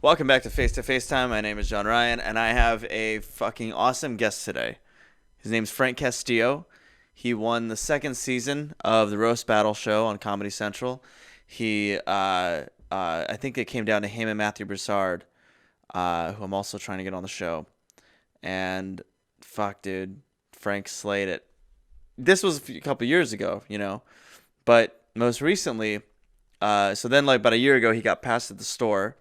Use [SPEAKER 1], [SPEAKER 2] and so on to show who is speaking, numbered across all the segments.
[SPEAKER 1] Welcome back to Facetime. My name is John Ryan, and I have a fucking awesome guest today. His name's Frank Castillo. He won the second season of the Roast Battle show on Comedy Central. I think it came down to him and Matthew Broussard, who I'm also trying to get on the show. And fuck, dude, Frank slayed it. This was a couple years ago, but most recently, so then like about a year ago, he got passed at the store.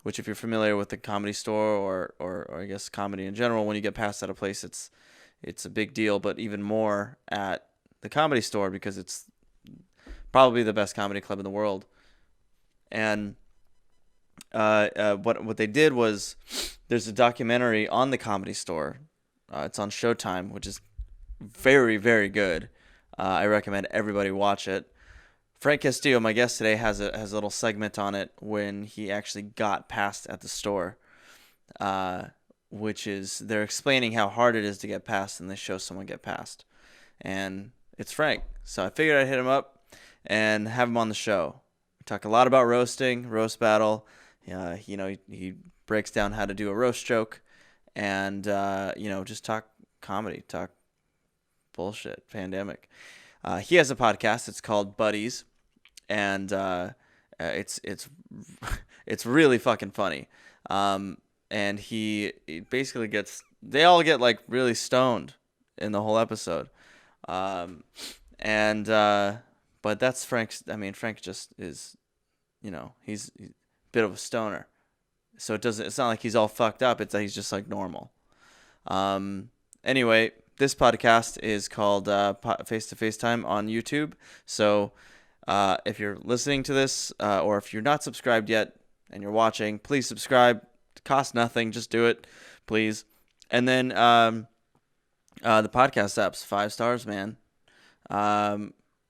[SPEAKER 1] Which, if you're familiar with the Comedy Store or I guess comedy in general, when you get passed at a place, it's a big deal. But even more at the Comedy Store because it's probably the best comedy club in the world. And what they did was there's a documentary on the Comedy Store. It's on Showtime, which is very, very good. I recommend everybody watch it. Frank Castillo, my guest today, has a little segment on it when he actually got passed at the store, which is they're explaining how hard it is to get passed, and they show someone get passed, and it's Frank. So I figured I'd hit him up and have him on the show. We talk a lot about roasting, roast battle. He breaks down how to do a roast joke, and just talk comedy, talk bullshit, pandemic. He has a podcast. It's called Buddies. And it's really fucking funny. And he basically they all get like really stoned in the whole episode. But that's Frank's. I mean, Frank just is, he's a bit of a stoner. So it's not like he's all fucked up. It's that he's just like normal. Anyway, this podcast is called Face to Facetime on YouTube. So if you're listening to this or if you're not subscribed yet and you're watching, please subscribe. It costs nothing. Just do it, please. And then the podcast apps, 5 stars, man.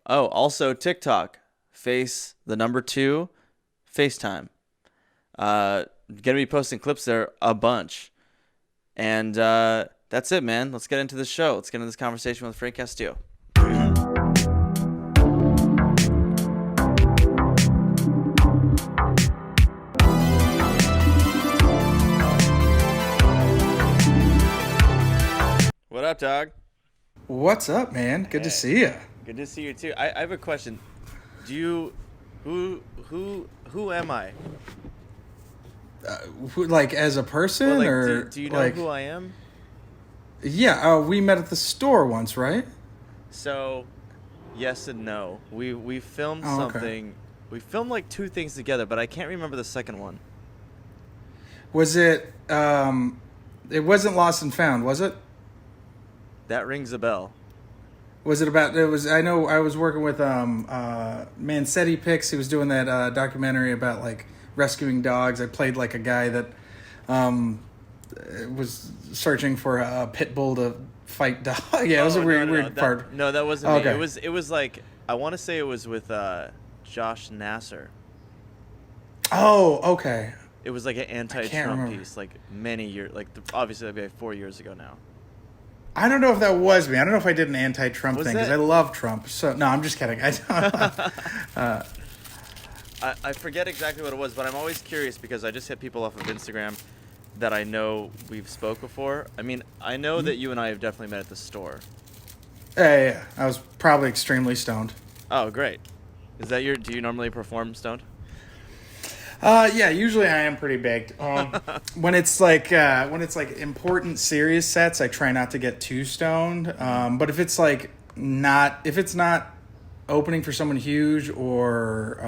[SPEAKER 1] Also TikTok, #2, FaceTime. Gonna be posting clips there a bunch. And that's it, man. Let's get into the show. Let's get into this conversation with Frank Castillo. What up, dog?
[SPEAKER 2] What's up, man? Good to see you.
[SPEAKER 1] Good to see you too. I have a question. Who am I?
[SPEAKER 2] Like as a person,
[SPEAKER 1] Well,
[SPEAKER 2] or
[SPEAKER 1] do you know who I am?
[SPEAKER 2] Yeah, we met at the store once, right?
[SPEAKER 1] So, yes and no. We filmed something.
[SPEAKER 2] Okay.
[SPEAKER 1] We filmed like 2 things together, but I can't remember the second one.
[SPEAKER 2] Was it? It wasn't Lost and Found, was it?
[SPEAKER 1] That rings a bell.
[SPEAKER 2] Was it about? It was. I know. I was working with Mancetti Picks. He was doing that documentary about like rescuing dogs. I played like a guy that was searching for a pit bull to fight dog. Yeah, it was a weird part.
[SPEAKER 1] No, that wasn't me.
[SPEAKER 2] Okay.
[SPEAKER 1] It was like I want to say it was with Josh Nasser.
[SPEAKER 2] Oh, okay.
[SPEAKER 1] It was like an anti-Trump piece, like many years, obviously that'd be like 4 years ago now.
[SPEAKER 2] I don't know if that was me. I don't know if I did an anti-Trump thing because I love Trump. So no, I'm just kidding. I
[SPEAKER 1] forget exactly what it was, but I'm always curious because I just hit people off of Instagram that I know we've spoke before. I mean, I know that you and I have definitely met at the store.
[SPEAKER 2] Yeah. I was probably extremely stoned.
[SPEAKER 1] Oh, great. Is that do you normally perform stoned?
[SPEAKER 2] Yeah, usually I am pretty baked. When it's like important, serious sets, I try not to get too stoned. But if it's not opening for someone huge, or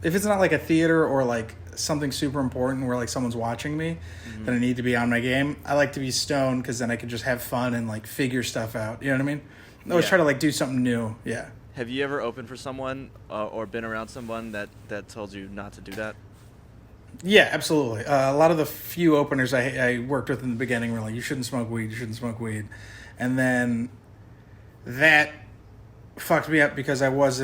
[SPEAKER 2] if it's not like a theater or like something super important where like someone's watching me, then I need to be on my game. I like to be stoned because then I can just have fun and like figure stuff out. You know what I mean? I always try to like do something new. Yeah.
[SPEAKER 1] Have you ever opened for someone or been around someone that told you not to do that?
[SPEAKER 2] Yeah, absolutely. A lot of the few openers I worked with in the beginning were like, you shouldn't smoke weed, And then that fucked me up because I was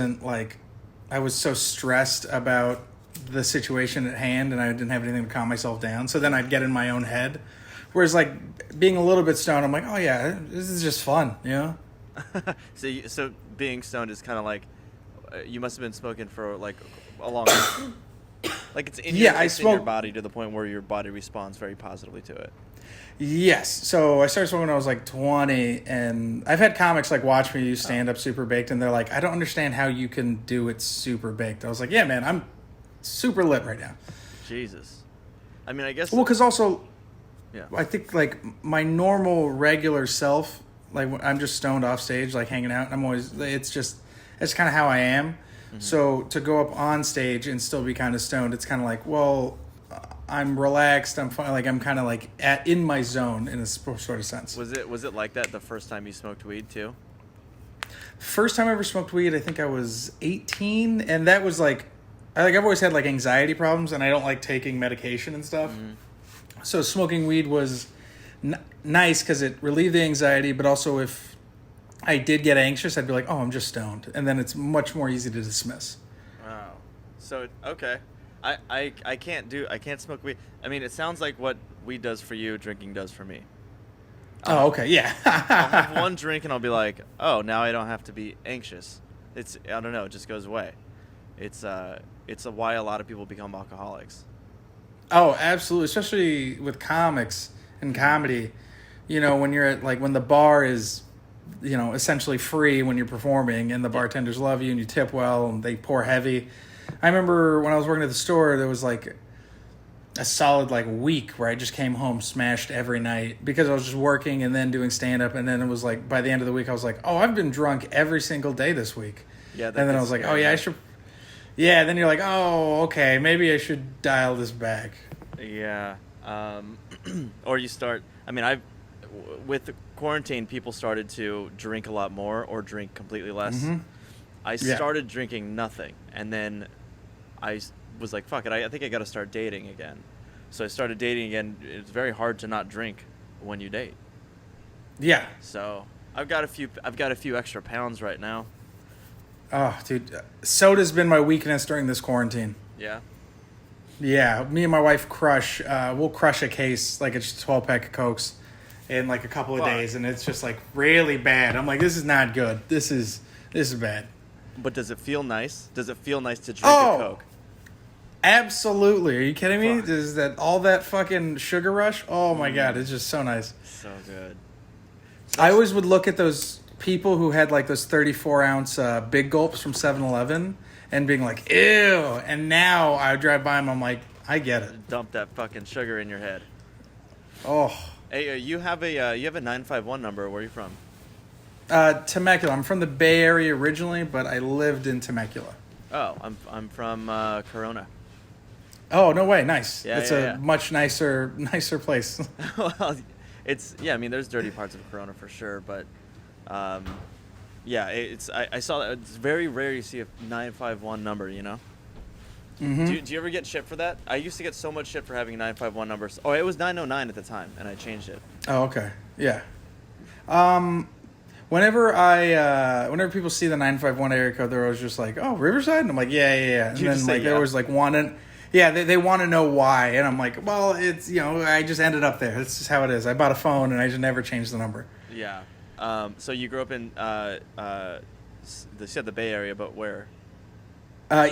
[SPEAKER 2] so stressed about the situation at hand and I didn't have anything to calm myself down. So then I'd get in my own head. Whereas like being a little bit stoned, I'm like, oh yeah, this is just fun, you know?
[SPEAKER 1] So being stoned is kind of like, you must have been smoking for like a long time. Like it's
[SPEAKER 2] Yeah, I
[SPEAKER 1] it's in your
[SPEAKER 2] smoke.
[SPEAKER 1] body to the point where your body responds very positively to it.
[SPEAKER 2] Yes. So I started smoking when I was like 20, and I've had comics like watch me use stand up super baked, and they're like, I don't understand how you can do it super baked. I was like, yeah, man, I'm super lit right now.
[SPEAKER 1] Jesus. I mean, I guess.
[SPEAKER 2] Well, because also,
[SPEAKER 1] Yeah.
[SPEAKER 2] I think like my normal regular self, like when I'm just stoned off stage, like hanging out. I'm always, it's kind of how I am. So to go up on stage and still be kind of stoned, it's kind of like, well, I'm relaxed. I'm fine. Like I'm kind of like in my zone in a sort of sense.
[SPEAKER 1] Was it like that the first time you smoked weed too?
[SPEAKER 2] First time I ever smoked weed, I think I was 18, and that was like, I've always had like anxiety problems, and I don't like taking medication and stuff. So smoking weed was nice because it relieved the anxiety, but also if I did get anxious, I'd be like, oh, I'm just stoned, and then it's much more easy to dismiss.
[SPEAKER 1] Wow. So okay. I can't smoke weed. I mean, it sounds like what weed does for you, drinking does for me.
[SPEAKER 2] Oh, okay, yeah.
[SPEAKER 1] I'll have one drink and I'll be like, oh, now I don't have to be anxious. I don't know, it just goes away. It's why a lot of people become alcoholics.
[SPEAKER 2] Oh, absolutely, especially with comics and comedy. You know, when you're at like when the bar is, you know, essentially free when you're performing, and the bartenders love you and you tip well and they pour heavy. I remember when I was working at the store, there was like a solid like week where I just came home smashed every night because I was just working and then doing stand up, and then it was like by the end of the week I was like, oh, I've been drunk every single day this week.
[SPEAKER 1] Yeah,
[SPEAKER 2] and then I was like, oh yeah, I should. Yeah, then you're like, oh, okay, maybe I should dial this back.
[SPEAKER 1] Yeah. Or you start. I mean, with the quarantine, people started to drink a lot more or drink completely less. I started drinking nothing, and then I was like, fuck it, I think I got to start dating again. So I started dating again. It's very hard to not drink when you date.
[SPEAKER 2] Yeah.
[SPEAKER 1] So I've got a few extra pounds right now.
[SPEAKER 2] Oh, dude, soda's been my weakness during this quarantine.
[SPEAKER 1] Yeah.
[SPEAKER 2] Yeah, me and my wife we'll crush a case, like it's 12-pack of Cokes in like a couple of days, and it's just like really bad. I'm like, this is not good. This is bad.
[SPEAKER 1] But does it feel nice? Does it feel nice to drink a Coke?
[SPEAKER 2] Absolutely. Are you kidding me?
[SPEAKER 1] Fuck.
[SPEAKER 2] Is that all that fucking sugar rush? Oh my God, it's just so nice.
[SPEAKER 1] So good.
[SPEAKER 2] I always would look at those people who had like those 34-ounce big gulps from 7-Eleven and being like, ew. And now I drive by them, I'm like, I get it.
[SPEAKER 1] Dump that fucking sugar in your head.
[SPEAKER 2] Oh.
[SPEAKER 1] Hey, you have a 951 number. Where are you from?
[SPEAKER 2] Temecula. I'm from the Bay Area originally, but I lived in Temecula.
[SPEAKER 1] Oh, I'm from Corona.
[SPEAKER 2] Oh, no way. Nice.
[SPEAKER 1] Yeah,
[SPEAKER 2] It's
[SPEAKER 1] yeah.
[SPEAKER 2] much nicer place.
[SPEAKER 1] Well, I mean, there's dirty parts of Corona for sure, but yeah, I saw that it's very rare you see a 951 number, you know?
[SPEAKER 2] Mm-hmm.
[SPEAKER 1] Do you ever get shit for that? I used to get so much shit for having a 951 number. Oh, it was 909 at the time, and I changed it.
[SPEAKER 2] Oh, okay. Yeah. Whenever people see the 951 area code, they're always just like, oh, Riverside? And I'm like, yeah. And
[SPEAKER 1] You
[SPEAKER 2] then
[SPEAKER 1] just say
[SPEAKER 2] like
[SPEAKER 1] yeah.
[SPEAKER 2] they always like they want to know why. And I'm like, well, it's, you know, I just ended up there. That's just how it is. I bought a phone and I just never changed the number.
[SPEAKER 1] Yeah. So you grew up in the Bay Area, but where?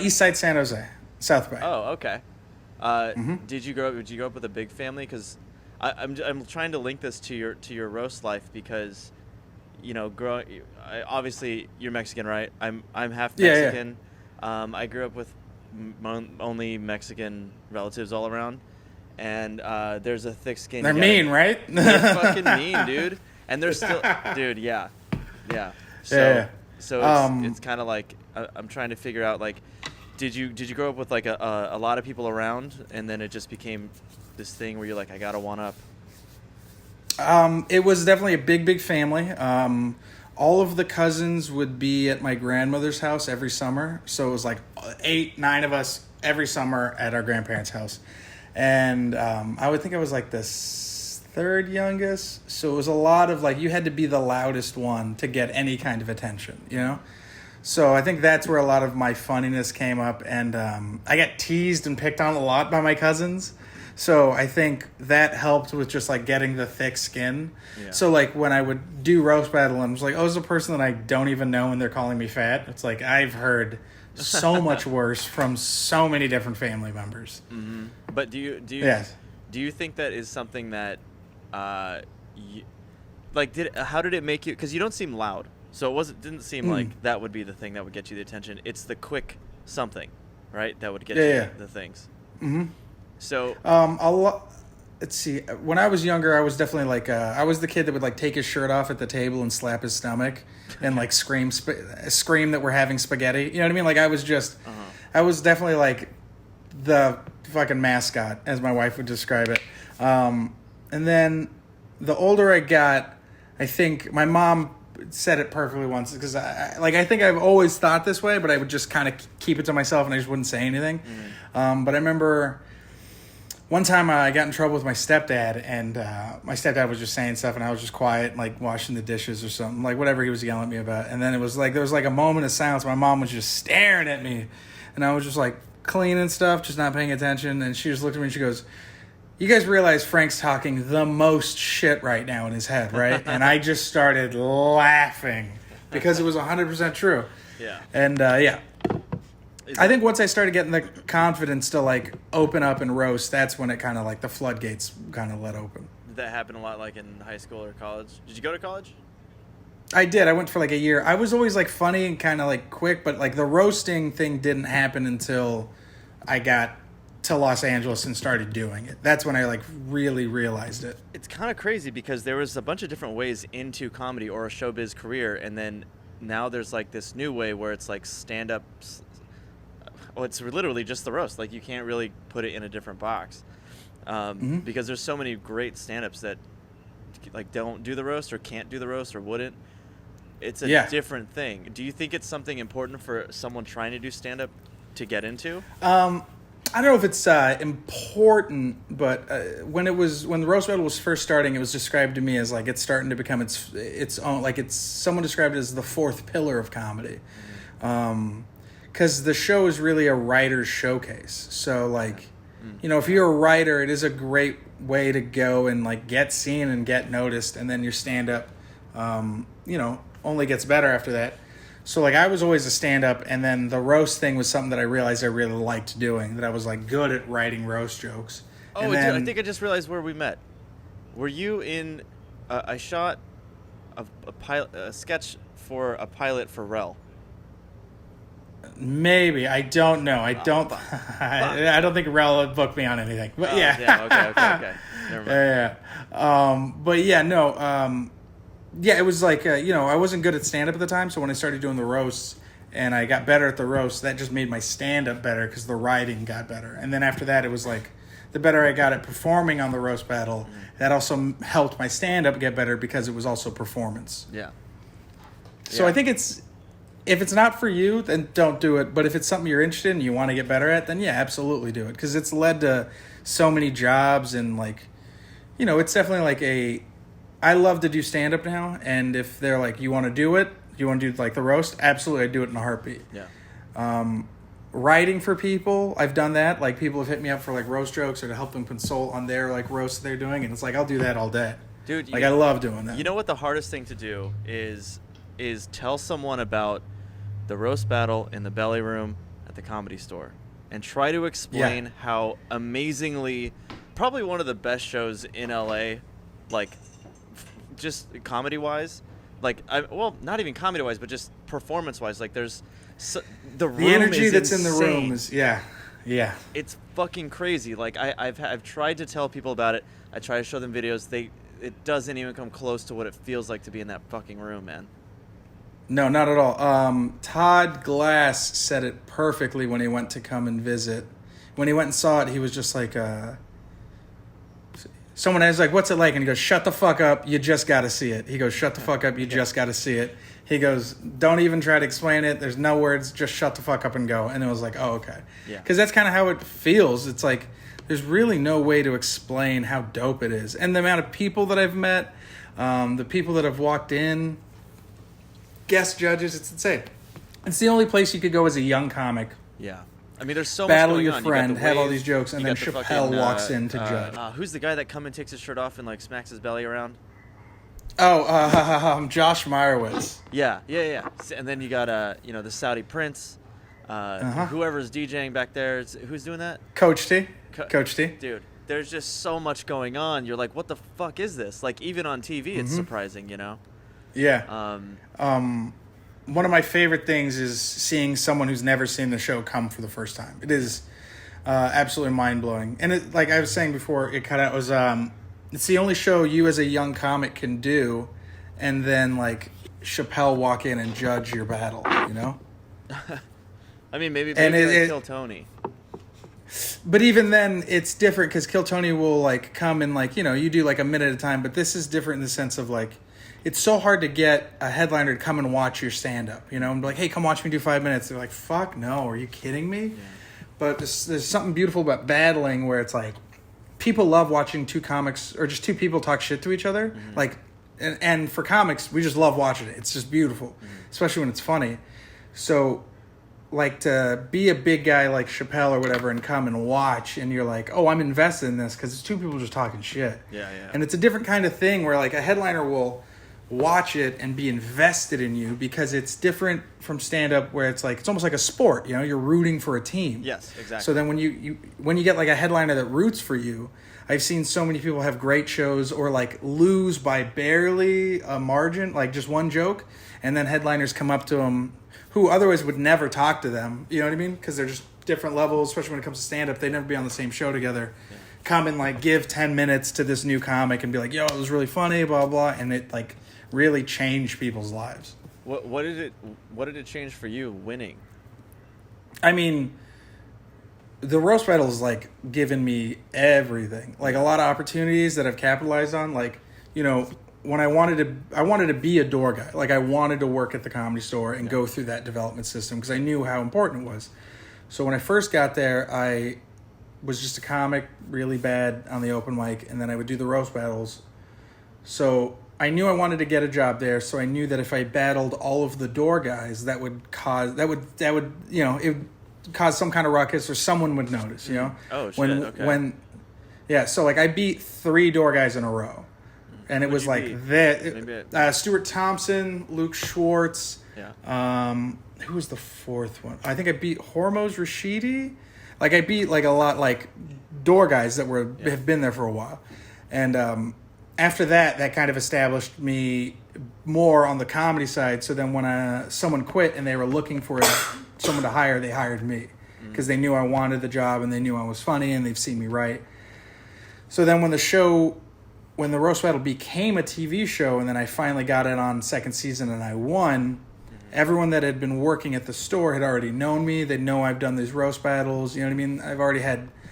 [SPEAKER 2] East Side San Jose, South Bay.
[SPEAKER 1] Oh, okay. Did you grow up with a big family? Because I'm trying to link this to your roast life because, you know, obviously you're Mexican, right? I'm half Mexican.
[SPEAKER 2] Yeah.
[SPEAKER 1] I grew up with only Mexican relatives all around, and there's a thick skin.
[SPEAKER 2] They're mean, right?
[SPEAKER 1] They're fucking mean, dude. And they're still, dude. Yeah. So it's kind of like I'm trying to figure out, like, did you grow up with like a lot of people around, and then it just became this thing where you're like, I gotta one up?
[SPEAKER 2] It was definitely a big family. All of the cousins would be at my grandmother's house every summer. So it was like 8, 9 of us every summer at our grandparents' house. And I would think I was like the third youngest. So it was a lot of like, you had to be the loudest one to get any kind of attention, you know? So I think that's where a lot of my funniness came up. And I got teased and picked on a lot by my cousins. So I think that helped with just like getting the thick skin. Yeah. So like when I would do roast battle, and I was like, oh, it's a person that I don't even know and they're calling me fat. It's like I've heard so much worse from so many different family members.
[SPEAKER 1] Mm-hmm. But do you
[SPEAKER 2] Yes.
[SPEAKER 1] do you think that is something that you, how did it make you, because you don't seem loud, so didn't seem like that would be the thing that would get you the attention. It's the quick something, right, that would get you the things.
[SPEAKER 2] Mm-hmm.
[SPEAKER 1] So
[SPEAKER 2] let's see. When I was younger, I was definitely like I was the kid that would like take his shirt off at the table and slap his stomach and like scream that we're having spaghetti. You know what I mean? Like I was just I was definitely like the fucking mascot, as my wife would describe it. And then the older I got, I think my mom said it perfectly once, because I think I've always thought this way, but I would just kind of keep it to myself and I just wouldn't say anything. But I remember one time I got in trouble with my stepdad, and my stepdad was just saying stuff, and I was just quiet, like washing the dishes or something, like whatever he was yelling at me about. And then it was like there was like a moment of silence. My mom was just staring at me, and I was just like cleaning stuff, just not paying attention. And she just looked at me and she goes, "You guys realize Frank's talking the most shit right now in his head, right?" And I just started laughing because it was 100% true.
[SPEAKER 1] Yeah.
[SPEAKER 2] And I think once I started getting the confidence to like open up and roast, that's when it kind of like the floodgates kind of let open.
[SPEAKER 1] Did that happen a lot, like in high school or college? Did you go to college?
[SPEAKER 2] I did. I went for like a year. I was always like funny and kind of like quick, but like the roasting thing didn't happen until I got to Los Angeles and started doing it. That's when I like really realized it.
[SPEAKER 1] It's kind of crazy because there was a bunch of different ways into comedy or a showbiz career, and then now there's like this new way where it's like stand-up. Well, it's literally just the roast. Like you can't really put it in a different box because there's so many great stand-ups that like don't do the roast or can't do the roast or wouldn't. It's a different thing. Do you think it's something important for someone trying to do stand-up to get into?
[SPEAKER 2] I don't know if it's important, but when the roast battle was first starting, it was described to me as like it's starting to become its own. Like someone described it as the fourth pillar of comedy, because the show is really a writer's showcase. So like, if you're a writer, it is a great way to go and like get seen and get noticed, and then your stand-up, only gets better after that. So, like, I was always a stand-up, and then the roast thing was something that I realized I really liked doing, that I was, like, good at writing roast jokes.
[SPEAKER 1] Oh,
[SPEAKER 2] and
[SPEAKER 1] dude,
[SPEAKER 2] then,
[SPEAKER 1] I think I just realized where we met. Were you in... I shot a sketch for a pilot for Rel.
[SPEAKER 2] Maybe. I don't know. I don't think Rel would book me on anything. But, yeah.
[SPEAKER 1] Okay. Never mind.
[SPEAKER 2] But, yeah, no... yeah, it was like, I wasn't good at stand-up at the time, so when I started doing the roasts and I got better at the roasts, that just made my stand-up better because the writing got better. And then after that, it was like, the better I got at performing on the roast battle, that also helped my stand-up get better because it was also performance.
[SPEAKER 1] Yeah.
[SPEAKER 2] So I think if it's not for you, then don't do it. But if it's something you're interested in and you want to get better at, then yeah, absolutely do it. Because it's led to so many jobs and like, it's definitely like I love to do stand-up now, and if they're like, you want to do it? You want to do like the roast? Absolutely, I'd do it in a heartbeat.
[SPEAKER 1] Yeah.
[SPEAKER 2] Writing for people, I've done that. Like people have hit me up for like roast jokes or to help them consult on their like roast they're doing, and it's like I'll do that all day.
[SPEAKER 1] Dude,
[SPEAKER 2] I love doing that.
[SPEAKER 1] You know what the hardest thing to do is tell someone about the roast battle in the belly room at the Comedy Store, and try to explain how amazingly, probably one of the best shows in LA, like. Just comedy-wise, like not even comedy-wise, but just performance-wise. Like there's the
[SPEAKER 2] energy that's
[SPEAKER 1] insane.
[SPEAKER 2] in the room is yeah.
[SPEAKER 1] It's fucking crazy. Like I've tried to tell people about it. I try to show them videos. It doesn't even come close to what it feels like to be in that fucking room, man.
[SPEAKER 2] No, not at all. Todd Glass said it perfectly when he went to come and visit. When he went and saw it, he was just like. Someone is like, what's it like? And he goes, shut the fuck up. You just got to see it. He goes, shut the fuck up. You just got to see it. He goes, don't even try to explain it. There's no words. Just shut the fuck up and go. And it was like, oh, okay.
[SPEAKER 1] Yeah.
[SPEAKER 2] Because that's kind of how it feels. It's like, there's really no way to explain how dope it is. And the amount of people that I've met, the people that have walked in, guest judges, it's insane. It's the only place you could go as a young comic.
[SPEAKER 1] Yeah. I mean, there's so
[SPEAKER 2] battle
[SPEAKER 1] much going
[SPEAKER 2] your
[SPEAKER 1] on.
[SPEAKER 2] friend, have all these jokes, and then Chappelle walks in to judge.
[SPEAKER 1] Who's the guy that comes and takes his shirt off and like smacks his belly around?
[SPEAKER 2] Oh, Josh Meyerowitz.
[SPEAKER 1] Yeah. And then you got the Saudi Prince. Whoever's DJing back there, who's doing that?
[SPEAKER 2] Coach T. Coach T.
[SPEAKER 1] Dude, there's just so much going on. You're like, what the fuck is this? Like, even on TV, it's surprising, you know?
[SPEAKER 2] Yeah. One of my favorite things is seeing someone who's never seen the show come for the first time. It is absolutely mind-blowing. And it, like I was saying before it cut out, was it's the only show you as a young comic can do, and then, like, Chappelle walk in and judge your battle, you know?
[SPEAKER 1] I mean, maybe Kill Tony.
[SPEAKER 2] But even then, it's different because Kill Tony will, like, come and, like, you know, you do, like, a minute at a time. But this is different in the sense of, like, it's so hard to get a headliner to come and watch your stand-up, you know? And be like, hey, come watch me do 5 minutes. They're like, fuck no, are you kidding me? Yeah. But there's something beautiful about battling where it's like, people love watching two comics or just two people talk shit to each other. Mm-hmm. Like, and for comics, we just love watching it. It's just beautiful, especially when it's funny. So, like, to be a big guy like Chappelle or whatever and come and watch, and you're like, oh, I'm invested in this because it's two people just talking shit.
[SPEAKER 1] Yeah.
[SPEAKER 2] And it's a different kind of thing where, like, a headliner will watch it and be invested in you because it's different from stand-up where it's like, it's almost like a sport, you know? You're rooting for a team.
[SPEAKER 1] Yes, exactly.
[SPEAKER 2] So then when you get, like, a headliner that roots for you, I've seen so many people have great shows or, like, lose by barely a margin, like just one joke, and then headliners come up to them who otherwise would never talk to them, you know what I mean? Because they're just different levels, especially when it comes to stand-up. They'd never be on the same show together. Yeah. Come and, like, give 10 minutes to this new comic and be like, yo, it was really funny, blah, blah, and it, like, really changed people's lives.
[SPEAKER 1] What did it change for you winning?
[SPEAKER 2] I mean, the roast battle is, like, given me everything. Like, a lot of opportunities that I've capitalized on. Like, you know, when I wanted to be a door guy. Like, I wanted to work at the Comedy Store and go through that development system because I knew how important it was. So when I first got there, I was just a comic, really bad on the open mic, and then I would do the roast battles. So I knew I wanted to get a job there, so I knew that if I battled all of the door guys, that would you know, it would cause some kind of ruckus or someone would notice, you know.
[SPEAKER 1] Oh shit! Okay.
[SPEAKER 2] So like I beat 3 door guys in a row, and it was like that. Stuart Thompson, Luke Schwartz.
[SPEAKER 1] Yeah.
[SPEAKER 2] Who was the 4th one? I think I beat Hormoz Rashidi. Like I beat like a lot like door guys that have been there for a while, and after that kind of established me more on the comedy side. So then when someone quit and they were looking for someone to hire, they hired me because they knew I wanted the job and they knew I was funny and they've seen me write. So then when the roast battle became a TV show and then I finally got it on 2nd season and I won, everyone that had been working at the store had already known me. They know I've done these roast battles. You know what I mean?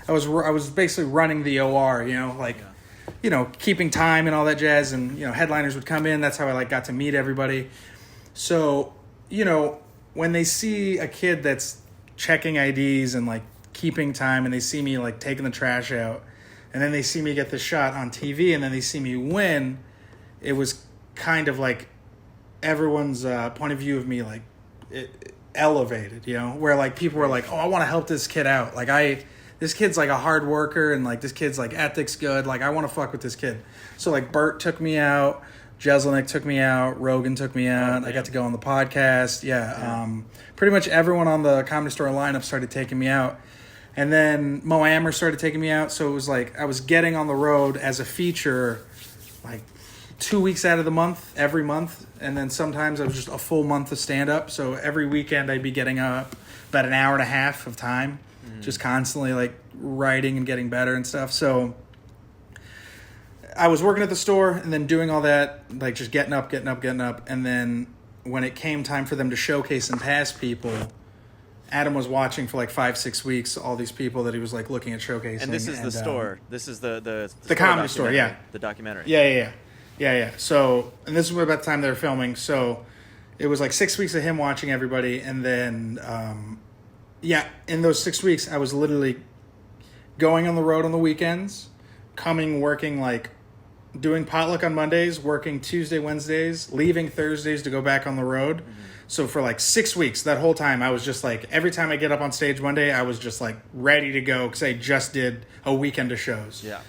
[SPEAKER 2] I was basically running the OR, you know, like, you know, keeping time and all that jazz, and, you know, headliners would come in. That's how I, like, got to meet everybody. So, you know, when they see a kid that's checking IDs and, like, keeping time, and they see me, like, taking the trash out, and then they see me get the shot on TV, and then they see me win, it was kind of like everyone's point of view of me, like, elevated, you know, where, like, people were like, oh, I want to help this kid out. Like, this kid's, like, a hard worker, and, like, this kid's, like, ethics good. Like, I want to fuck with this kid. So, like, Bert took me out. Jeselnik took me out. Rogan took me out. I got to go on the podcast. Yeah. Pretty much everyone on the Comedy Store lineup started taking me out. And then Mo Amer started taking me out. So it was, like, I was getting on the road as a feature, like, 2 weeks out of the month, every month. And then sometimes I was just a full month of stand-up. So every weekend I'd be getting up about an hour and a half of time. Just constantly, like, writing and getting better and stuff. So I was working at the store and then doing all that, like, just getting up. And then when it came time for them to showcase and pass people, Adam was watching for, like, 5-6 weeks all these people that he was, like, looking at showcasing.
[SPEAKER 1] And this is the store. This is the
[SPEAKER 2] Comedy Store, yeah.
[SPEAKER 1] The documentary.
[SPEAKER 2] Yeah. So, and this is about the time they were filming. So it was, like, 6 weeks of him watching everybody. And then, in those 6 weeks, I was literally going on the road on the weekends, working, like, doing potluck on Mondays, working Tuesday, Wednesdays, leaving Thursdays to go back on the road. So for, like, 6 weeks, that whole time, I was just, like, every time I get up on stage Monday, I was just, like, ready to go because I just did a weekend of shows.
[SPEAKER 1] Yeah.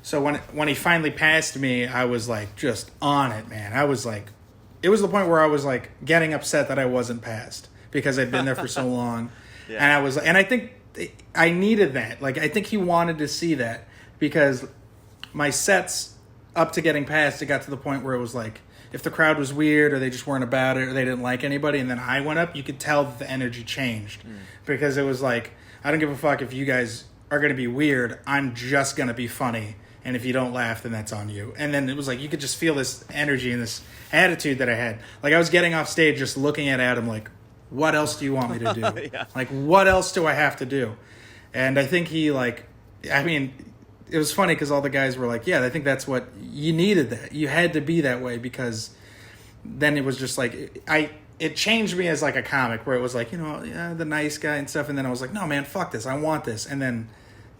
[SPEAKER 2] So when he finally passed me, I was, like, just on it, man. I was, like, it was the point where I was, like, getting upset that I wasn't passed because I'd been there for so long.
[SPEAKER 1] Yeah.
[SPEAKER 2] And I think I needed that. Like, I think he wanted to see that because my sets up to getting past, it got to the point where it was like, if the crowd was weird or they just weren't about it or they didn't like anybody, and then I went up, you could tell that the energy changed because it was like, I don't give a fuck if you guys are going to be weird. I'm just going to be funny. And if you don't laugh, then that's on you. And then it was like, you could just feel this energy and this attitude that I had. Like, I was getting off stage just looking at Adam like, what else do you want me to do?
[SPEAKER 1] Yeah.
[SPEAKER 2] Like, what else do I have to do? And I think he, like, I mean, it was funny because all the guys were like, yeah, I think that's what you needed. That you had to be that way because then it was just like it changed me as like a comic where it was like, you know, yeah, the nice guy and stuff, and then I was like, no man, fuck this, I want this. And then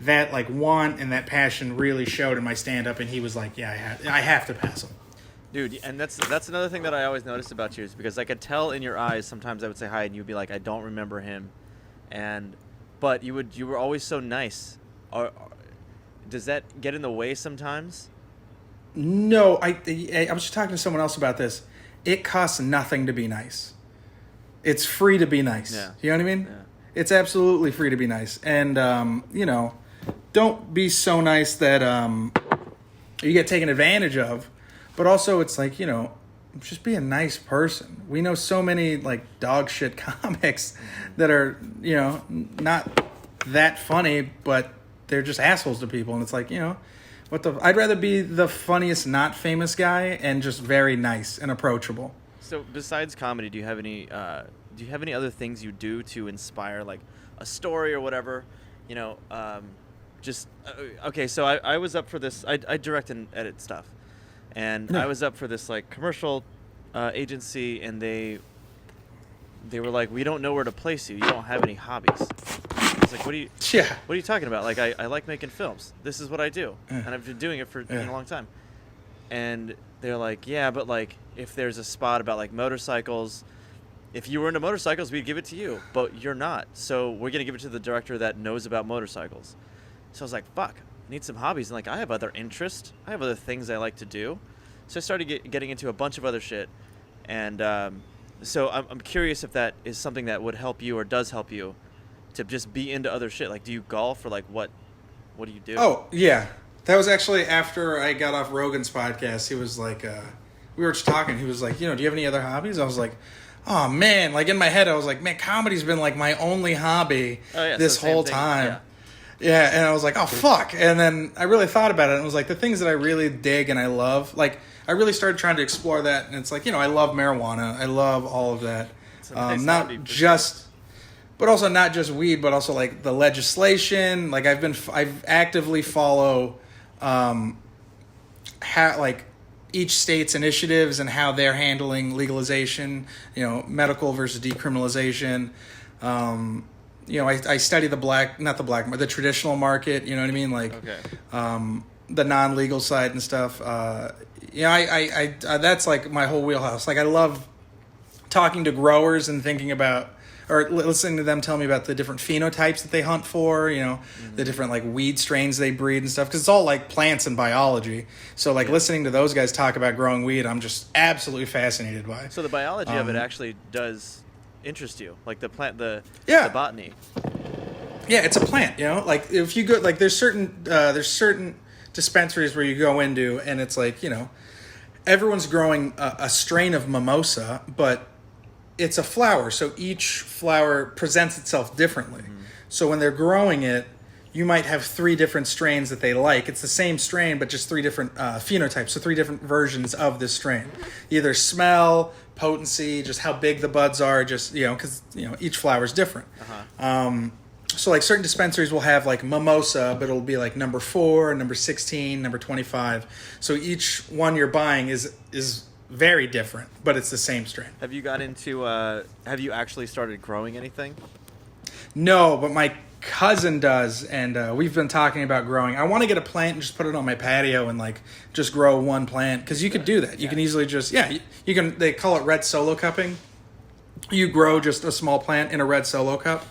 [SPEAKER 2] that like want and that passion really showed in my stand up, and he was like, yeah, I have to pass him.
[SPEAKER 1] Dude, and that's another thing that I always noticed about you is because I could tell in your eyes sometimes I would say hi and you'd be like, I don't remember him, but you were always so nice. Does that get in the way sometimes?
[SPEAKER 2] No, I was just talking to someone else about this. It costs nothing to be nice. It's free to be nice.
[SPEAKER 1] Yeah.
[SPEAKER 2] You know what I mean?
[SPEAKER 1] Yeah.
[SPEAKER 2] It's absolutely free to be nice. And, you know, don't be so nice that you get taken advantage of. But also it's like, you know, just be a nice person. We know so many, like, dog shit comics that are, you know, not that funny, but they're just assholes to people. And it's like, you know, I'd rather be the funniest not famous guy and just very nice and approachable.
[SPEAKER 1] So besides comedy, do you have any other things you do to inspire, like a story or whatever? You know, okay. So I was up for this. I direct and edit stuff, and I was up for this like commercial agency, and they were like, we don't know where to place you. You don't have any hobbies. I was like, what are you talking about? Like, I like making films. This is what I do, and I've been doing it for a long time. And they're like, yeah, but like, if there's a spot about like motorcycles, if you were into motorcycles, we'd give it to you, but you're not. So we're gonna give it to the director that knows about motorcycles. So I was like, fuck, I need some hobbies. And like, I have other interests. I have other things I like to do. So I started getting into a bunch of other shit. And so I'm curious if that is something that would help you or does help you to just be into other shit. Like, do you golf or like what do you do?
[SPEAKER 2] Oh, yeah. That was actually after I got off Rogan's podcast. He was like, we were just talking. He was like, you know, do you have any other hobbies? I was like, oh, man. Like, in my head, I was like, man, comedy's been like my only hobby this whole time. Yeah, and I was like, oh, fuck. And then I really thought about it, and it was like the things that I really dig and I love. Like, I really started trying to explore that, and it's like, you know, I love marijuana. I love all of that. Not just... But also not just weed, but also like the legislation. Like I've actively follow, how like each state's initiatives and how they're handling legalization. You know, medical versus decriminalization. You know, I study the traditional market. You know what I mean? Like, the non-legal side and stuff. You know, I that's like my whole wheelhouse. Like I love talking to growers and thinking about. Or listening to them tell me about the different phenotypes that they hunt for, you know, the different like weed strains they breed and stuff, because it's all like plants and biology. So like listening to those guys talk about growing weed, I'm just absolutely fascinated by.
[SPEAKER 1] So the biology of it actually does interest you, like the plant, the botany.
[SPEAKER 2] Yeah, it's a plant, you know. Like if you go, like there's certain dispensaries where you go into, and it's like, you know, everyone's growing a strain of mimosa, but it's a flower, so each flower presents itself differently. So when they're growing it, you might have 3 different strains that they like. It's the same strain, but just 3 different phenotypes, so 3 different versions of this strain. Either smell, potency, just how big the buds are, just, you know, because, you know, each flower is different. So like certain dispensaries will have like mimosa, but it'll be like number 4, number 16, number 25. So each one you're buying is very different, but it's the same strain.
[SPEAKER 1] Have you got into, have you actually started growing anything?
[SPEAKER 2] No, but my cousin does, and we've been talking about growing. I want to get a plant and just put it on my patio and like just grow one plant, because you could do that. You can easily just, you can, they call it red solo cupping. You grow just a small plant in a red solo cup.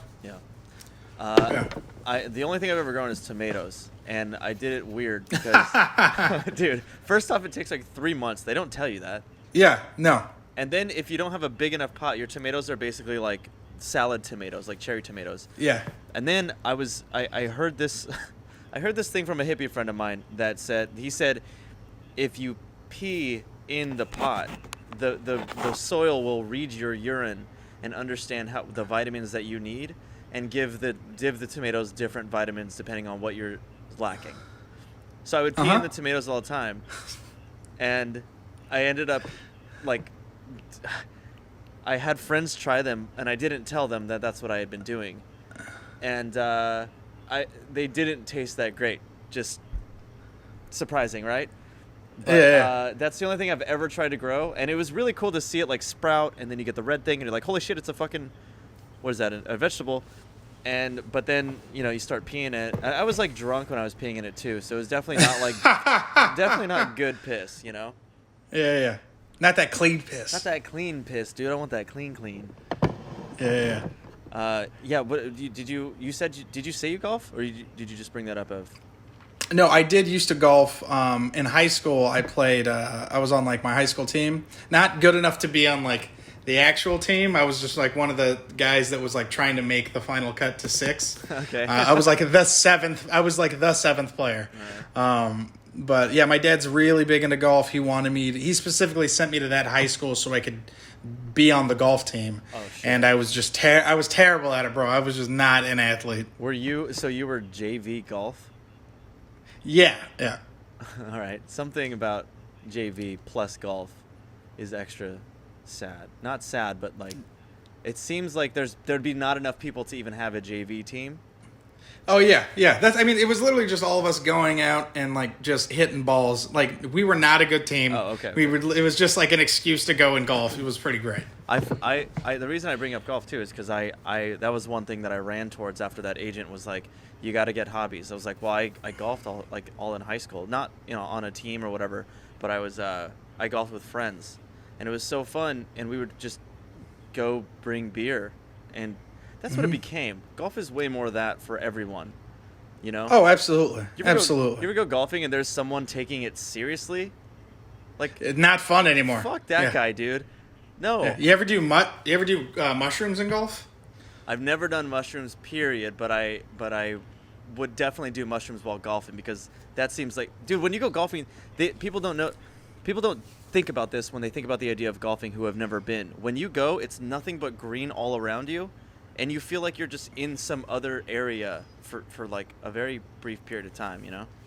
[SPEAKER 1] The only thing I've ever grown is tomatoes. And I did it weird because, dude, first off, it takes like 3 months. They don't tell you that.
[SPEAKER 2] Yeah, no.
[SPEAKER 1] And then if you don't have a big enough pot, your tomatoes are basically like salad tomatoes, like cherry tomatoes.
[SPEAKER 2] Yeah.
[SPEAKER 1] And then I heard this I heard this thing from a hippie friend of mine that he said if you pee in the pot, the soil will read your urine and understand how the vitamins that you need and give the tomatoes different vitamins depending on what you're lacking. So I would pee in the tomatoes all the time, and I ended up like I had friends try them, and I didn't tell them that that's what I had been doing, and they didn't taste that great. Just surprising, right? But, that's the only thing I've ever tried to grow, and it was really cool to see it like sprout, and then you get the red thing, and you're like, holy shit, it's a fucking, what is that, a vegetable? But then, you start peeing it. I was like drunk when I was peeing in it too, so it was definitely not like, definitely not good piss,
[SPEAKER 2] Yeah. Not that clean piss.
[SPEAKER 1] Not that clean piss, dude. I want that clean.
[SPEAKER 2] Yeah.
[SPEAKER 1] Yeah. What did you say you golf, or did you just bring that up of?
[SPEAKER 2] No, I did used to golf. In high school, I played. I was on like my high school team. Not good enough to be on like the actual team. I was just like one of the guys that was like trying to make the final cut to 6.
[SPEAKER 1] Okay.
[SPEAKER 2] I was like the seventh. I was like the 7th player. Right. But yeah, my dad's really big into golf. He specifically sent me to that high school so I could be on the golf team. Oh, shit. And I was just I was terrible at it, bro. I was just not an athlete.
[SPEAKER 1] So you were JV golf?
[SPEAKER 2] Yeah.
[SPEAKER 1] All right. Something about JV plus golf is extra sad. Not sad, but like it seems like there'd be not enough people to even have a JV team.
[SPEAKER 2] Oh yeah. It was literally just all of us going out and like just hitting balls. Like we were not a good team.
[SPEAKER 1] Oh, okay.
[SPEAKER 2] It was just like an excuse to go and golf. It was pretty great.
[SPEAKER 1] The reason I bring up golf too is because I that was one thing that I ran towards after that agent was like, you got to get hobbies. I was like, well, I golfed all in high school, not on a team or whatever, but I golfed with friends, and it was so fun, and we would just go bring beer, and that's what it became. Golf is way more of that for everyone,
[SPEAKER 2] Oh, absolutely.
[SPEAKER 1] You ever go golfing and there's someone taking it seriously? Like,
[SPEAKER 2] it's not fun anymore.
[SPEAKER 1] Fuck that guy, dude. No.
[SPEAKER 2] Yeah. You ever do mushrooms in golf?
[SPEAKER 1] I've never done mushrooms, period, but I would definitely do mushrooms while golfing because that seems like, dude, when you go golfing, people don't think about this when they think about the idea of golfing who have never been. When you go, it's nothing but green all around you. And you feel like you're just in some other area for like a very brief period of time,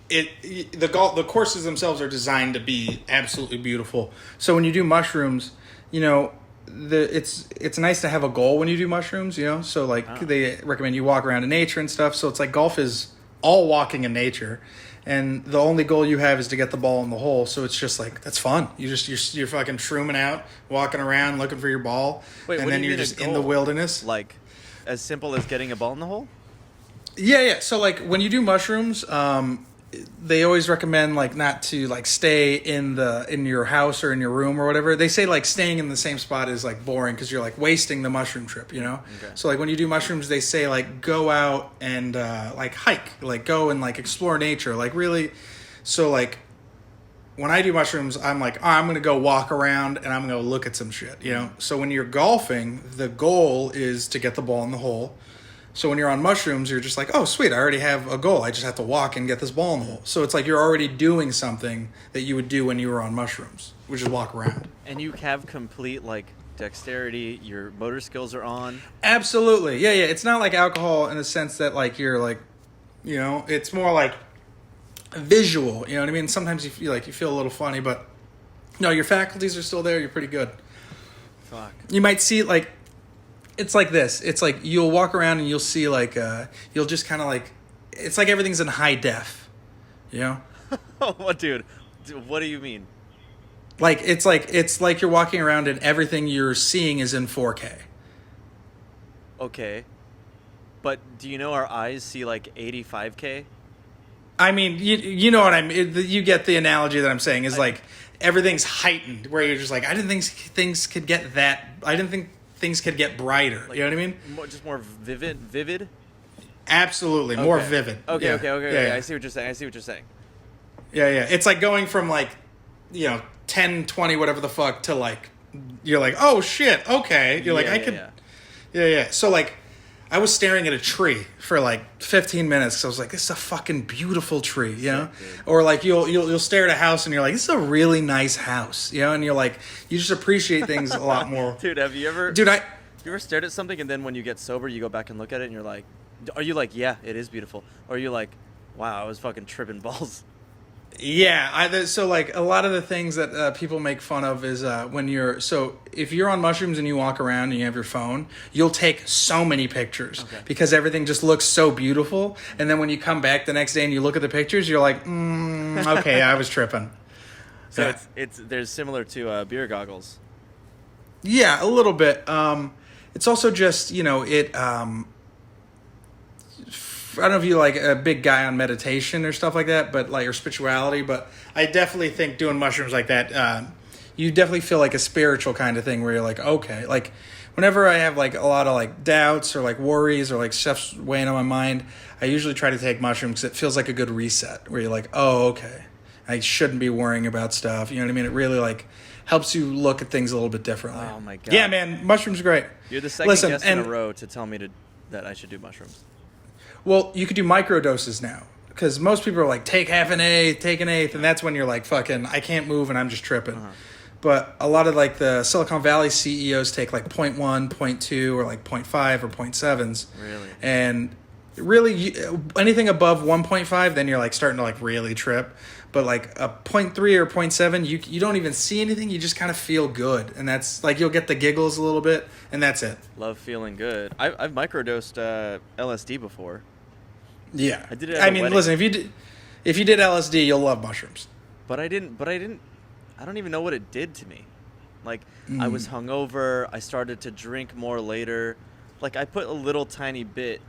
[SPEAKER 2] The courses themselves are designed to be absolutely beautiful. So when you do mushrooms, it's nice to have a goal when you do mushrooms, So like they recommend you walk around in nature and stuff. So it's like golf is all walking in nature, and the only goal you have is to get the ball in the hole. So it's just like that's fun. You're fucking shrooming out, walking around looking for your ball, and then you're just in the wilderness.
[SPEAKER 1] Like, as simple as getting a ball in the hole?
[SPEAKER 2] Yeah. So like when you do mushrooms, they always recommend like not to like stay in your house or in your room or whatever. They say like staying in the same spot is like boring because you're like wasting the mushroom trip, Okay. So like when you do mushrooms, they say like go out and like hike, like go and like explore nature, like really. So like when I do mushrooms, I'm like, I'm gonna go walk around and I'm gonna look at some shit, So when you're golfing, the goal is to get the ball in the hole. So when you're on mushrooms, you're just like, oh, sweet, I already have a goal. I just have to walk and get this ball in the hole. So it's like you're already doing something that you would do when you were on mushrooms, which is walk around.
[SPEAKER 1] And you have complete, like, dexterity. Your motor skills are on.
[SPEAKER 2] Absolutely. Yeah. It's not like alcohol in the sense that, like, you're, like, it's more like visual. You know what I mean? Sometimes you feel a little funny, but, no, your faculties are still there. You're pretty good.
[SPEAKER 1] Fuck.
[SPEAKER 2] You might see, like, it's like this. It's like you'll walk around and you'll see like you'll just kind of like it's like everything's in high def,
[SPEAKER 1] What, dude? What do you mean?
[SPEAKER 2] Like it's like you're walking around and everything you're seeing is in 4K.
[SPEAKER 1] Okay, but do you know our eyes see like 85K?
[SPEAKER 2] I mean, you know what I mean. You get the analogy that I'm saying is like everything's heightened, where you're just like I didn't think things could get that. I didn't think things could get brighter. Like, you know what I mean?
[SPEAKER 1] Just more vivid?
[SPEAKER 2] Absolutely. More vivid.
[SPEAKER 1] Okay,
[SPEAKER 2] yeah.
[SPEAKER 1] Okay.
[SPEAKER 2] Yeah.
[SPEAKER 1] I see what you're saying.
[SPEAKER 2] Yeah. It's like going from like, 10, 20, whatever the fuck to like, you're like, oh shit, okay. You're like, I could, Yeah. So like, I was staring at a tree for like 15 minutes because I was like, "This is a fucking beautiful tree," you know. Or like you'll stare at a house and you're like, "This is a really nice house," you know. And you're like, you just appreciate things a lot more.
[SPEAKER 1] Dude, have you ever?
[SPEAKER 2] Dude,
[SPEAKER 1] You ever stared at something and then when you get sober, you go back and look at it and you're like, are you like, yeah, it is beautiful, or are you like, wow, I was fucking tripping balls?
[SPEAKER 2] Yeah, so like a lot of the things that people make fun of is if you're on mushrooms and you walk around and you have your phone, you'll take so many pictures because everything just looks so beautiful. And then when you come back the next day and you look at the pictures, you're like, okay, I was tripping.
[SPEAKER 1] So
[SPEAKER 2] Yeah.
[SPEAKER 1] it's there's similar to beer goggles.
[SPEAKER 2] Yeah, a little bit. It's also just I don't know if you're like a big guy on meditation or stuff like that, but like or spirituality. But I definitely think doing mushrooms like that, you definitely feel like a spiritual kind of thing where you're like, okay, like whenever I have like a lot of like doubts or like worries or like stuff's weighing on my mind, I usually try to take mushrooms because it feels like a good reset where you're like, oh, okay, I shouldn't be worrying about stuff. You know what I mean? It really like helps you look at things a little bit differently.
[SPEAKER 1] Oh my god.
[SPEAKER 2] Yeah, man, mushrooms are great.
[SPEAKER 1] You're the second guest in a row to tell me that I should do mushrooms.
[SPEAKER 2] Well, you could do micro doses now because most people are like, take half an eighth, take an eighth, and that's when you're like, fucking, I can't move and I'm just tripping. But a lot of like the Silicon Valley CEOs take like 0.1, 0.2, or like 0.5 or 0.7s.
[SPEAKER 1] Really?
[SPEAKER 2] And really, anything above 1.5, then you're like starting to like really trip. But like a 0.3 or 0.7, you don't even see anything. You just kind of feel good, and that's like you'll get the giggles a little bit, and that's it.
[SPEAKER 1] Love feeling good. I've microdosed LSD before.
[SPEAKER 2] Yeah,
[SPEAKER 1] I did it at a wedding.
[SPEAKER 2] Listen, if you did LSD, you'll love mushrooms.
[SPEAKER 1] But I didn't. I don't even know what it did to me. Like I was hungover. I started to drink more later. Like I put a little tiny bit,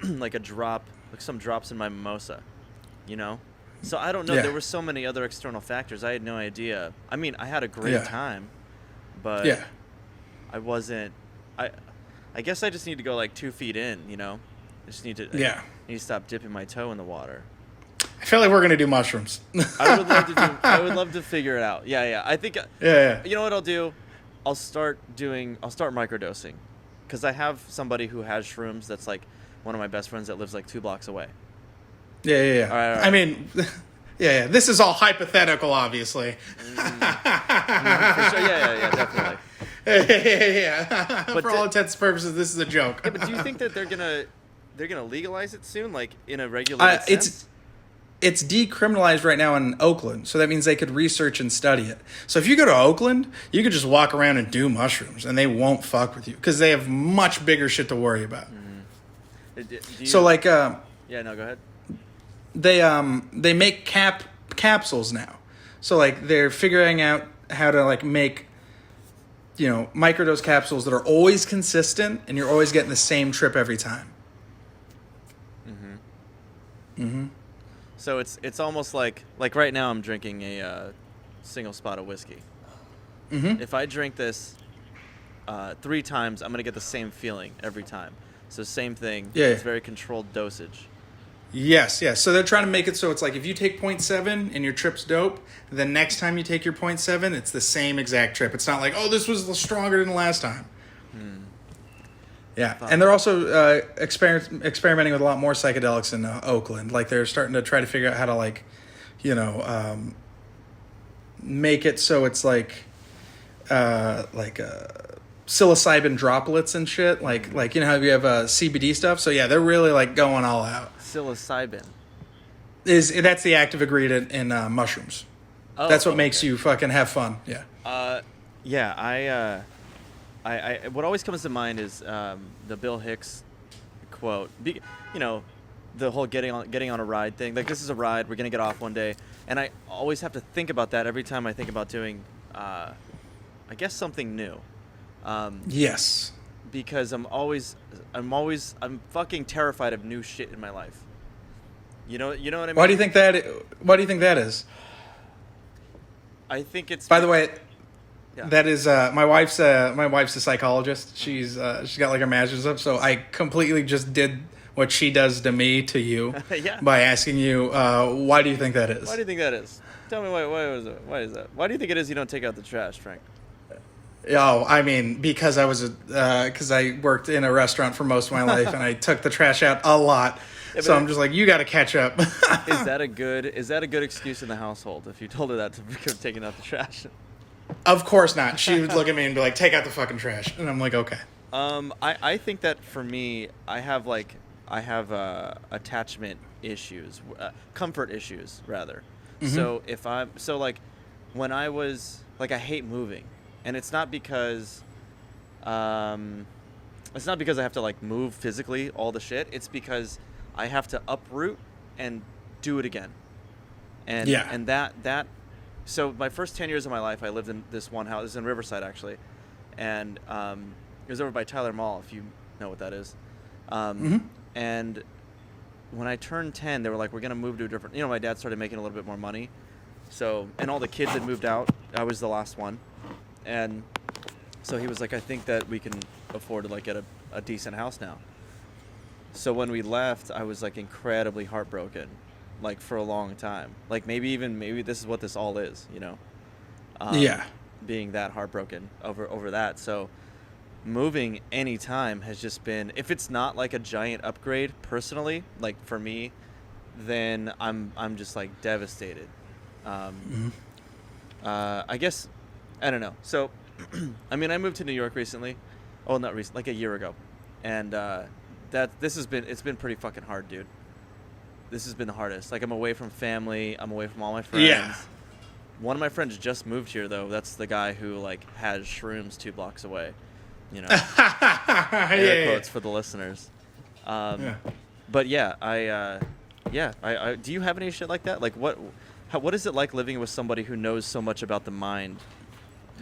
[SPEAKER 1] like a drop, like some drops in my mimosa, you know. So I don't know.
[SPEAKER 2] Yeah.
[SPEAKER 1] There were so many other external factors. I had no idea. I mean, I had a great time, but I wasn't. I guess I just need to go like 2 feet in. You know, I just need to. I need to stop dipping my toe in the water.
[SPEAKER 2] I feel like we're gonna do mushrooms.
[SPEAKER 1] I would love to figure it out. Yeah. I think.
[SPEAKER 2] Yeah.
[SPEAKER 1] You know what I'll do? I'll start microdosing, because I have somebody who has shrooms. That's like one of my best friends that lives like 2 blocks away.
[SPEAKER 2] Yeah.
[SPEAKER 1] All right.
[SPEAKER 2] I mean, yeah. This is all hypothetical, obviously.
[SPEAKER 1] For sure. Yeah, definitely.
[SPEAKER 2] Yeah.
[SPEAKER 1] But
[SPEAKER 2] for all intents and purposes, this is a joke.
[SPEAKER 1] Yeah, but do you think that they're gonna legalize it soon, like in a regulated sense?
[SPEAKER 2] It's decriminalized right now in Oakland, so that means they could research and study it. So if you go to Oakland, you could just walk around and do mushrooms, and they won't fuck with you because they have much bigger shit to worry about.
[SPEAKER 1] So
[SPEAKER 2] like,
[SPEAKER 1] yeah, no, go ahead.
[SPEAKER 2] They make capsules now, so like they're figuring out how to like make, microdose capsules that are always consistent, and you're always getting the same trip every time.
[SPEAKER 1] So it's almost like right now I'm drinking a single spot of whiskey. If I drink this 3 times, I'm gonna get the same feeling every time. So same thing.
[SPEAKER 2] Yeah.
[SPEAKER 1] It's very controlled dosage.
[SPEAKER 2] Yes. So they're trying to make it so it's like if you take 0.7 and your trip's dope, the next time you take your 0.7, it's the same exact trip. It's not like, oh, this was stronger than the last time. Yeah, and they're also experimenting with a lot more psychedelics in Oakland. Like they're starting to try to figure out how to make it so it's like psilocybin droplets and shit. Like how you have CBD stuff. So yeah, they're really like going all out.
[SPEAKER 1] Psilocybin
[SPEAKER 2] that's the active ingredient in mushrooms.
[SPEAKER 1] Oh,
[SPEAKER 2] that's what makes you fucking have fun. Yeah.
[SPEAKER 1] Yeah. I what always comes to mind is the Bill Hicks quote. The whole getting on a ride thing. Like, this is a ride. We're gonna get off one day, and I always have to think about that every time I think about doing, I guess, something new.
[SPEAKER 2] Yes.
[SPEAKER 1] Because I'm fucking terrified of new shit in my life. You know what I mean?
[SPEAKER 2] Why do you think that is?
[SPEAKER 1] I think it's.
[SPEAKER 2] By the way.
[SPEAKER 1] Yeah.
[SPEAKER 2] That is my wife's a psychologist. She's got like her master's up, so I completely just did what she does to me to you by asking you why do you think that is?
[SPEAKER 1] Why do you think that is? Tell me why is that? Why is that? Why do you think it is you don't take out the trash, Frank?
[SPEAKER 2] Oh, I mean, because I worked in a restaurant for most of my life, and I took the trash out a lot.
[SPEAKER 1] Yeah,
[SPEAKER 2] So I'm just like, you got to catch up.
[SPEAKER 1] is that a good excuse in the household if you told her that to be taking out the trash?
[SPEAKER 2] Of course not. She would look at me and be like, take out the fucking trash. And I'm like, okay.
[SPEAKER 1] I think that for me, I have attachment issues, comfort issues rather.
[SPEAKER 2] Mm-hmm.
[SPEAKER 1] So like when I was like, I hate moving, and it's not because I have to like move physically all the shit. It's because I have to uproot and do it again. And
[SPEAKER 2] Yeah.
[SPEAKER 1] and that so my first 10 years of my life I lived in this one house. It was in Riverside actually. And it was over by Tyler Mall, if you know what that is.
[SPEAKER 2] Mm-hmm.
[SPEAKER 1] And when I turned 10, they were like, we're going to move to a different, my dad started making a little bit more money. So, and all the kids had moved out. I was the last one. And so he was like, I think that we can afford to like get a decent house now. So when we left, I was like incredibly heartbroken, like for a long time. Like maybe this is what this all is,
[SPEAKER 2] Yeah.
[SPEAKER 1] being that heartbroken over that. So moving anytime has just been, if it's not like a giant upgrade personally, like for me, then I'm just like devastated. I guess, I don't know. So, I mean, I moved to New York recently. Oh, not recently, like a year ago. And it's been pretty fucking hard, dude. This has been the hardest. Like I'm away from family. I'm away from all my friends.
[SPEAKER 2] Yeah.
[SPEAKER 1] One of my friends just moved here though. That's the guy who like has shrooms 2 blocks away. Air quotes for the listeners.
[SPEAKER 2] Yeah.
[SPEAKER 1] But yeah, I do you have any shit like that? Like what is it like living with somebody who knows so much about the mind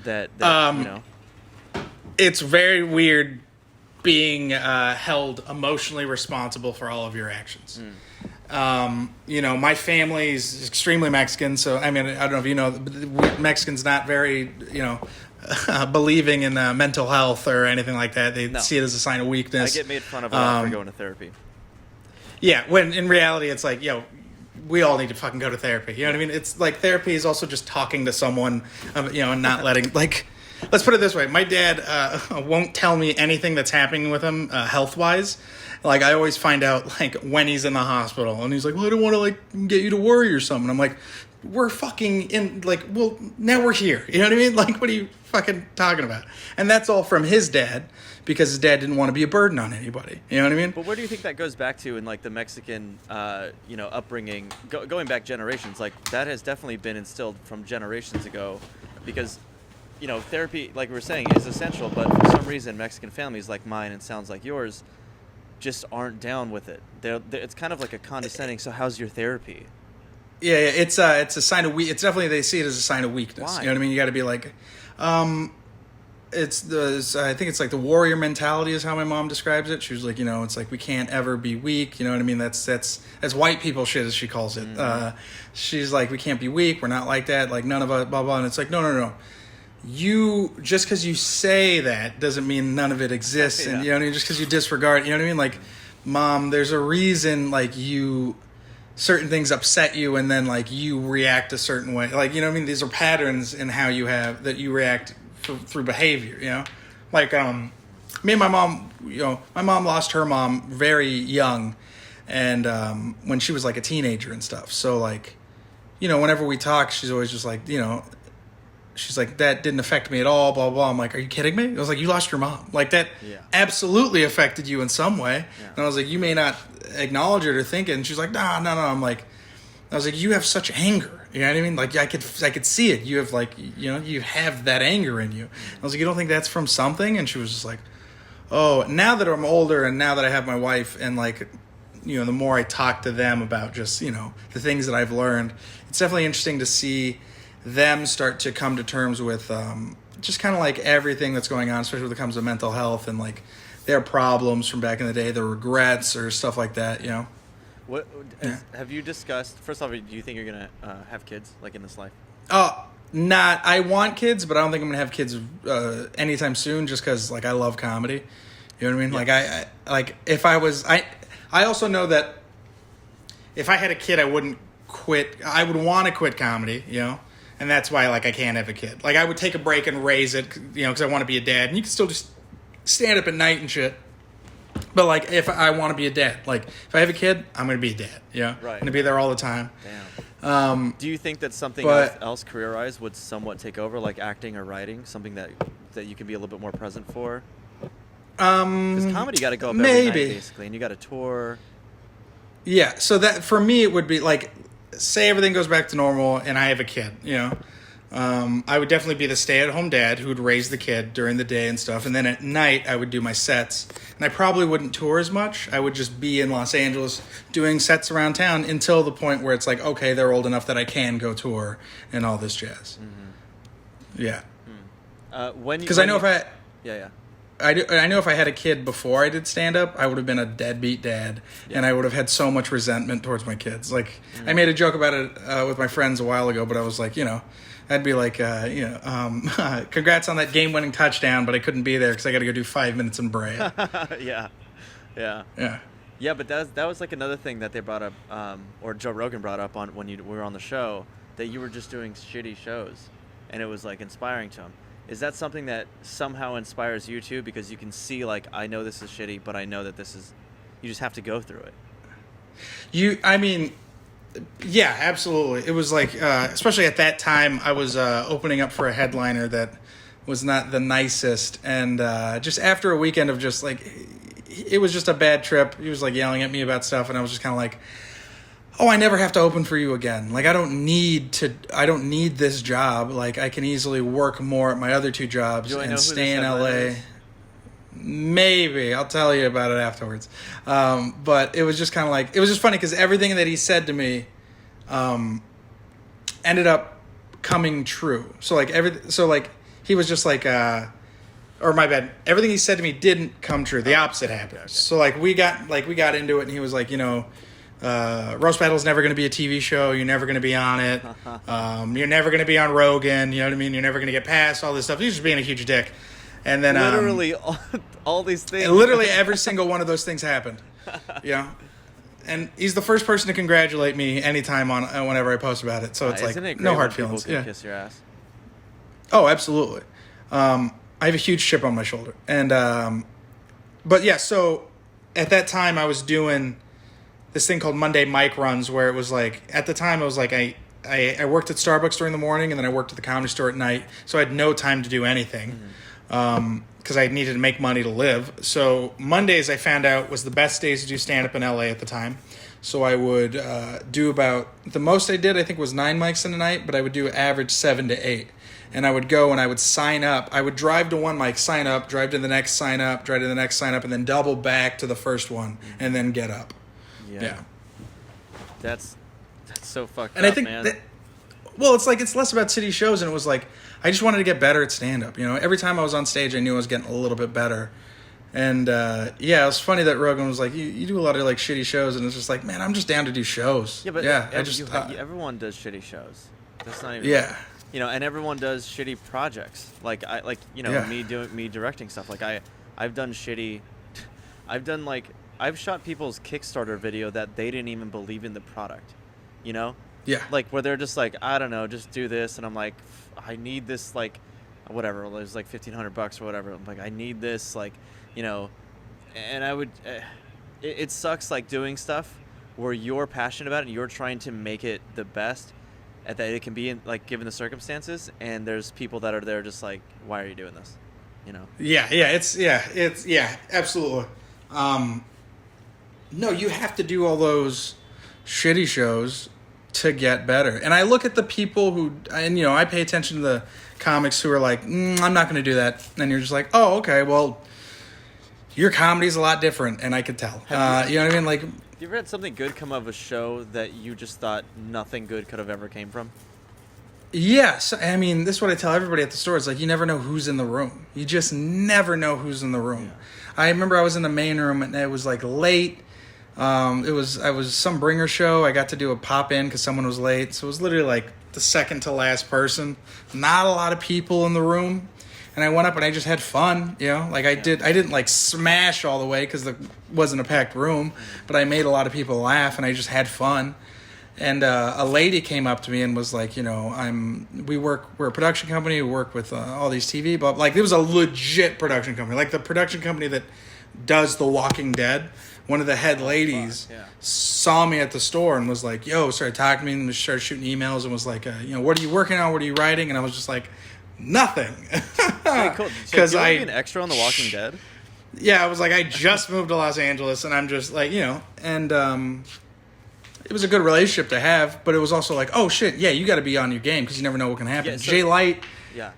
[SPEAKER 1] that
[SPEAKER 2] It's very weird being held emotionally responsible for all of your actions. My family's extremely Mexican, so I mean, I don't know if you know, Mexicans not very, believing in mental health or anything like that. They see it as a sign of weakness.
[SPEAKER 1] I get made fun of a lot for going to therapy.
[SPEAKER 2] Yeah, when in reality it's like, we all need to fucking go to therapy. You know what I mean? It's like therapy is also just talking to someone, and not letting, like, let's put it this way. My dad won't tell me anything that's happening with him health-wise. Like, I always find out, like, when he's in the hospital. And he's like, well, I don't want to, like, get you to worry or something. I'm like, we're fucking in, like, well, now we're here. You know what I mean? Like, what are you fucking talking about? And that's all from his dad, because his dad didn't want to be a burden on anybody. You know what I mean?
[SPEAKER 1] But where do you think that goes back to in, like, the Mexican, upbringing, going back generations? Like, that has definitely been instilled from generations ago, because, therapy, like we were saying, is essential, but for some reason, Mexican families like mine and sounds like yours just aren't down with it. It's kind of like a condescending, so how's your therapy?
[SPEAKER 2] Yeah, it's a sign of it's definitely, they see it as a sign of weakness.
[SPEAKER 1] Why?
[SPEAKER 2] You know what I mean? You got to be like, I think it's like the warrior mentality is how my mom describes it. She was like, it's like we can't ever be weak. You know what I mean? That's white people shit, as she calls it.
[SPEAKER 1] Mm-hmm.
[SPEAKER 2] She's like, we can't be weak. We're not like that. Like none of us, blah blah. And it's like, no. You just because you say that doesn't mean none of it exists.
[SPEAKER 1] Yeah.
[SPEAKER 2] And what I mean, just because you disregard, you know what I mean? Like, Mom, there's a reason. Like certain things upset you, and then like you react a certain way. Like, you know what I mean? These are patterns in how you have that you react through behavior. Like me and my mom. My mom lost her mom very young, and when she was like a teenager and stuff. So like, whenever we talk, she's always just like, she's like, that didn't affect me at all, blah, blah. I'm like, are you kidding me? I was like, you lost your mom. Like, that absolutely affected you in some way.
[SPEAKER 1] Yeah.
[SPEAKER 2] And I was like, you may not acknowledge it or think it. And she's like, no. I was like, you have such anger. You know what I mean? Like, I could see it. You have, like, you have that anger in you. I was like, you don't think that's from something? And she was just like, oh, now that I'm older and now that I have my wife and, like, the more I talk to them about just, the things that I've learned, it's definitely interesting to see them start to come to terms with just kind of like everything that's going on, especially when it comes to mental health and like their problems from back in the day, their regrets or stuff like that,
[SPEAKER 1] What have you discussed? First off, do you think you're gonna have kids like in this life?
[SPEAKER 2] I want kids, but I don't think I'm gonna have kids anytime soon, just because like I love comedy. You know what I mean?
[SPEAKER 1] Yeah.
[SPEAKER 2] Like if I was, I also know that if I had a kid, I wouldn't quit. I would want to quit comedy, and that's why like I can't have a kid. Like I would take a break and raise it, because I want to be a dad, and you can still just stand up at night and shit. But like if I want to be a dad, like if I have a kid, I'm gonna be a dad. Yeah,
[SPEAKER 1] Right.
[SPEAKER 2] I'm gonna be there all the time.
[SPEAKER 1] Damn. Do you think that something else career-wise would somewhat take over, like acting or writing, something that you can be a little bit more present for? Because comedy got to go up every night, basically, and you got to tour.
[SPEAKER 2] Yeah, so that for me it would be like, say everything goes back to normal and I have a kid, I would definitely be the stay-at-home dad who would raise the kid during the day and stuff, and then at night I would do my sets, and I probably wouldn't tour as much. I would just be in Los Angeles doing sets around town until the point where it's like, okay, they're old enough that I can go tour and all this jazz. Mm-hmm. Yeah. Because I know if I...
[SPEAKER 1] Yeah.
[SPEAKER 2] I know if I had a kid before I did stand-up, I would have been a deadbeat dad, and I would have had so much resentment towards my kids. Like, I made a joke about it with my friends a while ago, but I was like, I'd be like, congrats on that game-winning touchdown, but I couldn't be there because I got to go do 5 minutes in Brea.
[SPEAKER 1] Yeah. Yeah, but that was like another thing that they brought up, or Joe Rogan brought up on when we were on the show, that you were just doing shitty shows, and it was like inspiring to him. Is that something that somehow inspires you too? Because you can see, like, I know this is shitty, but I know that this is, you just have to go through it.
[SPEAKER 2] Yeah, absolutely. It was like, especially at that time, I was opening up for a headliner that was not the nicest. And just after a weekend of just like, it was just a bad trip. He was like yelling at me about stuff. And I was just kind of like, oh, I never have to open for you again. Like, I don't need this job. Like, I can easily work more at my other 2 jobs and stay in LA. Maybe. I'll tell you about it afterwards. But it was just kind of like, it was just funny because everything that he said to me ended up coming true. So he was just like, or my bad, everything he said to me didn't come true. The opposite happened. Okay. So we got into it, and he was like, Roast Battle's never going to be a TV show. You're never going to be on it. You're never going to be on Rogan. You know what I mean? You're never going to get past all this stuff. He's just being a huge dick. And then
[SPEAKER 1] literally all these things.
[SPEAKER 2] Literally every single one of those things happened. And he's the first person to congratulate me anytime on whenever I post about it. So it's like no hard feelings.
[SPEAKER 1] People can kiss your ass.
[SPEAKER 2] Oh, absolutely. I have a huge chip on my shoulder, and but yeah. So at that time, I was doing this thing called Monday Mic Runs, where it was like, at the time, it was like I worked at Starbucks during the morning, and then I worked at the Comedy Store at night, so I had no time to do anything, because I needed to make money to live. So Mondays, I found out, was the best days to do stand-up in LA at the time. So I would do about, the most I did, I think, was 9 mics in a night, but I would do average 7 to 8. And I would go and I would sign up. I would drive to one mic, sign up, drive to the next, sign up, drive to the next, sign up, and then double back to the first one, and then get up. Yeah.
[SPEAKER 1] That's so fucked
[SPEAKER 2] and
[SPEAKER 1] up,
[SPEAKER 2] I think
[SPEAKER 1] man.
[SPEAKER 2] It's less about city shows, and it was like, I just wanted to get better at stand-up. Every time I was on stage, I knew I was getting a little bit better. And, it was funny that Rogan was like, you do a lot of, like, shitty shows, and it's just like, man, I'm just down to do shows.
[SPEAKER 1] Yeah, but everyone does shitty shows. That's not even...
[SPEAKER 2] Yeah.
[SPEAKER 1] And everyone does shitty projects. Me directing stuff. Like, I've done shitty... I've shot people's Kickstarter video that they didn't even believe in the product, Yeah. Like, where they're just like, I don't know, just do this. And I'm like, I need this, like, whatever. It was like $1,500 or whatever. I'm like, I need this, like, and I would, it sucks, like, doing stuff where you're passionate about it and you're trying to make it the best that it can be, in, like, given the circumstances. And there's people that are there just like, why are you doing this?
[SPEAKER 2] Yeah, absolutely. No, you have to do all those shitty shows to get better. And I look at the people who, and I pay attention to the comics who are like, I'm not going to do that. And you're just like, oh, okay, well, your comedy's a lot different, and I could tell. You know what I mean? Like,
[SPEAKER 1] you ever had something good come of a show that you just thought nothing good could have ever came from?
[SPEAKER 2] Yes. I mean, this is what I tell everybody at the store. It's like, you never know who's in the room. You just never know who's in the room. Yeah. I remember I was in the main room, and it was, like, late. I was some bringer show. I got to do a pop-in because someone was late. So it was literally, like, the second to last person. Not a lot of people in the room. And I went up and I just had fun, Like, I didn't, like, smash all the way because there wasn't a packed room. But I made a lot of people laugh, and I just had fun. And a lady came up to me and was like, we're a production company. We work with all these TV, but like, it was a legit production company, like the production company that does The Walking Dead. One of the head ladies saw me at the store and was like, yo, started talking to me and started shooting emails and was like, what are you working on? What are you writing? And I was just like, nothing.
[SPEAKER 1] Very cool.
[SPEAKER 2] Because
[SPEAKER 1] I be an extra on The Walking Dead.
[SPEAKER 2] Yeah, I was like, I just moved to Los Angeles and I'm just like, and it was a good relationship to have, but it was also like, oh shit, yeah, you got to be on your game because you never know what can happen.
[SPEAKER 1] Yeah, so,
[SPEAKER 2] Jay Light
[SPEAKER 1] yeah,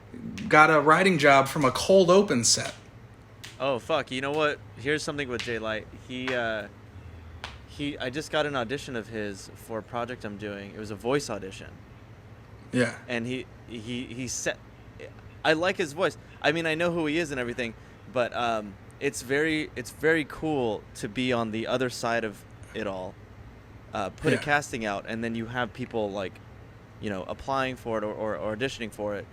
[SPEAKER 2] got a writing job from a cold open set.
[SPEAKER 1] Oh fuck! You know what? Here's something with Jay Light. I just got an audition of his for a project I'm doing. It was a voice audition.
[SPEAKER 2] Yeah.
[SPEAKER 1] And he said, I like his voice. I mean, I know who he is and everything, but it's very cool to be on the other side of it all. Put a casting out, and then you have people like, applying for it or auditioning for it.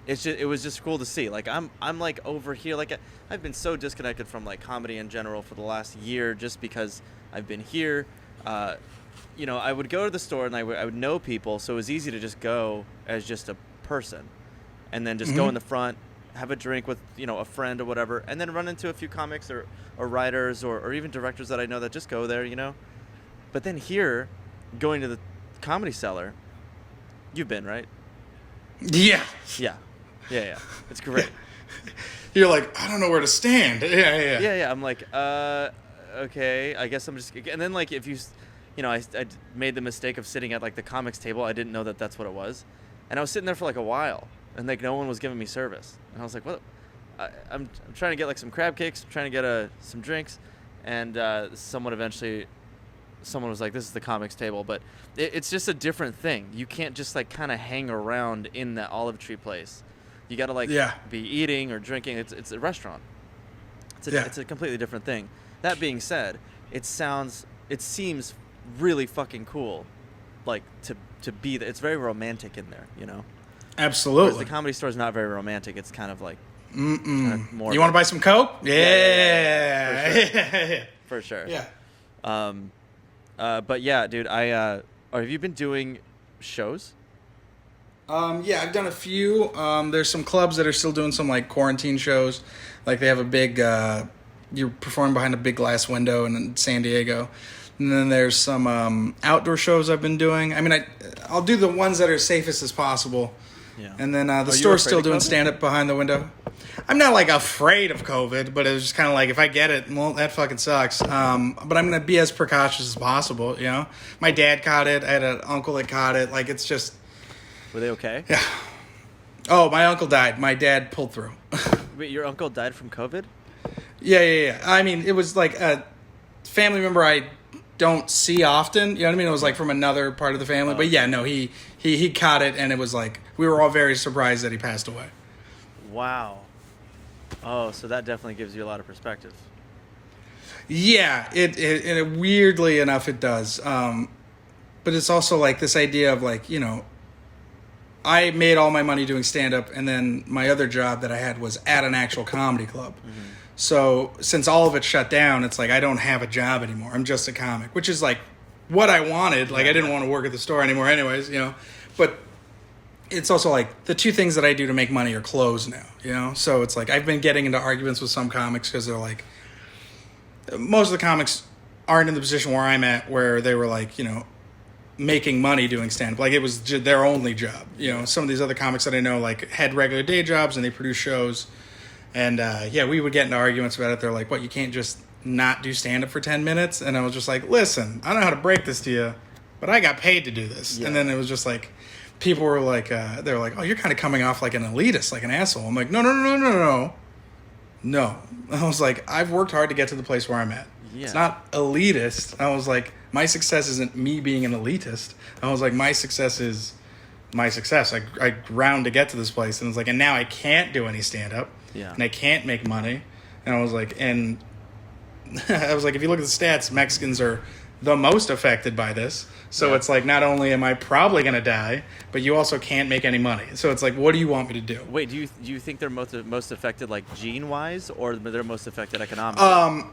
[SPEAKER 1] It was just cool to see. Like I'm like over here, like I've been so disconnected from like comedy in general for the last year, just because I've been here. I would go to the store and I would know people, so it was easy to just go as just a person, and then just go in the front, have a drink with a friend or whatever, and then run into a few comics or writers or even directors that I know that just go there, But then here, going to the Comedy Cellar, you've been, right?
[SPEAKER 2] Yeah.
[SPEAKER 1] Yeah. It's great.
[SPEAKER 2] You're like, I don't know where to stand. Yeah.
[SPEAKER 1] I'm like, okay, I guess I'm just... And then, like, if you... I made the mistake of sitting at, like, the comics table. I didn't know that that's what it was. And I was sitting there for, like, a while. And, like, no one was giving me service. And I was like, what? I'm trying to get, like, some crab cakes. I'm trying to get some drinks. And someone was like, this is the comics table. But it's just a different thing. You can't just, like, kind of hang around in that olive tree place. You got to, like, be eating or drinking. It's a restaurant. It's a completely different thing. That being said, it seems really fucking cool, like, to be there. It's very romantic in there,
[SPEAKER 2] Absolutely.
[SPEAKER 1] Whereas the Comedy Store is not very romantic. It's kind of like... Kind of more
[SPEAKER 2] you want to buy some Coke?
[SPEAKER 1] Yeah. For sure.
[SPEAKER 2] Yeah.
[SPEAKER 1] But yeah, dude, have you been doing shows?
[SPEAKER 2] Yeah, I've done a few. There's some clubs that are still doing some like quarantine shows. Like they have a big, you're performing behind a big glass window in San Diego. And then there's some outdoor shows I've been doing. I mean, I'll do the ones that are safest as possible. Yeah. And then the store's still doing stand-up behind the window. I'm not like afraid of COVID, but it was just kind of like, if I get it, well, that fucking sucks. But I'm going to be as precautious as possible, My dad caught it. I had an uncle that caught it. Like, it's just...
[SPEAKER 1] Were they okay?
[SPEAKER 2] Yeah. Oh, my uncle died. My dad pulled through.
[SPEAKER 1] Wait, your uncle died from COVID?
[SPEAKER 2] Yeah. I mean, it was like a family member I don't see often. You know what I mean? It was like from another part of the family. But yeah, no, he caught it, and it was like, we were all very surprised that he passed away.
[SPEAKER 1] Wow. Oh, so that definitely gives you a lot of perspective.
[SPEAKER 2] Yeah, it weirdly enough it does. But it's also like this idea of like, I made all my money doing stand-up, and then my other job that I had was at an actual comedy club. Mm-hmm. So since all of it shut down, it's like I don't have a job anymore. I'm just a comic, which is like what I wanted. Like I didn't want to work at the store anymore anyways, But it's also like the two things that I do to make money are closed now, So it's like I've been getting into arguments with some comics because they're like, most of the comics aren't in the position where I'm at, where they were like, making money doing stand-up. Like it was their only job. Some of these other comics that I know like had regular day jobs and they produce shows. And we would get into arguments about it. They're like, what, you can't just not do stand-up for 10 minutes? And I was just like, listen, I don't know how to break this to you, but I got paid to do this. Yeah. And then it was just like, people were like, they were like, oh, you're kind of coming off like an elitist, like an asshole. I'm like, no. I was like, I've worked hard to get to the place where I'm at. Yeah. It's not elitist. I was like, my success isn't me being an elitist. I was like, my success is my success. I ground to get to this place. And it's like, and now I can't do any stand-up. Yeah. And I can't make money. And I was like, if you look at the stats, Mexicans are the most affected by this. So it's like, not only am I probably going to die, but you also can't make any money. So it's like, what do you want me to do?
[SPEAKER 1] Wait, do you think they're most affected like gene-wise, or they're most affected economically?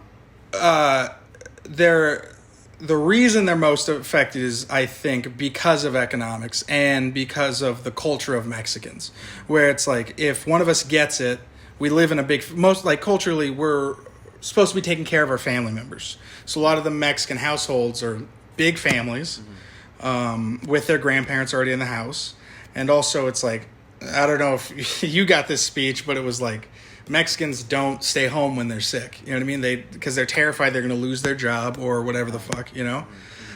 [SPEAKER 2] the reason they're most affected is, I think, because of economics and because of the culture of Mexicans, where it's like if one of us gets it, we live in a big, most like culturally, we're supposed to be taking care of our family members. So a lot of the Mexican households are big families with their grandparents already in the house. And also it's like, I don't know if you got this speech, but it was like, Mexicans don't stay home when they're sick. You know what I mean? Because they're terrified they're going to lose their job or whatever the fuck, you know?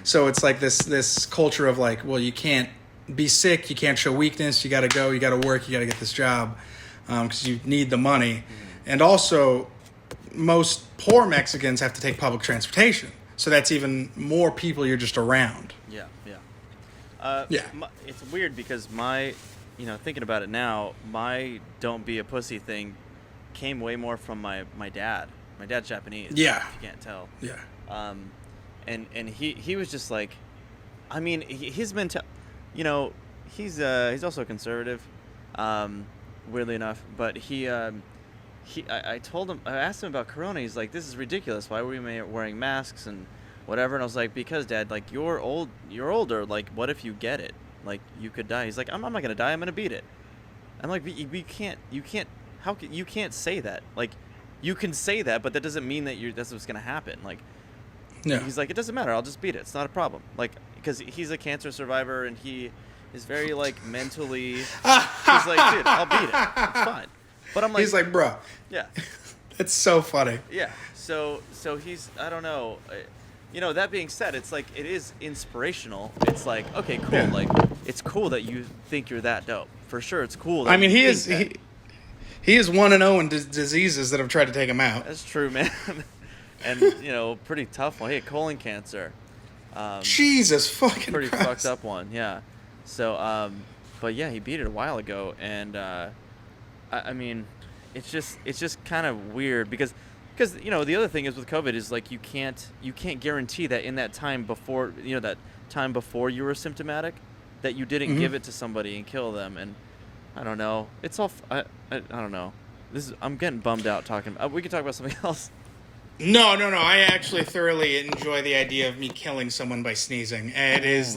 [SPEAKER 2] So it's like this culture of like, well, you can't be sick, you can't show weakness, you got to go, you got to work, you got to get this job because you need the money. And also, most poor Mexicans have to take public transportation. So that's even more people you're just around.
[SPEAKER 1] Yeah. It's weird because thinking about it now, my don't be a pussy thing came way more from my dad. My dad's Japanese.
[SPEAKER 2] Yeah.
[SPEAKER 1] If you can't tell.
[SPEAKER 2] Yeah.
[SPEAKER 1] And he was just like, I mean, his mental, he's also a conservative, weirdly enough. But I told him, I asked him about Corona. He's like, this is ridiculous. Why were we wearing masks and whatever? And I was like, because Dad, like you're older. Like, what if you get it? Like, you could die. He's like, I'm not gonna die. I'm gonna beat it. I'm like, you can't say that. Like, you can say that, but that doesn't mean that that's what's gonna happen. Like,
[SPEAKER 2] yeah.
[SPEAKER 1] He's like, it doesn't matter. I'll just beat it. It's not a problem. Like, because he's a cancer survivor and he is very like mentally. He's like, dude, I'll beat it. It's fine. But I'm like,
[SPEAKER 2] he's like, bro.
[SPEAKER 1] Yeah.
[SPEAKER 2] It's so funny.
[SPEAKER 1] Yeah. So he's, I don't know. That being said, it's like, it is inspirational. It's like, okay, cool.
[SPEAKER 2] Yeah.
[SPEAKER 1] Like, it's cool that you think you're that dope. For sure, it's cool.
[SPEAKER 2] I mean, he is 1-0 in diseases that have tried to take him out.
[SPEAKER 1] That's true, man. And pretty tough one. He had colon cancer.
[SPEAKER 2] Jesus fucking
[SPEAKER 1] pretty
[SPEAKER 2] Christ.
[SPEAKER 1] Fucked up one, yeah. So, but yeah, he beat it a while ago, and I mean, it's just kind of weird because the other thing is with COVID is like you can't guarantee that in that time before you were symptomatic that you didn't give it to somebody and kill them. And I don't know, it's all I don't know, I'm getting bummed out talking. We could talk about something else.
[SPEAKER 2] No, I actually thoroughly enjoy the idea of me killing someone by sneezing. And it is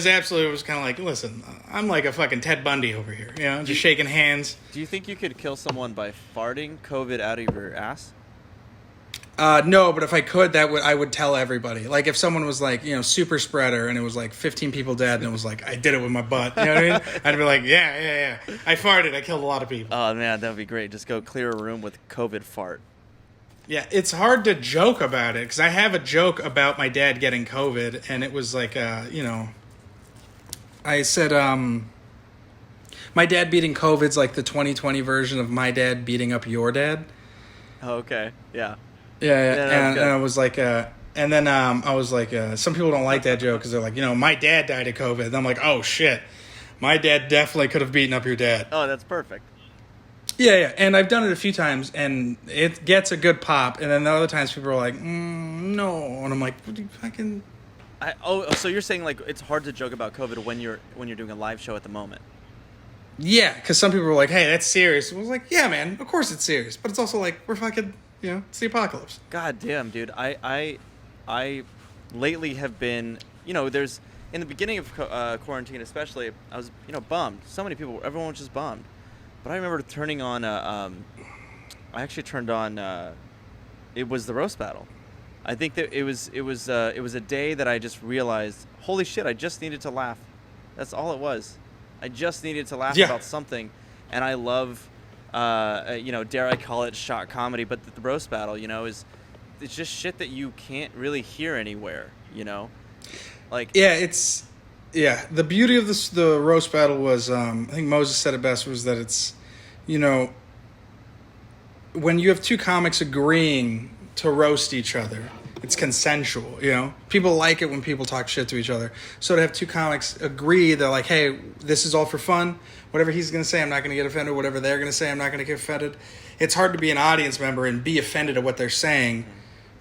[SPEAKER 2] absolutely, it was kind of like, listen, I'm like a fucking Ted Bundy over here, just shaking hands.
[SPEAKER 1] Do you think you could kill someone by farting COVID out of your ass?
[SPEAKER 2] No, but if I could, I would tell everybody. Like if someone was like, super spreader and it was like 15 people dead and it was like, I did it with my butt. You know what I mean? I'd be like, yeah. I farted. I killed a lot of people.
[SPEAKER 1] Oh man, that would be great. Just go clear a room with COVID fart.
[SPEAKER 2] Yeah, it's hard to joke about it because I have a joke about my dad getting COVID, and it was like, I said, my dad beating COVID's like the 2020 version of my dad beating up your dad.
[SPEAKER 1] Oh, okay, yeah.
[SPEAKER 2] Yeah, and I was like, and then I was like, some people don't like that joke because they're like, my dad died of COVID. And I'm like, oh shit, my dad definitely could have beaten up your dad.
[SPEAKER 1] Oh, that's perfect.
[SPEAKER 2] Yeah, and I've done it a few times, and it gets a good pop, and then the other times people are like, no, and I'm like, what do you fucking...
[SPEAKER 1] So you're saying, like, it's hard to joke about COVID when you're doing a live show at the moment?
[SPEAKER 2] Yeah, because some people were like, hey, that's serious. I was like, yeah, man, of course it's serious, but it's also like, we're fucking, it's the apocalypse. God
[SPEAKER 1] damn, dude, I lately have been, there's, in the beginning of quarantine especially, I was, bummed. So many people, everyone was just bummed. But I remember turning on I actually turned on it was the roast battle. I think that it was a day that I just realized, holy shit, I just needed to laugh. That's all it was. I just needed to laugh about something. And I love dare I call it shock comedy, but the roast battle, it's just shit that you can't really hear anywhere, Like
[SPEAKER 2] Yeah, the beauty of the roast battle was, I think Moses said it best, was that it's, when you have two comics agreeing to roast each other, it's consensual, People like it when people talk shit to each other. So to have two comics agree, they're like, hey, this is all for fun. Whatever he's going to say, I'm not going to get offended. Whatever they're going to say, I'm not going to get offended. It's hard to be an audience member and be offended at what they're saying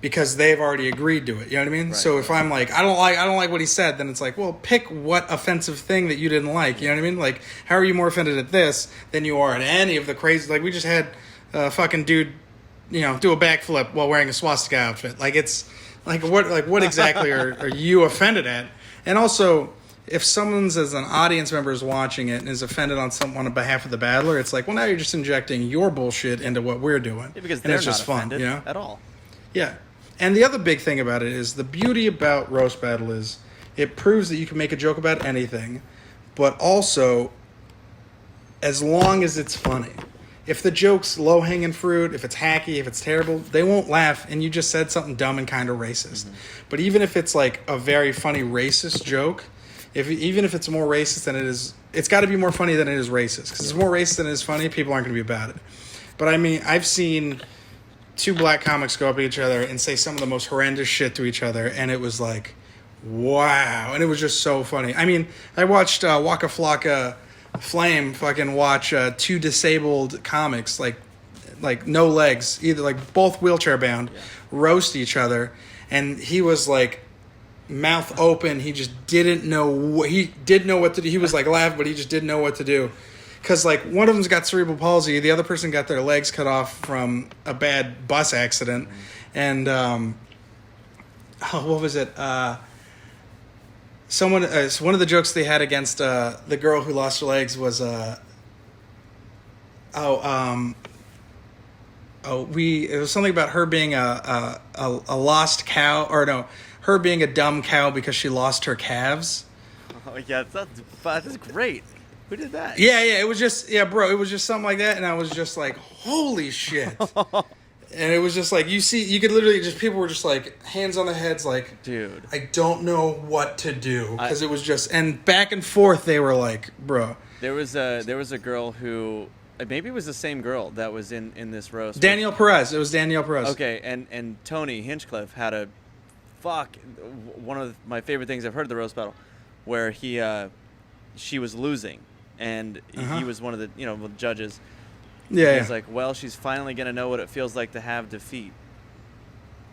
[SPEAKER 2] because they've already agreed to it. You know what I mean? Right. So if I'm like, I don't like what he said, then it's like, well, pick what offensive thing that you didn't like. You know what I mean? Like, how are you more offended at this than you are at any of the crazy? Like, we just had a fucking dude, do a backflip while wearing a swastika outfit. Like, it's Like what exactly are you offended at? And also, if someone's as an audience member is watching it and is offended on someone on behalf of the battler, it's like, well, now you're just injecting your bullshit into what we're doing.
[SPEAKER 1] Yeah, because
[SPEAKER 2] and
[SPEAKER 1] they're
[SPEAKER 2] it's
[SPEAKER 1] not
[SPEAKER 2] just
[SPEAKER 1] offended
[SPEAKER 2] fun,
[SPEAKER 1] at all.
[SPEAKER 2] Yeah. And the other big thing about it is the beauty about roast battle is it proves that you can make a joke about anything, but also as long as it's funny. If the joke's low-hanging fruit, if it's hacky, if it's terrible, they won't laugh, and you just said something dumb and kind of racist. But even if it's like a very funny racist joke, even if it's more racist than it is, it's got to be more funny than it is racist. Because it's more racist than it is funny, people aren't going to be about it. But I mean, I've seen two black comics go up to each other and say some of the most horrendous shit to each other, and it was like, wow. And it was just so funny. I mean, I watched Waka Flocka Flame fucking watch two disabled comics, like no legs, either, like both wheelchair bound, roast each other, and he was like mouth open. He just didn't know he did know what to do. He was like laughing, but he just didn't know what to do, because like one of them's got cerebral palsy, the other person got their legs cut off from a bad bus accident, and what was it? Someone, one of the jokes they had against the girl who lost her legs was, it was something about her being a lost cow, or no, her being a dumb cow because she lost her calves.
[SPEAKER 1] Oh yeah, that's great. Who did that?
[SPEAKER 2] Yeah, it was just, bro, it was just something like that, and I was just like, holy shit. And it was just like, you could literally just, people were just like, hands on their heads, like,
[SPEAKER 1] dude,
[SPEAKER 2] I don't know what to do. Because it was just, and back and forth, they were like, bro.
[SPEAKER 1] There was a girl who, maybe it was the same girl that was in this roast.
[SPEAKER 2] Danielle Perez. It was Danielle Perez.
[SPEAKER 1] Okay, and Tony Hinchcliffe had one of my favorite things I've heard of the roast battle, where she was losing, and he was one of the, the judges.
[SPEAKER 2] Yeah,
[SPEAKER 1] He's like, well, she's finally going to know what it feels like to have defeat.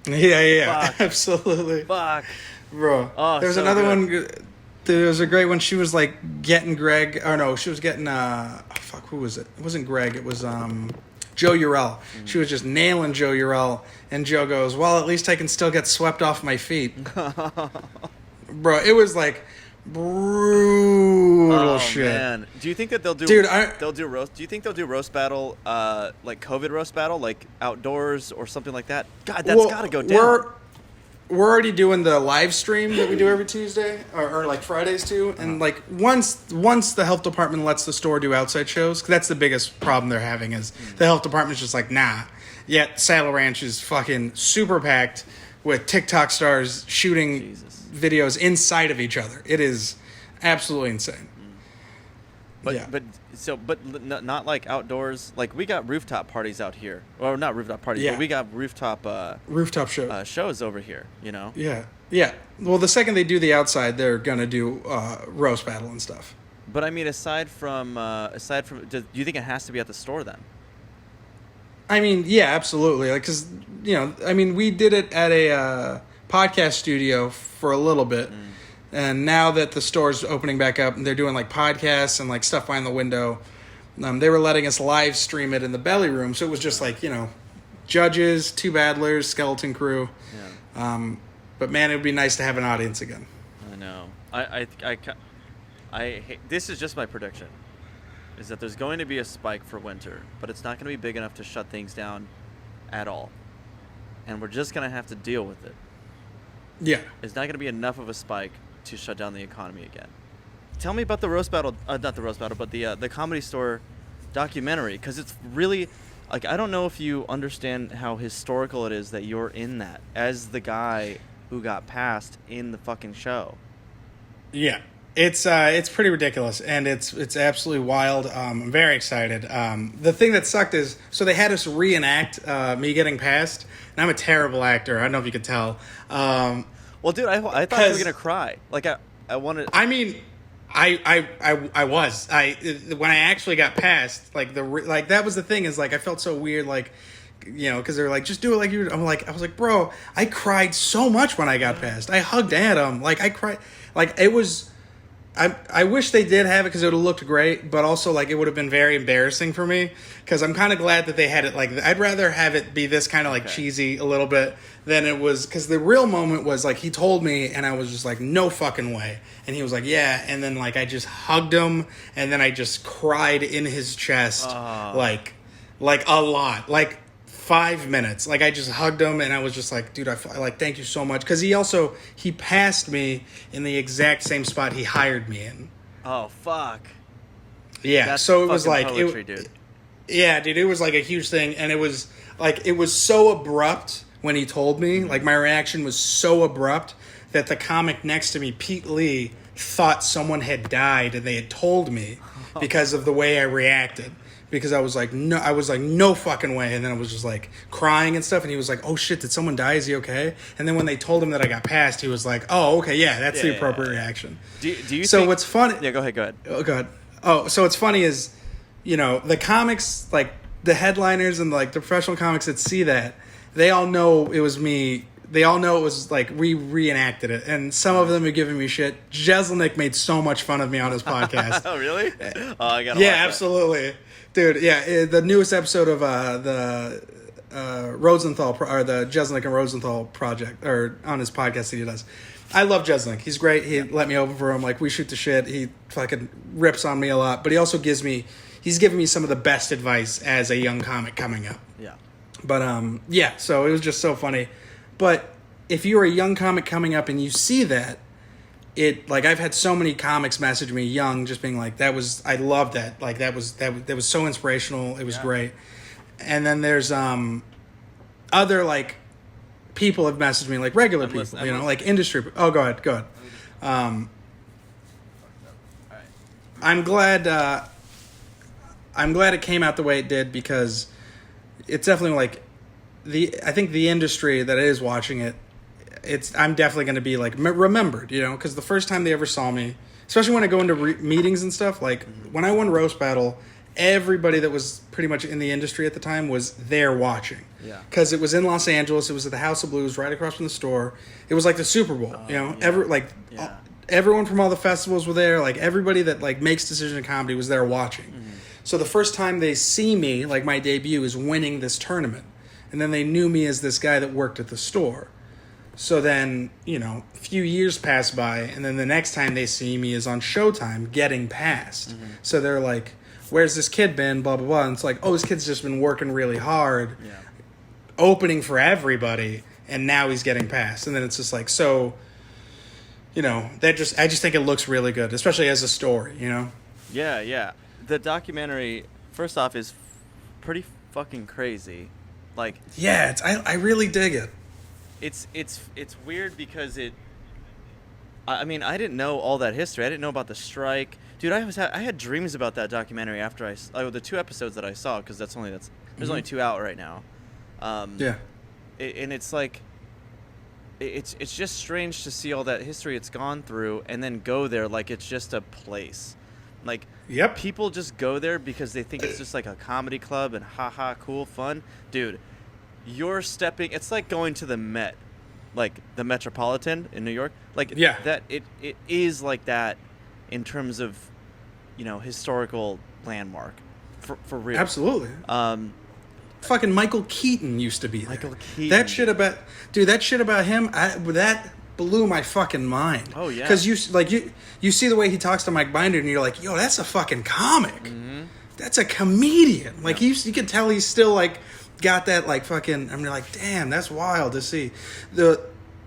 [SPEAKER 2] Yeah.
[SPEAKER 1] Fuck.
[SPEAKER 2] Absolutely.
[SPEAKER 1] Fuck.
[SPEAKER 2] Bro.
[SPEAKER 1] Oh,
[SPEAKER 2] There's
[SPEAKER 1] so
[SPEAKER 2] another
[SPEAKER 1] good.
[SPEAKER 2] one. There was a great one. She was like getting Greg, or no, she was getting, who was it? It wasn't Greg. It was Joe Urell. She was just nailing Joe Urell, and Joe goes, well, at least I can still get swept off my feet. Bro, it was like brutal shit.
[SPEAKER 1] Man. Do you think that they'll do?
[SPEAKER 2] Dude,
[SPEAKER 1] roast? Do you think they'll do roast battle, like COVID roast battle, like outdoors or something like that? God, that's got to go down.
[SPEAKER 2] We're already doing the live stream that we do every Tuesday, or like Fridays too. And like once the health department lets the store do outside shows, 'cause that's the biggest problem they're having is the health department's just like, nah. Yet Saddle Ranch is fucking super packed with TikTok stars shooting videos inside of each other. It is absolutely insane.
[SPEAKER 1] But not like outdoors. Like we got rooftop parties out here, or not rooftop parties, but we got rooftop shows over here.
[SPEAKER 2] Yeah. Well, the second they do the outside, they're gonna do roast battle and stuff.
[SPEAKER 1] But I mean, aside from, do you think it has to be at the store then?
[SPEAKER 2] I mean, yeah, absolutely. Like, 'cause we did it at a podcast studio for a little bit. And now that the store's opening back up and they're doing like podcasts and like stuff behind the window, they were letting us live stream it in the belly room. So it was just like, judges, two battlers, skeleton crew. Yeah. But man, it would be nice to have an audience again.
[SPEAKER 1] I know. I hate, this is just my prediction, is that there's going to be a spike for winter, but it's not going to be big enough to shut things down at all. And we're just going to have to deal with it.
[SPEAKER 2] Yeah. It's
[SPEAKER 1] not going to be enough of a spike to shut down the economy again. Tell me about the roast battle, not the roast battle, but the Comedy Store documentary, because it's really, like, I don't know if you understand how historical it is that you're in that as the guy who got passed in the fucking show.
[SPEAKER 2] Yeah, it's pretty ridiculous, and it's absolutely wild. I'm very excited. The thing that sucked is, so they had us reenact me getting passed, and I'm a terrible actor. I don't know if you could tell.
[SPEAKER 1] Well, dude, I thought you were gonna cry. Like I wanted.
[SPEAKER 2] I mean, I was. When I actually got passed, like that was the thing, is like I felt so weird, like, because they're like, just do it like you. I was like, bro, I cried so much when I got passed. I hugged Adam, like I cried, like it was I wish they did have it because it would have looked great, but also like it would have been very embarrassing for me because I'm kind of glad that they had it like I'd rather have it be this kind of like cheesy a little bit than it was because the real moment was like he told me and I was just like no fucking way and he was like yeah and then like I just hugged him and then I just cried in his chest like a lot like 5 minutes. Like I just hugged him and I was just like, dude, like thank you so much because he passed me in the exact same spot he hired me in.
[SPEAKER 1] Oh fuck.
[SPEAKER 2] Yeah,
[SPEAKER 1] That's
[SPEAKER 2] so it was like
[SPEAKER 1] poetry, dude.
[SPEAKER 2] Yeah, dude, it was like a huge thing and it was so abrupt when he told me. Like my reaction was so abrupt that the comic next to me, Pete Lee, thought someone had died and they had told me because of the way I reacted. Because I was like, no fucking way. And then I was just like crying and stuff. And he was like, oh shit, did someone die? Is he okay? And then when they told him that I got passed, he was like, oh, okay, yeah, that's the appropriate reaction.
[SPEAKER 1] Do you
[SPEAKER 2] so
[SPEAKER 1] think...
[SPEAKER 2] what's funny...
[SPEAKER 1] Yeah, go ahead.
[SPEAKER 2] Oh, God. Oh, so what's funny is, you know, the comics, like the headliners and like the professional comics that see that, they all know it was me. They all know it was like we reenacted it. And some of them are giving me shit. Jeselnik made so much fun of me on his podcast.
[SPEAKER 1] Oh, really? Oh, I gotta
[SPEAKER 2] yeah, absolutely. Dude, yeah, the newest episode of the Rosenthal or the Jeselnik and Rosenthal project, or on his podcast that he does. I love Jeselnik. He's great. He let me over for him. Like we shoot the shit. He fucking rips on me a lot, but he also he's giving me some of the best advice as a young comic coming up.
[SPEAKER 1] Yeah.
[SPEAKER 2] But yeah. So it was just so funny. But if you're a young comic coming up and you see that. It like I've had so many comics message me young, just being like, I loved that. Like that was so inspirational. It was great. And then there's other like people have messaged me like regular people, you know, like industry. Oh, go ahead. I'm glad it came out the way it did because it's definitely like I think the industry that is watching it. I'm definitely going to be like remembered, you know, because the first time they ever saw me, especially when I go into meetings and stuff, like when I won Roast Battle, everybody that was pretty much in the industry at the time was there watching. Yeah. Because it was in Los Angeles, it was at the House of Blues, right across from the store. It was like the Super Bowl, you know. Yeah. Everyone from all the festivals were there. Like everybody that like makes decision in comedy was there watching. Mm-hmm. So the first time they see me, like my debut, is winning this tournament, and then they knew me as this guy that worked at the store. So then, you know, a few years pass by, and then the next time they see me is on Showtime getting passed. Mm-hmm. So they're like, where's this kid been, blah, blah, blah. And it's like, oh, this kid's just been working really hard, opening for everybody, and now he's getting passed. And then it's just like, so, you know, I just think it looks really good, especially as a story, you know?
[SPEAKER 1] Yeah. The documentary, first off, is pretty fucking crazy. Like...
[SPEAKER 2] Yeah, I really dig it.
[SPEAKER 1] It's weird because I mean, I didn't know all that history. I didn't know about the strike, dude. I had dreams about that documentary after the 2 episodes that I saw, because there's only 2 out right now. And it's like it's just strange to see all that history it's gone through and then go there like it's just a place. Like people just go there because they think it's just like a comedy club and haha cool fun, dude. It's like going to the Met, like the Metropolitan in New York. Like that it is like that in terms of, you know, historical landmark for real.
[SPEAKER 2] Absolutely. Fucking Michael Keaton used to be there.
[SPEAKER 1] Michael Keaton.
[SPEAKER 2] That shit about him, that blew my fucking mind.
[SPEAKER 1] Oh yeah.
[SPEAKER 2] Cuz you see the way he talks to Mike Binder and you're like, "Yo, that's a fucking comic." Mm-hmm. That's a comedian. Like you can tell he's still like got that like fucking. I'm like, damn, that's wild to see.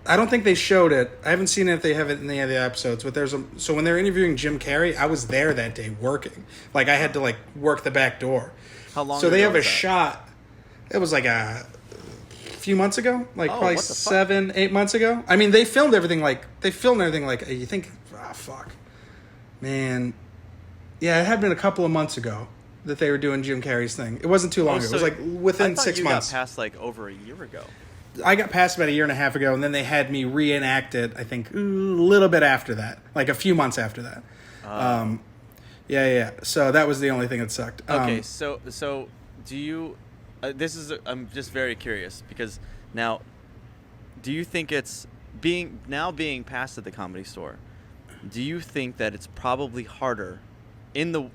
[SPEAKER 2] I don't think they showed it. I haven't seen it if they have it in any of the episodes. But so when they're interviewing Jim Carrey, I was there that day working. Like I had to like work the back door.
[SPEAKER 1] How long?
[SPEAKER 2] So they have a shot. It was like a few months ago, like probably 7-8 months ago. I mean, they filmed everything like you think, fuck, man. Yeah, it had been a couple of months ago that they were doing Jim Carrey's thing. It wasn't too long ago. It was like within 6 months.
[SPEAKER 1] You got past like over a year ago.
[SPEAKER 2] I got past about a year and a half ago, and then they had me reenact it, I think, a little bit after that. Like a few months after that. Yeah. So that was the only thing that sucked.
[SPEAKER 1] Okay, so do you... I'm just very curious, because now, do you think it's being passed at the Comedy Store, do you think that it's probably harder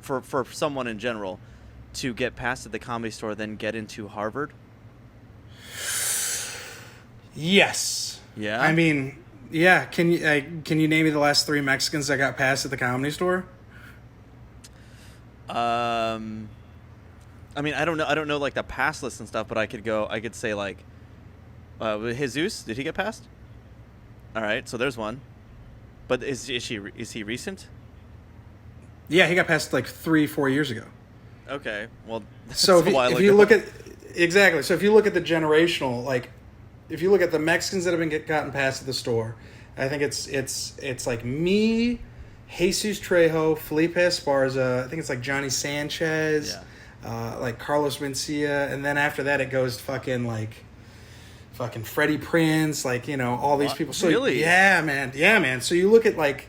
[SPEAKER 1] for someone in general to get past at the Comedy Store than get into Harvard?
[SPEAKER 2] Yes.
[SPEAKER 1] Yeah.
[SPEAKER 2] I mean, yeah. Can you name me the last 3 Mexicans that got passed at the Comedy Store?
[SPEAKER 1] I mean, I don't know like the pass list and stuff, but I could say like, Jesus, did he get passed? All right, so there's one. But is he recent?
[SPEAKER 2] Yeah, he got passed like 3-4 years ago.
[SPEAKER 1] Okay, well, that's
[SPEAKER 2] So
[SPEAKER 1] a while
[SPEAKER 2] if
[SPEAKER 1] ago.
[SPEAKER 2] you look at exactly, so if you look at the generational, like, if you look at the Mexicans that have been gotten passed at the store, I think it's like me, Jesus Trejo, Felipe Esparza. I think it's like Johnny Sanchez, like Carlos Mencia, and then after that it goes fucking Freddie Prinze, like, you know, all these people. So
[SPEAKER 1] really?
[SPEAKER 2] yeah, man. So you look at like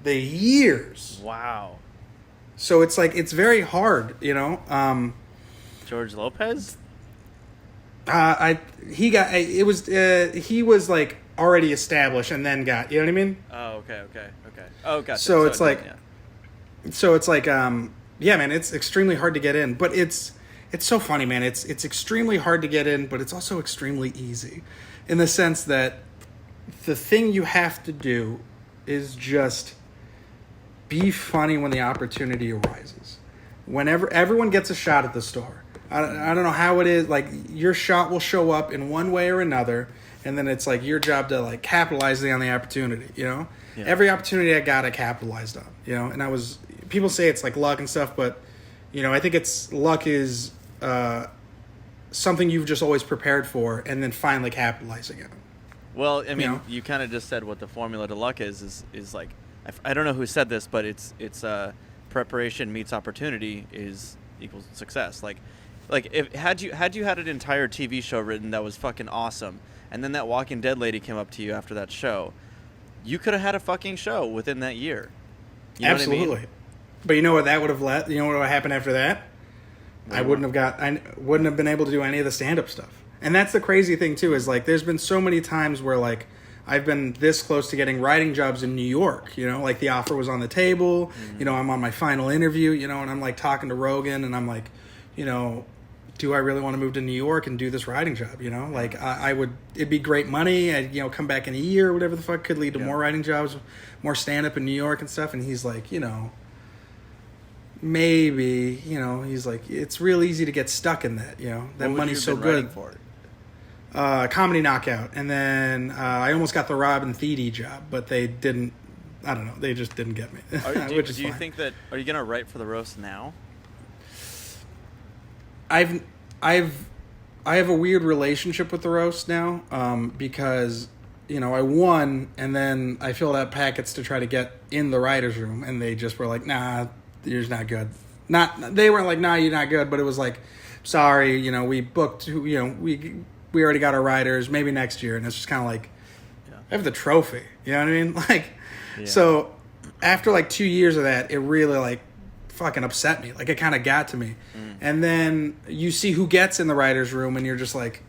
[SPEAKER 2] the years.
[SPEAKER 1] Wow.
[SPEAKER 2] So it's like it's very hard, you know.
[SPEAKER 1] George Lopez?
[SPEAKER 2] He was like already established and then got, you know what I mean?
[SPEAKER 1] Oh, okay. Oh, gotcha.
[SPEAKER 2] So it's like,
[SPEAKER 1] yeah.
[SPEAKER 2] yeah, man, it's extremely hard to get in, but it's so funny, man. It's extremely hard to get in, but it's also extremely easy, in the sense that the thing you have to do is just be funny when the opportunity arises. Whenever everyone gets a shot at the store, I don't know how it is. Like, your shot will show up in one way or another, and then it's like your job to like capitalize on the opportunity. You know, every opportunity I got, I capitalized on. You know, and people say it's like luck and stuff, but you know, I think luck is something you've just always prepared for, and then finally capitalizing it.
[SPEAKER 1] Well, I mean,
[SPEAKER 2] You know?
[SPEAKER 1] you kind of just said what the formula to luck is like, I don't know who said this, but it's preparation meets opportunity equals success. Like if had you had an entire TV show written that was fucking awesome, and then that Walking Dead lady came up to you after that show, you could have had a fucking show within that year. You know
[SPEAKER 2] Absolutely.
[SPEAKER 1] what I mean?
[SPEAKER 2] But you know what that would have led? You know what would have happened after that? I wouldn't have been able to do any of the stand-up stuff. And that's the crazy thing too, is like there's been so many times where like I've been this close to getting writing jobs in New York, you know, like the offer was on the table, you know, I'm on my final interview, you know, and I'm like talking to Rogan and I'm like, you know, do I really want to move to New York and do this writing job, you know? Like it'd be great money, I'd, you know, come back in a year, whatever the fuck, could lead to more writing jobs, more stand-up in New York and stuff. And he's like, you know, maybe, you know, he's like, it's real easy to get stuck in that, you know, that money's so good.
[SPEAKER 1] For it?
[SPEAKER 2] Comedy Knockout, and then I almost got the Robin Thede job, but they didn't. I don't know. They just didn't get me.
[SPEAKER 1] Do you think that? Are you gonna write for the roast now?
[SPEAKER 2] I have a weird relationship with the roast now, because you know I won, and then I filled out packets to try to get in the writers' room, and they just were like, "Nah, you're just not good." They weren't like, "Nah, you're not good," but it was like, "Sorry, you know, we booked. You know, we already got our writers. Maybe next year." And it's just kind of like, I have the trophy. You know what I mean? Like, so after like 2 years of that, it really like fucking upset me. Like, it kind of got to me. And then you see who gets in the writer's room, and you're just like,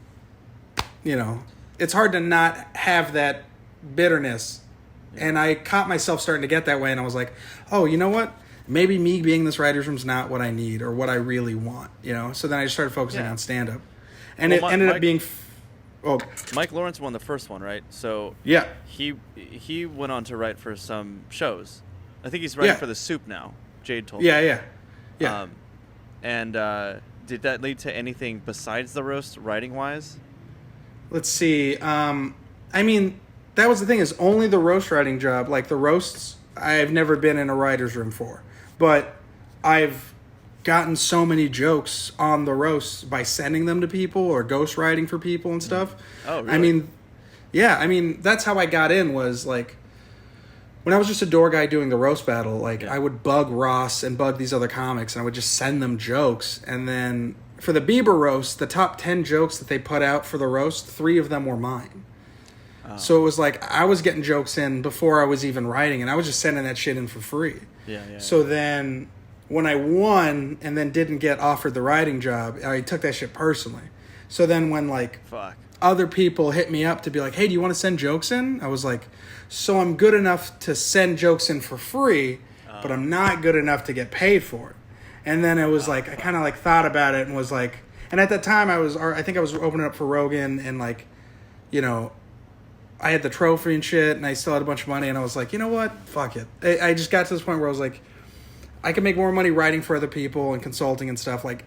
[SPEAKER 2] you know, it's hard to not have that bitterness. And I caught myself starting to get that way, and I was like, oh, you know what? Maybe me being in this writer's room is not what I need or what I really want, you know? So then I just started focusing on stand-up. And it ended up being...
[SPEAKER 1] Mike Lawrence won the first one, right? So
[SPEAKER 2] yeah,
[SPEAKER 1] he went on to write for some shows. I think he's writing for The Soup now. Jade told me.
[SPEAKER 2] Yeah.
[SPEAKER 1] And did that lead to anything besides the roast, writing-wise?
[SPEAKER 2] Let's see. I mean, that was the thing, is only the roast writing job. Like, the roasts, I've never been in a writer's room for. But I've gotten so many jokes on the roasts by sending them to people or ghostwriting for people and stuff.
[SPEAKER 1] Oh, really?
[SPEAKER 2] I mean, that's how I got in, was like, when I was just a door guy doing the roast battle, like, I would bug Ross and bug these other comics, and I would just send them jokes. And then for the Bieber roast, the top 10 jokes that they put out for the roast, 3 of them were mine. So it was like I was getting jokes in before I was even writing, and I was just sending that shit in for free. So then when I won and then didn't get offered the writing job, I took that shit personally. So then when, like, other people hit me up to be like, hey, do you want to send jokes in? I was like, so I'm good enough to send jokes in for free, but I'm not good enough to get paid for it. And then it was like, I kind of like thought about it and was like, and at that time I think I was opening up for Rogan and like, you know, I had the trophy and shit and I still had a bunch of money and I was like, you know what? Fuck it. I just got to this point where I was like, I can make more money writing for other people and consulting and stuff. Like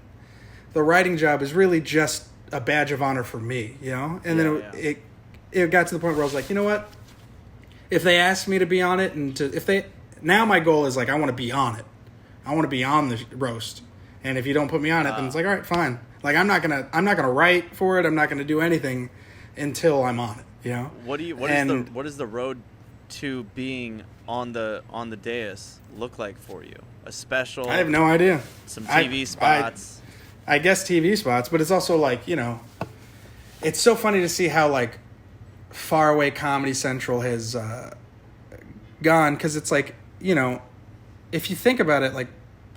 [SPEAKER 2] the writing job is really just a badge of honor for me, you know? And then it got to the point where I was like, you know what? If they ask me to be on it now my goal is like, I want to be on it. I want to be on the roast. And if you don't put me on it, then it's like, all right, fine. Like I'm not going to write for it. I'm not going to do anything until I'm on it, you know?
[SPEAKER 1] What is the road to being on the dais look like for you? A special?
[SPEAKER 2] I have no idea.
[SPEAKER 1] Some TV spots.
[SPEAKER 2] I guess TV spots, but it's also like, you know, it's so funny to see how like far away Comedy Central has gone, because it's like, you know, if you think about it, like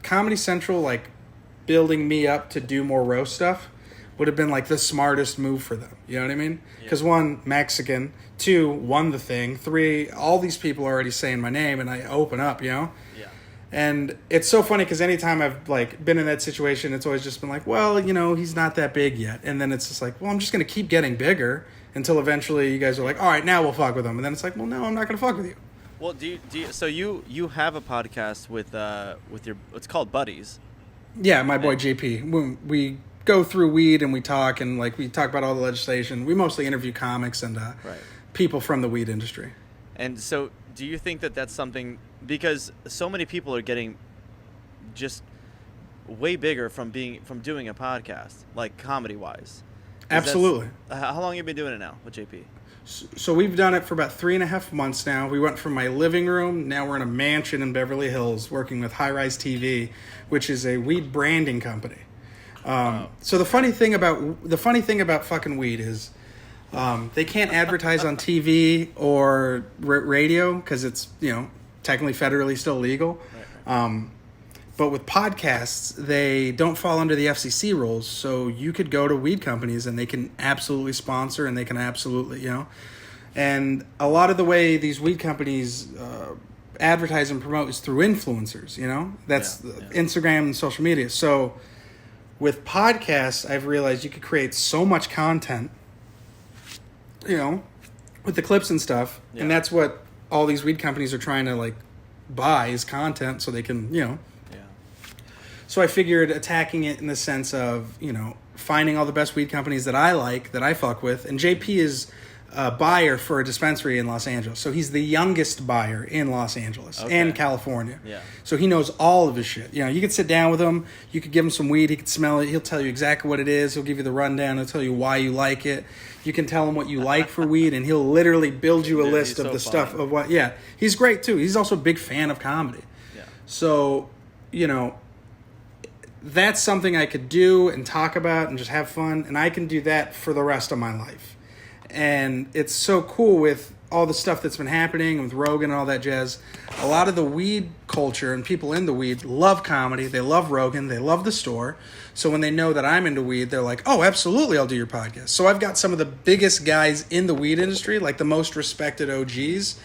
[SPEAKER 2] Comedy Central, like building me up to do more roast stuff would have been like the smartest move for them. You know what I mean? Because one, Mexican, two, won the thing, three, all these people are already saying my name and I open up, you know?
[SPEAKER 1] Yeah.
[SPEAKER 2] And it's so funny because anytime I've like been in that situation, it's always just been like, well, you know, he's not that big yet. And then it's just like, well, I'm just going to keep getting bigger until eventually you guys are like, all right, now we'll fuck with him. And then it's like, well, no, I'm not going to fuck with you.
[SPEAKER 1] Well, so you have a podcast with your, it's called Buddies.
[SPEAKER 2] Yeah, my boy JP. We go through weed and we talk about all the legislation. We mostly interview comics and people from the weed industry.
[SPEAKER 1] And so do you think that that's something, because so many people are getting just way bigger from doing a podcast, like comedy wise?
[SPEAKER 2] Absolutely.
[SPEAKER 1] How long have you been doing it now with JP?
[SPEAKER 2] So we've done it for about 3.5 months now. We went from my living room. Now we're in a mansion in Beverly Hills working with High Rise TV, which is a weed branding company. So the funny thing about fucking weed is they can't advertise on TV or radio because it's, you know, technically federally still legal. Right. But with podcasts, they don't fall under the FCC rules. So you could go to weed companies and they can absolutely sponsor and they can absolutely, you know. And a lot of the way these weed companies advertise and promote is through influencers, you know. That's Instagram and social media. So with podcasts, I've realized you could create so much content, you know, with the clips and stuff. Yeah. And that's what all these weed companies are trying to, like, buy is content so they can, you know. Yeah. So I figured attacking it in the sense of, you know, finding all the best weed companies that I like, that I fuck with. And JP is a buyer for a dispensary in Los Angeles. So he's the youngest buyer in Los Angeles and California. Yeah. So he knows all of his shit. You know, you could sit down with him. You could give him some weed. He could smell it. He'll tell you exactly what it is. He'll give you the rundown. He'll tell you why you like it. You can tell him what you like for weed, and he'll literally build you a list of the stuff of what... Yeah, he's great, too. He's also a big fan of comedy. Yeah. So, you know, that's something I could do and talk about and just have fun, and I can do that for the rest of my life. And it's so cool with all the stuff that's been happening with Rogan and all that jazz. A lot of the weed culture and people into weed love comedy. They love Rogan. They love the store. So when they know that I'm into weed, they're like, oh, absolutely, I'll do your podcast. So I've got some of the biggest guys in the weed industry, like the most respected OGs,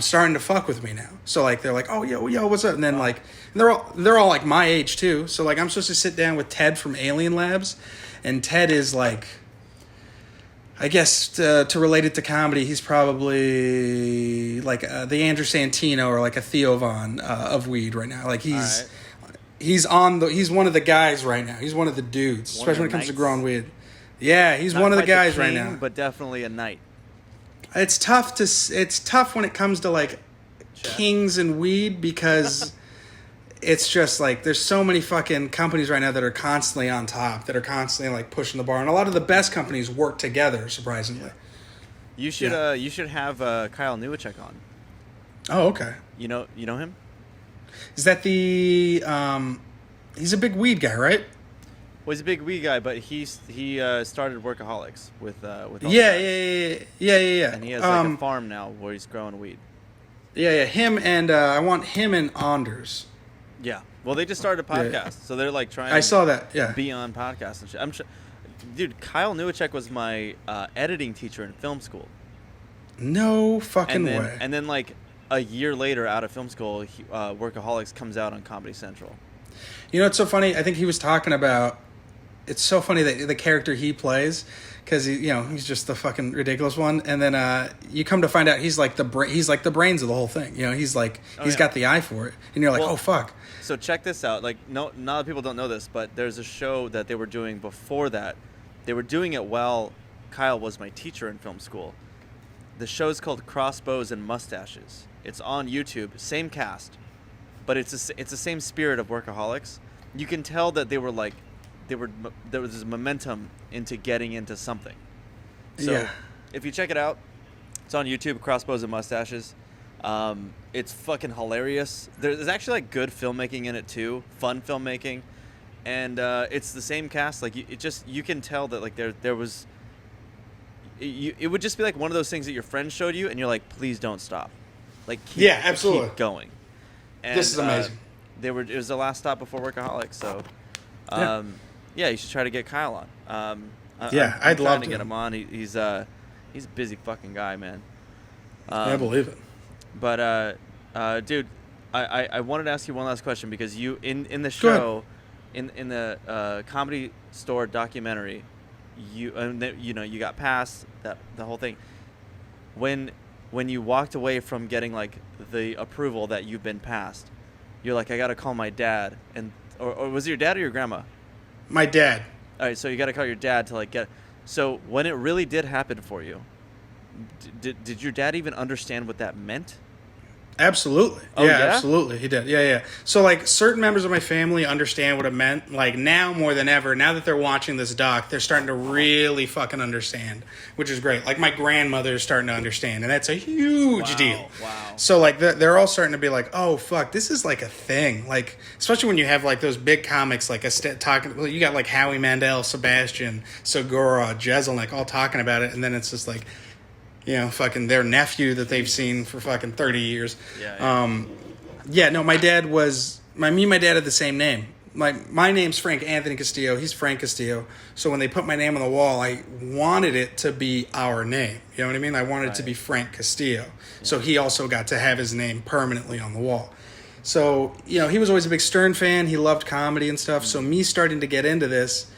[SPEAKER 2] starting to fuck with me now. So like they're like, oh, yo, what's up? And then like they're all like my age too. So like I'm supposed to sit down with Ted from Alien Labs, and Ted is like... I guess to relate it to comedy, he's probably like the Andrew Santino or like a Theo Von of weed right now. Like he's one of the guys right now. He's one of the dudes, especially when it comes to growing weed. Yeah, he's one of the guys right now.
[SPEAKER 1] But definitely a knight.
[SPEAKER 2] It's tough when it comes to like kings and weed because it's just like there's so many fucking companies right now that are constantly on top, that are constantly like pushing the bar, and a lot of the best companies work together. Surprisingly,
[SPEAKER 1] you should have Kyle Newacek on.
[SPEAKER 2] Oh, okay.
[SPEAKER 1] You know him?
[SPEAKER 2] Is that the he's a big weed guy, right?
[SPEAKER 1] Well, he's a big weed guy, but he started Workaholics with
[SPEAKER 2] yeah.
[SPEAKER 1] And he has like a farm now where he's growing weed.
[SPEAKER 2] Yeah. Him and I want him and Anders.
[SPEAKER 1] Yeah. Well, they just started a podcast, so they're like trying.
[SPEAKER 2] I saw that. Yeah.
[SPEAKER 1] Be on podcasts and shit. Dude, Kyle Newacek was my editing teacher in film school.
[SPEAKER 2] No fucking way.
[SPEAKER 1] And then like a year later, out of film school, Workaholics comes out on Comedy Central.
[SPEAKER 2] You know, it's so funny. I think he was talking about. It's so funny that the character he plays, because he's just the fucking ridiculous one, and then you come to find out he's like the brains of the whole thing. He's like got the eye for it, and you're like, oh fuck.
[SPEAKER 1] So check this out. Like, no, a lot of people don't know this, but there's a show that they were doing before that. They were doing it while Kyle was my teacher in film school. The show's called Crossbows and Mustaches. It's on YouTube, same cast, but it's the same spirit of Workaholics. You can tell that there was this momentum into getting into something. So if you check it out, it's on YouTube, Crossbows and Mustaches. It's fucking hilarious. There's actually like good filmmaking in it too, fun filmmaking, and it's the same cast. Like you can tell that like there was. It would just be like one of those things that your friend showed you, and you're like, please don't stop, like
[SPEAKER 2] absolutely
[SPEAKER 1] keep going. And,
[SPEAKER 2] this is amazing.
[SPEAKER 1] It was the last stop before Workaholics, so you should try to get Kyle on.
[SPEAKER 2] I'd love
[SPEAKER 1] to get him on. He's a busy fucking guy, man.
[SPEAKER 2] I believe it.
[SPEAKER 1] But dude, I wanted to ask you one last question, because you in the show, in the Comedy Store documentary, you got past that, the whole thing. When you walked away from getting like the approval that you've been passed, you're like, I gotta call my dad, or was it your dad or your grandma?
[SPEAKER 2] My dad.
[SPEAKER 1] All right, so you gotta call your dad to like get. So when it really did happen for you, did your dad even understand what that meant?
[SPEAKER 2] Absolutely.
[SPEAKER 1] Oh, yeah?
[SPEAKER 2] Absolutely. He did. Yeah. So, like, certain members of my family understand what it meant. Like, now more than ever, now that they're watching this doc, they're starting to really fucking understand, which is great. Like, my grandmother is starting to understand, and that's a huge deal.
[SPEAKER 1] Wow.
[SPEAKER 2] So, like, they're all starting to be like, oh, fuck, this is, like, a thing. Like, especially when you have, like, those big comics, like, you got, like, Howie Mandel, Sebastian, Segura, Jeselnik, all talking about it, and then it's just, like, fucking their nephew that they've seen for fucking 30 years. No, my dad me and my dad had the same name. My name's Frank Anthony Castillo. He's Frank Castillo. So when they put my name on the wall, I wanted it to be our name. You know what I mean? I wanted it to be Frank Castillo. Yeah. So he also got to have his name permanently on the wall. So, he was always a big Stern fan. He loved comedy and stuff. So me starting to get into this,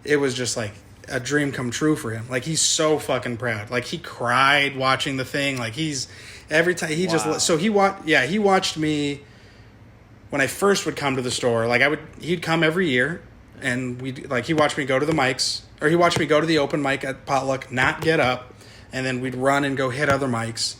[SPEAKER 2] it was just like a dream come true for him. Like, he's so fucking proud. Like, he cried watching the thing. Like, every time he he watched me when I first would come to the store. Like, he'd come every year, and he watched me go to the mics, or he watched me go to the open mic at Potluck, not get up, and then we'd run and go hit other mics.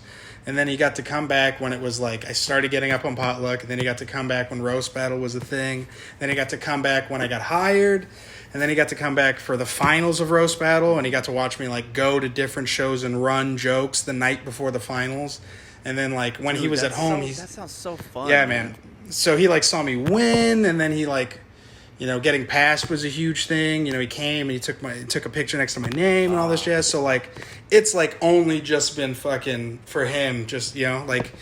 [SPEAKER 2] And then he got to come back when it was like I started getting up on Potluck, and then he got to come back when Roast Battle was a thing. Then he got to come back when I got hired. And then he got to come back for the finals of Roast Battle, and he got to watch me like go to different shows and run jokes the night before the finals. And then like when he was at home,
[SPEAKER 1] that sounds so fun.
[SPEAKER 2] Yeah, man. So he like saw me win, and then he like, getting passed was a huge thing. He came and he took a picture next to my name and all this jazz. So like, it's like only just been fucking for him. Just like.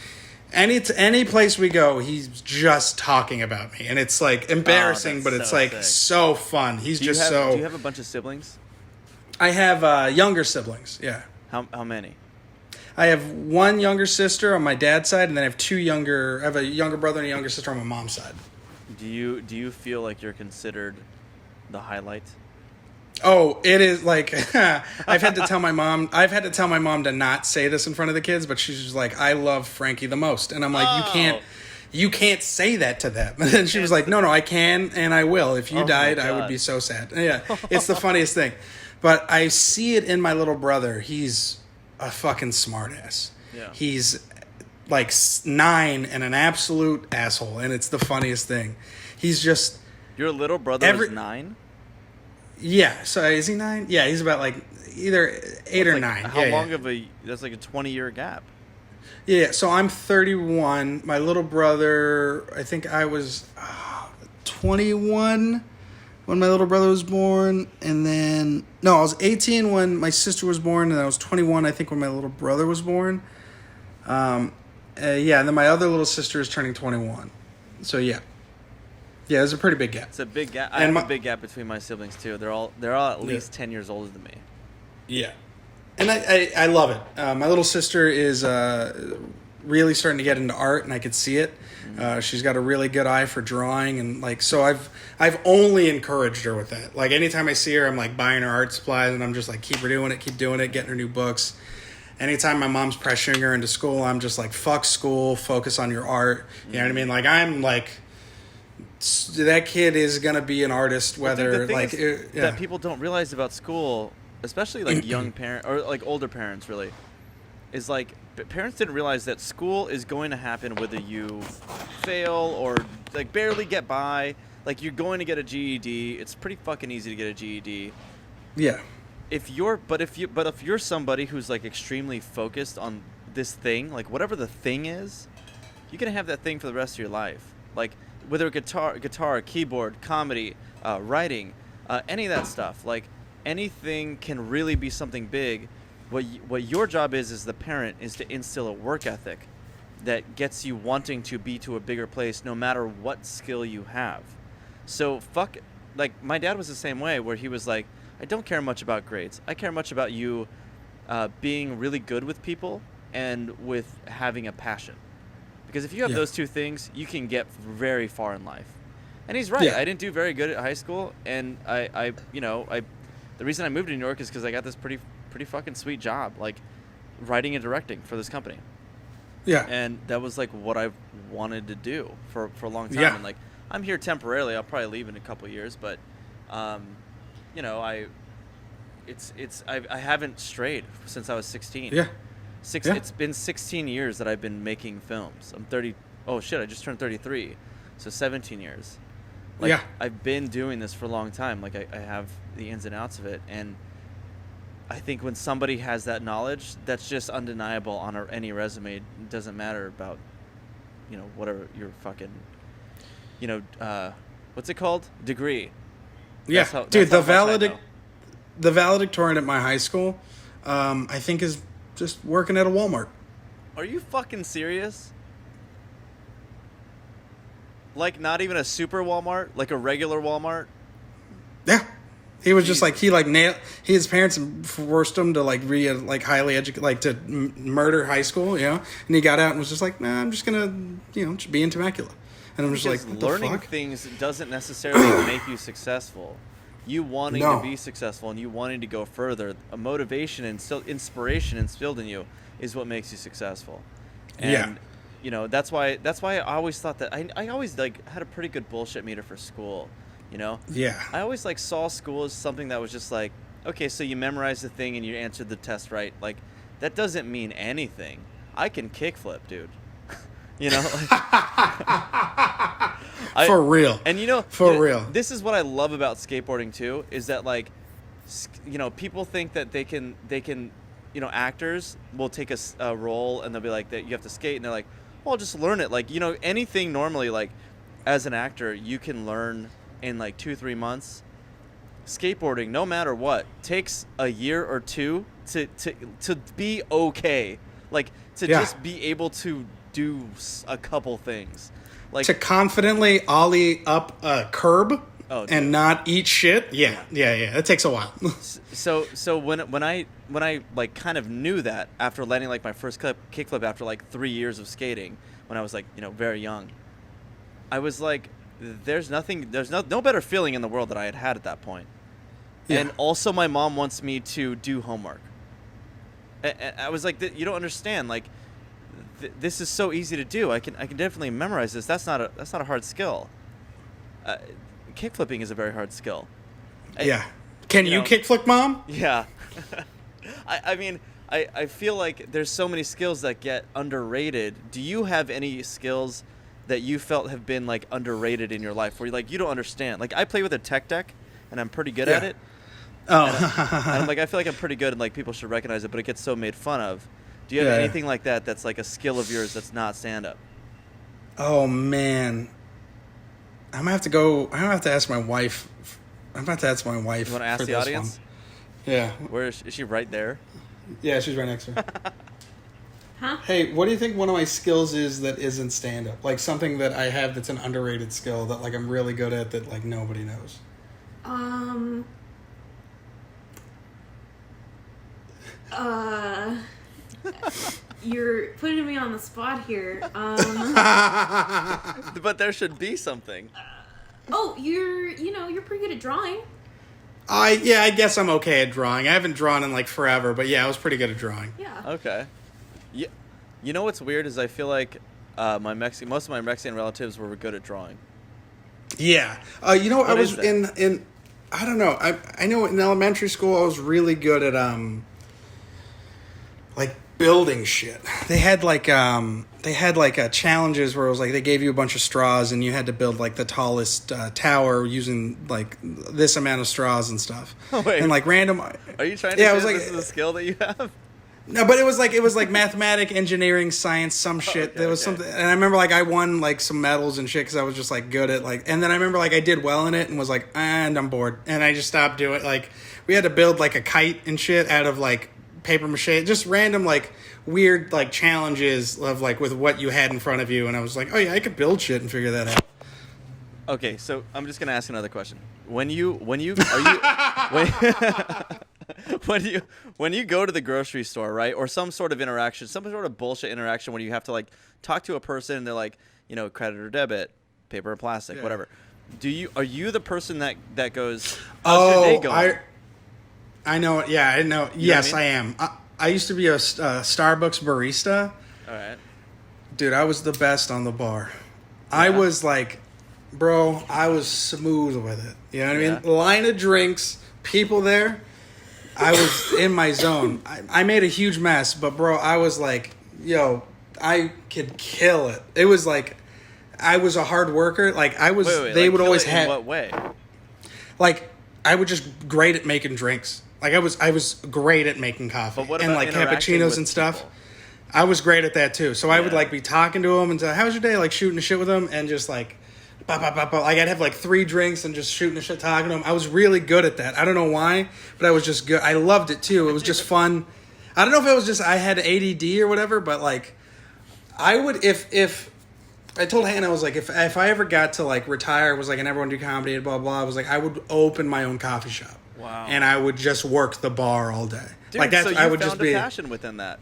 [SPEAKER 2] Any place we go, he's just talking about me, and it's like embarrassing, but it's so like sick. So fun. Do you
[SPEAKER 1] have a bunch of siblings?
[SPEAKER 2] I have younger siblings. Yeah.
[SPEAKER 1] How many?
[SPEAKER 2] I have one younger sister on my dad's side, and then I have a younger brother and a younger sister on my mom's side.
[SPEAKER 1] Do you feel like you're considered the highlight?
[SPEAKER 2] Oh, it is like I've had to tell my mom to not say this in front of the kids, but she's just like, I love Frankie the most, and I'm like, you can't say that to them. And then she was like, no, I can and I will. If you died, I would be so sad. Yeah, it's the funniest thing. But I see it in my little brother. He's a fucking smartass. Yeah. He's like 9 and an absolute asshole, and it's the funniest thing. He's just
[SPEAKER 1] your little brother is 9.
[SPEAKER 2] Yeah, so is he 9? Yeah, he's about like either 8 or 9.
[SPEAKER 1] How long of that's like a 20-year gap.
[SPEAKER 2] Yeah, so I'm 31. My little brother, I think I was 21 when my little brother was born, and then I was 18 when my sister was born, and I was 21 I think when my little brother was born. And then my other little sister is turning 21. So yeah, Yeah, there's a pretty big gap.
[SPEAKER 1] It's a big gap. I have a big gap between my siblings too. They're all at least 10 years older than me.
[SPEAKER 2] Yeah. And I love it. My little sister is really starting to get into art, and I could see it. She's got a really good eye for drawing, and like, so I've only encouraged her with that. Like, anytime I see her, I'm like buying her art supplies, and I'm just like, keep doing it, getting her new books. Anytime my mom's pressuring her into school, I'm just like, fuck school, focus on your art. You know what I mean? Like, I'm like, that kid is gonna be an artist, whether like
[SPEAKER 1] that people don't realize about school, especially like young parents or like older parents, really, is like parents didn't realize that school is going to happen whether you fail or like barely get by. Like, you're going to get a GED. It's pretty fucking easy to get a GED.
[SPEAKER 2] Yeah.
[SPEAKER 1] If you're somebody who's like extremely focused on this thing, like whatever the thing is, you're gonna have that thing for the rest of your life. Like, whether guitar, keyboard, comedy, writing, any of that stuff, like anything can really be something big. What your job is as the parent is to instill a work ethic that gets you wanting to be to a bigger place no matter what skill you have. So like my dad was the same way, where he was like, I don't care much about grades. I care much about you being really good with people and with having a passion. Because if you have those two things, you can get very far in life. And he's right. Yeah. I didn't do very good at high school, and the reason I moved to New York is because I got this pretty fucking sweet job, like writing and directing for this company.
[SPEAKER 2] Yeah. And
[SPEAKER 1] that was like what I wanted to do for a long time.
[SPEAKER 2] Yeah.
[SPEAKER 1] And like, I'm here temporarily. I'll probably leave in a couple of years, but I haven't strayed since I was 16.
[SPEAKER 2] Yeah.
[SPEAKER 1] It's been 16 years that I've been making films. I'm 30. Oh shit! I just turned 33, so 17 years. Like,
[SPEAKER 2] yeah.
[SPEAKER 1] I've been doing this for a long time. Like, I have the ins and outs of it, and I think when somebody has that knowledge, that's just undeniable on any resume. It doesn't matter about, whatever your fucking, what's it called? Degree.
[SPEAKER 2] Yeah, dude, the valedictorian at my high school, I think is just working at a Walmart.
[SPEAKER 1] Are you fucking serious? Like, not even a super Walmart? Like a regular Walmart?
[SPEAKER 2] Yeah. He was just like, his parents forced him to highly educate, to murder high school, and he got out and was just like, nah, I'm just gonna, just be in Temecula. And I'm just like, what
[SPEAKER 1] learning
[SPEAKER 2] the fuck?
[SPEAKER 1] things doesn't necessarily make you successful. You wanting to be successful and you wanting to go further, a motivation and inspiration instilled in you is what makes you successful. And, that's why I always thought that I always had a pretty good bullshit meter for school.
[SPEAKER 2] Yeah.
[SPEAKER 1] I always saw school as something that was just like, okay, so you memorized the thing and you answered the test right. Like, that doesn't mean anything. I can kickflip, dude.
[SPEAKER 2] For real.
[SPEAKER 1] And
[SPEAKER 2] real.
[SPEAKER 1] This is what I love about skateboarding too, is that people think that they can actors will take a role and they'll be like, that you have to skate, and they're like, well, just learn it. Like, anything normally, like, as an actor, you can learn in 2-3 months. Skateboarding, no matter what, takes a year or two to be okay. Like, just be able to do a couple things. Like,
[SPEAKER 2] to confidently ollie up a curb and not eat shit. Yeah. It takes a while.
[SPEAKER 1] So when I kind of knew that after landing my first kickflip after 3 years of skating, when I was very young, I was like, there's no better feeling in the world that I had at that point. Yeah. And also, my mom wants me to do homework. And I was like, you don't understand. Like, this is so easy to do. I can definitely memorize this. That's not a hard skill. Kickflipping is a very hard skill.
[SPEAKER 2] Yeah. Can you kickflip, Mom?
[SPEAKER 1] Yeah. I feel like there's so many skills that get underrated. Do you have any skills that you felt have been underrated in your life, where you don't understand? Like, I play with a tech deck, and I'm pretty good at it.
[SPEAKER 2] Oh.
[SPEAKER 1] And I feel like I'm pretty good, and people should recognize it, but it gets so made fun of. Do you have anything like that that's a skill of yours that's not stand-up?
[SPEAKER 2] Oh, man. I'm going to have to ask my wife. I'm about to ask my wife.
[SPEAKER 1] You want to ask the audience?
[SPEAKER 2] One. Yeah.
[SPEAKER 1] Where is she? Right there?
[SPEAKER 2] Yeah, she's right next to her.
[SPEAKER 3] Huh?
[SPEAKER 2] Hey, what do you think one of my skills is that isn't stand-up? Like something that I have that's an underrated skill that like I'm really good at that like nobody knows.
[SPEAKER 3] You're putting me on the spot here.
[SPEAKER 1] But there should be something.
[SPEAKER 3] Oh, you're pretty good at drawing.
[SPEAKER 2] I guess I'm okay at drawing. I haven't drawn in like forever, but yeah, I was pretty good at drawing.
[SPEAKER 3] Yeah.
[SPEAKER 1] Okay. Yeah. You know what's weird is I feel like most of my Mexican relatives were good at drawing.
[SPEAKER 2] Yeah. I was
[SPEAKER 1] is
[SPEAKER 2] in I don't know. I know in elementary school I was really good at like building shit. They had like challenges where it was like they gave you a bunch of straws and you had to build like the tallest tower using like this amount of straws and stuff.
[SPEAKER 1] Oh, wait.
[SPEAKER 2] And like random.
[SPEAKER 1] Are you trying to say this is a skill that you have?
[SPEAKER 2] No, but it was like mathematic, engineering, science, some shit.
[SPEAKER 1] Okay,
[SPEAKER 2] there was something, and I remember like I won like some medals and shit because I was just like good at like. And then I remember like I did well in it and was like, and I'm bored, and I just stopped doing it. Like we had to build like a kite and shit out of like paper mache, just random like weird like challenges of like with what you had in front of you, and I was like, oh yeah, I could build shit and figure that out.
[SPEAKER 1] Okay, so I'm just gonna ask another question. When you when you go to the grocery store, right, or some sort of interaction, some sort of bullshit interaction where you have to like talk to a person and they're like, credit or debit, paper or plastic, whatever. Are you the person that goes, how's your day going?
[SPEAKER 2] I know. Yeah, I know. Yes, I am. I used to be a Starbucks barista.
[SPEAKER 1] All right.
[SPEAKER 2] Dude, I was the best on the bar.
[SPEAKER 1] Yeah.
[SPEAKER 2] I was like, bro, I was smooth with it. You know what I mean? Line of drinks, people there. I was in my zone. I made a huge mess, but bro, I was like, yo, I could kill it. It was like, I was a hard worker. Like I was, they would always have.
[SPEAKER 1] In what way?
[SPEAKER 2] Like I would just great at making drinks. Like I was great at making coffee
[SPEAKER 1] But what
[SPEAKER 2] and
[SPEAKER 1] about
[SPEAKER 2] like
[SPEAKER 1] interacting
[SPEAKER 2] cappuccinos
[SPEAKER 1] with
[SPEAKER 2] and stuff.
[SPEAKER 1] people?
[SPEAKER 2] I was great at that too. So I would like be talking to them and say, "How was your day?" Like shooting the shit with them and just like, bah, bah, bah, bah. Like I'd have like 3 drinks and just shooting the shit, talking to them. I was really good at that. I don't know why, but I was just good. I loved it too. It was just fun. I don't know if it was just I had ADD or whatever, but like I would if I told Hannah, I was like, if I ever got to like retire, was like I never want to do comedy and blah blah. I was like I would open my own coffee shop.
[SPEAKER 1] Wow.
[SPEAKER 2] And I would just work the bar all day.
[SPEAKER 1] Dude,
[SPEAKER 2] like that's
[SPEAKER 1] so you
[SPEAKER 2] I would
[SPEAKER 1] found
[SPEAKER 2] just be
[SPEAKER 1] a passion within that.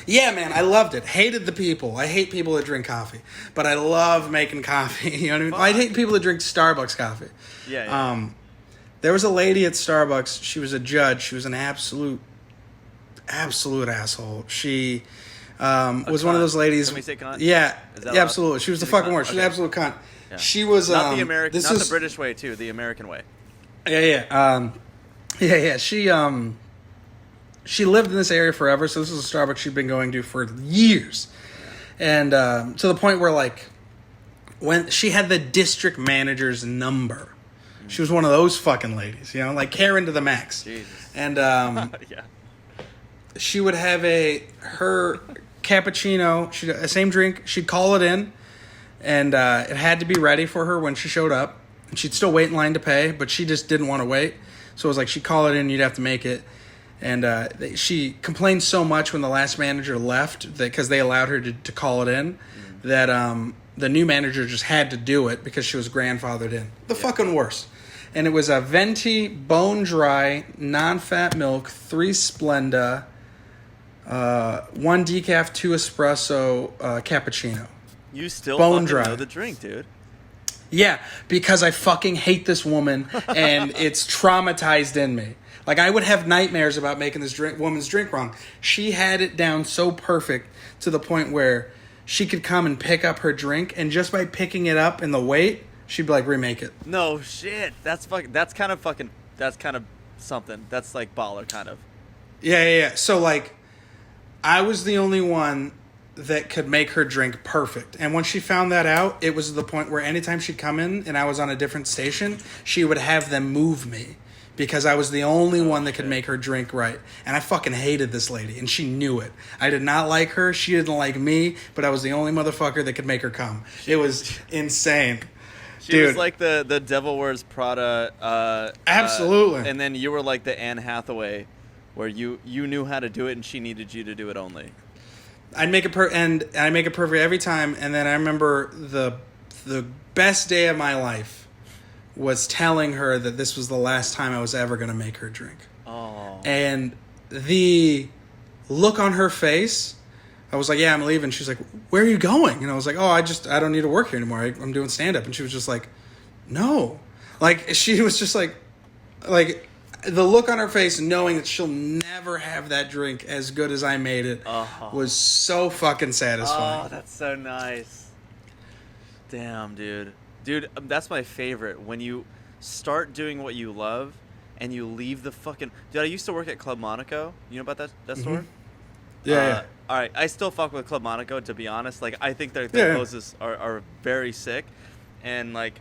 [SPEAKER 2] Yeah, man, I loved it. Hated the people. I hate people that drink coffee, but I love making coffee. You know what I mean? I hate people that drink Starbucks coffee.
[SPEAKER 1] Yeah.
[SPEAKER 2] There was a lady at Starbucks. She was a judge. She was an absolute asshole. She was one of those ladies.
[SPEAKER 1] Can we say cunt?
[SPEAKER 2] Yeah,
[SPEAKER 1] Yeah,
[SPEAKER 2] absolutely. She was the fucking worst. She was an absolute cunt. Yeah. She was
[SPEAKER 1] not the American, not the British way too. The American way.
[SPEAKER 2] Yeah. She lived in this area forever, so this is a Starbucks she'd been going to for years. And to the point where, like, when she had the district manager's number. She was one of those fucking ladies, like Karen to the max.
[SPEAKER 1] Jesus.
[SPEAKER 2] And
[SPEAKER 1] Yeah.
[SPEAKER 2] she would have her cappuccino, same drink, she'd call it in, and it had to be ready for her when she showed up. And she'd still wait in line to pay, but she just didn't want to wait. So it was like she'd call it in, you'd have to make it. And she complained so much when the last manager left because they allowed her to call it in that the new manager just had to do it because she was grandfathered in. The fucking worst. And it was a venti, bone dry, non-fat milk, 3 Splenda, 1 decaf, 2 espresso cappuccino.
[SPEAKER 1] You still
[SPEAKER 2] bone
[SPEAKER 1] fucking
[SPEAKER 2] dry.
[SPEAKER 1] know the drink, dude.
[SPEAKER 2] Yeah, because I fucking hate this woman and it's traumatized in me. Like, I would have nightmares about making this woman's drink wrong. She had it down so perfect to the point where she could come and pick up her drink, and just by picking it up and the weight, she'd be like, remake it.
[SPEAKER 1] No shit. That's kind of something. That's like baller kind of.
[SPEAKER 2] Yeah. So, like, I was the only one that could make her drink perfect. And when she found that out, it was the point where anytime she'd come in and I was on a different station, she would have them move me. Because I was the only one that could make her drink right. And I fucking hated this lady, and she knew it. I did not like her, she didn't like me, but I was the only motherfucker that could make her come. It was insane.
[SPEAKER 1] She was like the Devil Wears Prada.
[SPEAKER 2] Absolutely.
[SPEAKER 1] And then you were like the Anne Hathaway, where you knew how to do it, and she needed you to do it only.
[SPEAKER 2] I'd make it and I make it perfect every time. And then I remember the best day of my life was telling her that this was the last time I was ever going to make her drink.
[SPEAKER 1] Oh.
[SPEAKER 2] And the look on her face, I was like, yeah, I'm leaving. She's like, where are you going? And I was like, oh, I don't need to work here anymore. I'm doing stand-up. And she was just like, no. Like, she was just like, the look on her face knowing that she'll never have that drink as good as I made it was so fucking satisfying.
[SPEAKER 1] Oh, that's so nice. Damn, dude. Dude, that's my favorite. When you start doing what you love and you leave the fucking... Dude, I used to work at Club Monaco. You know about that store?
[SPEAKER 2] Yeah.
[SPEAKER 1] All right, I still fuck with Club Monaco, to be honest. Like, I think their clothes are very sick. And, like...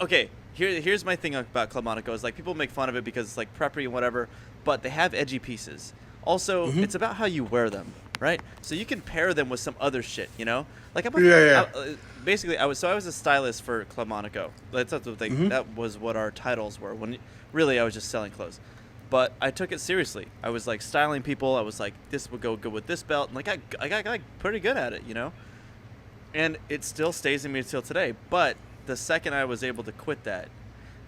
[SPEAKER 1] Okay, here's my thing about Club Monaco is, like, people make fun of it because it's, like, preppy and whatever, but they have edgy pieces. Also, it's about how you wear them, right? So you can pair them with some other shit, you know? Like, basically, I was a stylist for Club Monaco. That's the thing. That was what our titles were. When really, I was just selling clothes. But I took it seriously. I was, like, styling people. I was like, this would go good with this belt. And, like, I got like, pretty good at it, you know? And it still stays in me until today. But the second I was able to quit that,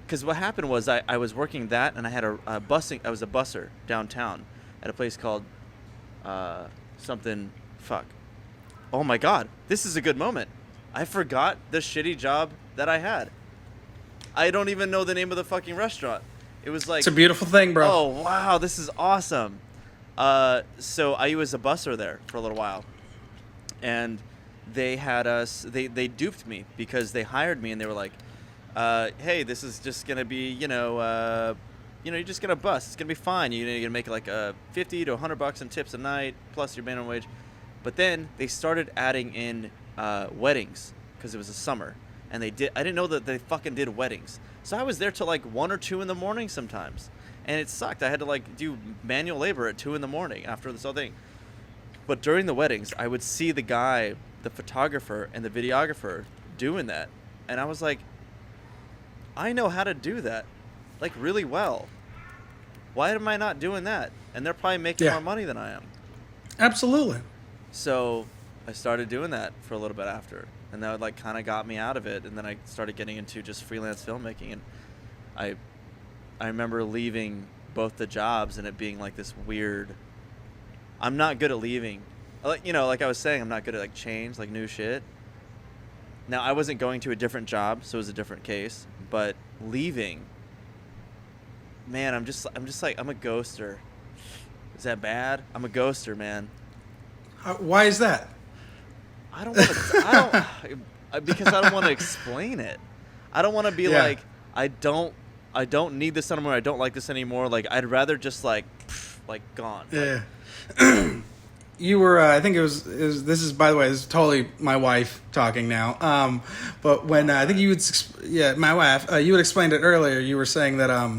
[SPEAKER 1] because what happened was I was working that, and I had I was a busser downtown at a place called something, fuck. Oh my God, this is a good moment. I forgot the shitty job that I had. I don't even know the name of the fucking restaurant. It was like...
[SPEAKER 2] It's a beautiful thing, bro.
[SPEAKER 1] Oh, wow, this is awesome. So I was a busser there for a little while. And they had us... They duped me because they hired me and they were like, hey, this is just going to be, you're just going to bus. It's going to be fine. You're going to make like $50 to $100 in tips a night, plus your minimum wage. But then they started adding in weddings because it was the summer. And I didn't know that they fucking did weddings. So I was there till like 1 or 2 in the morning sometimes. And it sucked. I had to like do manual labor at 2 in the morning after this whole thing. But during the weddings, I would see the guy, the photographer and the videographer doing that. And I was like, I know how to do that, like, really well. Why am I not doing that? And they're probably making more money than I am.
[SPEAKER 2] Absolutely.
[SPEAKER 1] So I started doing that for a little bit after. And that, like, kind of got me out of it. And then I started getting into just freelance filmmaking. And I remember leaving both the jobs and it being, like, this weird... I'm not good at leaving. Like I was saying, I'm not good at, like, change, like, new shit. Now, I wasn't going to a different job, so it was a different case. But leaving... Man, I'm just like, I'm a ghoster. Is that bad? I'm a ghoster, man.
[SPEAKER 2] Why is that?
[SPEAKER 1] I don't want to. Because I don't want to explain it. I don't want to be like, I don't need this anymore. I don't like this anymore. Like, I'd rather just like gone.
[SPEAKER 2] Yeah. You were. I think it was. This is, by the way, this is totally my wife talking now. But when I think you would. Yeah, my wife. You had explained it earlier. You were saying that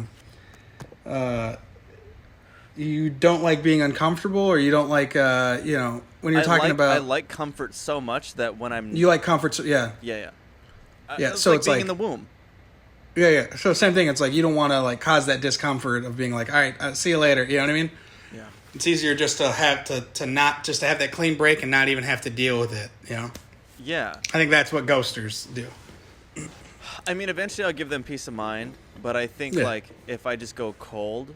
[SPEAKER 2] you don't like being uncomfortable, or you don't like when you're talking about...
[SPEAKER 1] I like comfort so much that when I'm...
[SPEAKER 2] You like comfort, yeah.
[SPEAKER 1] Yeah.
[SPEAKER 2] So
[SPEAKER 1] like
[SPEAKER 2] it's
[SPEAKER 1] being
[SPEAKER 2] like...
[SPEAKER 1] in the womb.
[SPEAKER 2] Yeah. So same thing. It's like you don't want to like cause that discomfort of being like, all right, see you later. You know what I mean?
[SPEAKER 1] Yeah.
[SPEAKER 2] It's easier just to have to not just to have that clean break and not even have to deal with it. You know?
[SPEAKER 1] Yeah.
[SPEAKER 2] I think that's what ghosters do.
[SPEAKER 1] I mean, eventually I'll give them peace of mind, but I think like if I just go cold,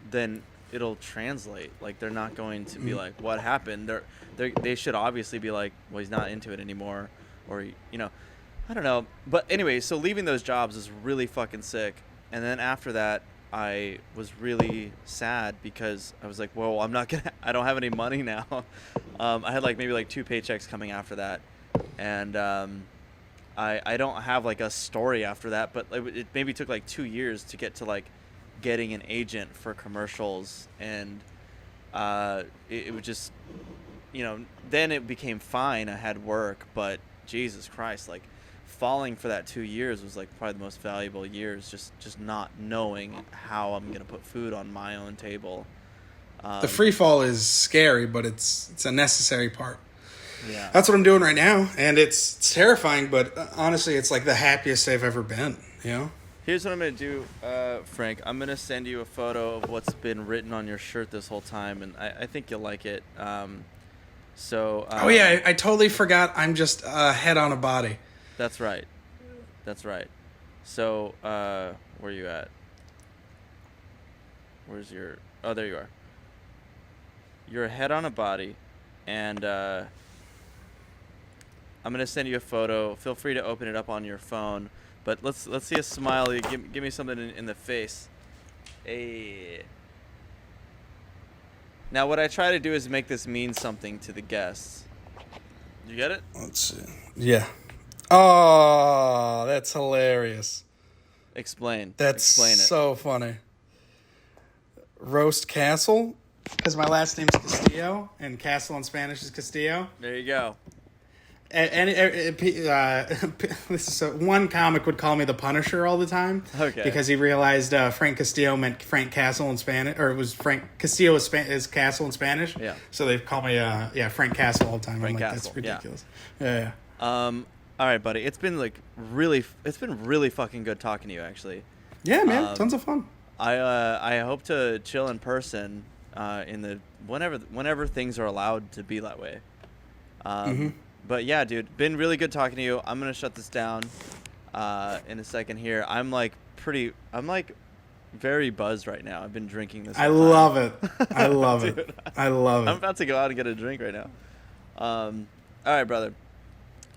[SPEAKER 1] then it'll translate. Like, they're not going to be like, what happened? They should obviously be like, well, he's not into it anymore, or I don't know. But anyway, so leaving those jobs is really fucking sick. And then after that, I was really sad because I was like, well, I don't have any money now. I had like maybe like 2 paychecks coming after that, and I don't have like a story after that. But it maybe took like 2 years to get to like getting an agent for commercials, and it was just, then it became fine. I had work, but Jesus Christ, like falling for that 2 years was like probably the most valuable years, just not knowing how I'm gonna put food on my own table.
[SPEAKER 2] The free fall is scary, but it's a necessary part.
[SPEAKER 1] Yeah,
[SPEAKER 2] that's what I'm doing right now, and it's terrifying, but honestly, it's like the happiest I've ever been.
[SPEAKER 1] Here's what I'm going to do, Frank. I'm going to send you a photo of what's been written on your shirt this whole time, and I think you'll like it. So.
[SPEAKER 2] Oh yeah, I totally forgot. I'm just a head on a body.
[SPEAKER 1] That's right. That's right. So, where are you at? Where's your... Oh, there you are. You're a head on a body, and I'm going to send you a photo. Feel free to open it up on your phone. But let's see a smile. Give me something in the face. Hey. Now, what I try to do is make this mean something to the guests. You get it?
[SPEAKER 2] Let's see. Yeah. Oh, that's hilarious.
[SPEAKER 1] Explain.
[SPEAKER 2] That's
[SPEAKER 1] Explain it.
[SPEAKER 2] so funny. Roast Castle, because my last name's Castillo, and Castle in Spanish is Castillo.
[SPEAKER 1] There you go.
[SPEAKER 2] One comic would call me the Punisher all the time.
[SPEAKER 1] Okay.
[SPEAKER 2] Because he realized Frank Castillo meant Frank Castle in Spanish, or it was Frank Castillo is Castle in Spanish.
[SPEAKER 1] Yeah.
[SPEAKER 2] So they call me Frank Castle all the time.
[SPEAKER 1] Frank
[SPEAKER 2] I'm like,
[SPEAKER 1] Castle,
[SPEAKER 2] that's ridiculous. Yeah.
[SPEAKER 1] All right, buddy. It's been really fucking good talking to you, actually.
[SPEAKER 2] Yeah, man, tons of fun.
[SPEAKER 1] I hope to chill in person whenever things are allowed to be that way. But yeah, dude, been really good talking to you. I'm gonna shut this down in a second here. I'm very buzzed right now. I've been drinking this.
[SPEAKER 2] I love it. I love it.
[SPEAKER 1] Dude,
[SPEAKER 2] I love it.
[SPEAKER 1] I'm about to go out and get a drink right now. All right, brother.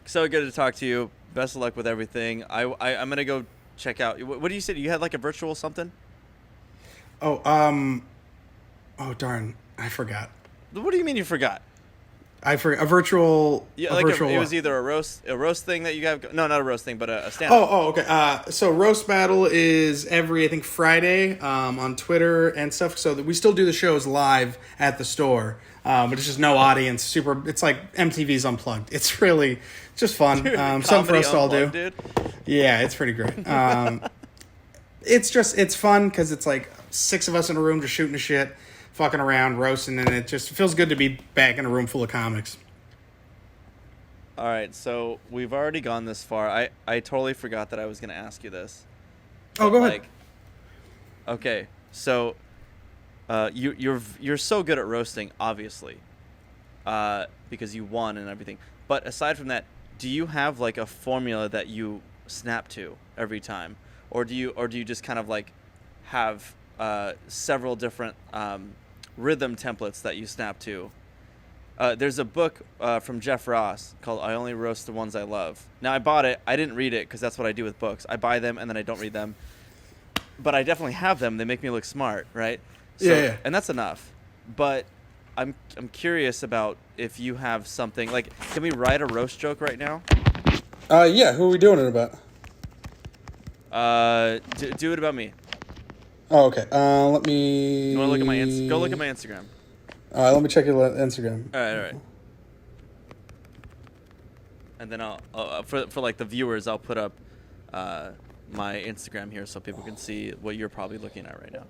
[SPEAKER 1] So good to talk to you. Best of luck with everything. I'm gonna go check out. What do you say? You had like a virtual something?
[SPEAKER 2] Oh, darn, I forgot.
[SPEAKER 1] What do you mean you forgot?
[SPEAKER 2] I forgot a virtual.
[SPEAKER 1] Yeah,
[SPEAKER 2] a
[SPEAKER 1] like
[SPEAKER 2] virtual
[SPEAKER 1] it was either a roast thing that you have. No, not a roast thing, but a stand-up.
[SPEAKER 2] Okay. So roast battle is every, I think, Friday on Twitter and stuff. So we still do the shows live at the store, but it's just no audience. It's like MTV's Unplugged. It's really just fun.
[SPEAKER 1] Dude,
[SPEAKER 2] something for us to all do.
[SPEAKER 1] Dude.
[SPEAKER 2] Yeah, it's pretty great. It's fun because it's like 6 of us in a room just shooting the shit, fucking around, roasting, and it just feels good to be back in a room full of comics.
[SPEAKER 1] All right, so we've already gone this far. I totally forgot that I was going to ask you this.
[SPEAKER 2] Oh, go ahead.
[SPEAKER 1] Okay, so you're so good at roasting, obviously, because you won and everything. But aside from that, do you have like a formula that you snap to every time, or do you just kind of like have several different rhythm templates that you snap to? There's a book from Jeff Ross called I Only Roast the Ones I Love. Now, I bought it. I didn't read it because that's what I do with books. I buy them and then I don't read them. But I definitely have them. They make me look smart, right? So,
[SPEAKER 2] yeah.
[SPEAKER 1] And that's enough. But I'm curious about if you have something. Like, can we write a roast joke right now?
[SPEAKER 2] Yeah, who are we doing it about?
[SPEAKER 1] Do it about me.
[SPEAKER 2] Oh, okay. Let me...
[SPEAKER 1] You want to look at my Go look at my Instagram.
[SPEAKER 2] Let me check your Instagram.
[SPEAKER 1] All right. And then I'll for like the viewers, I'll put up my Instagram here so people can see what you're probably looking at right now.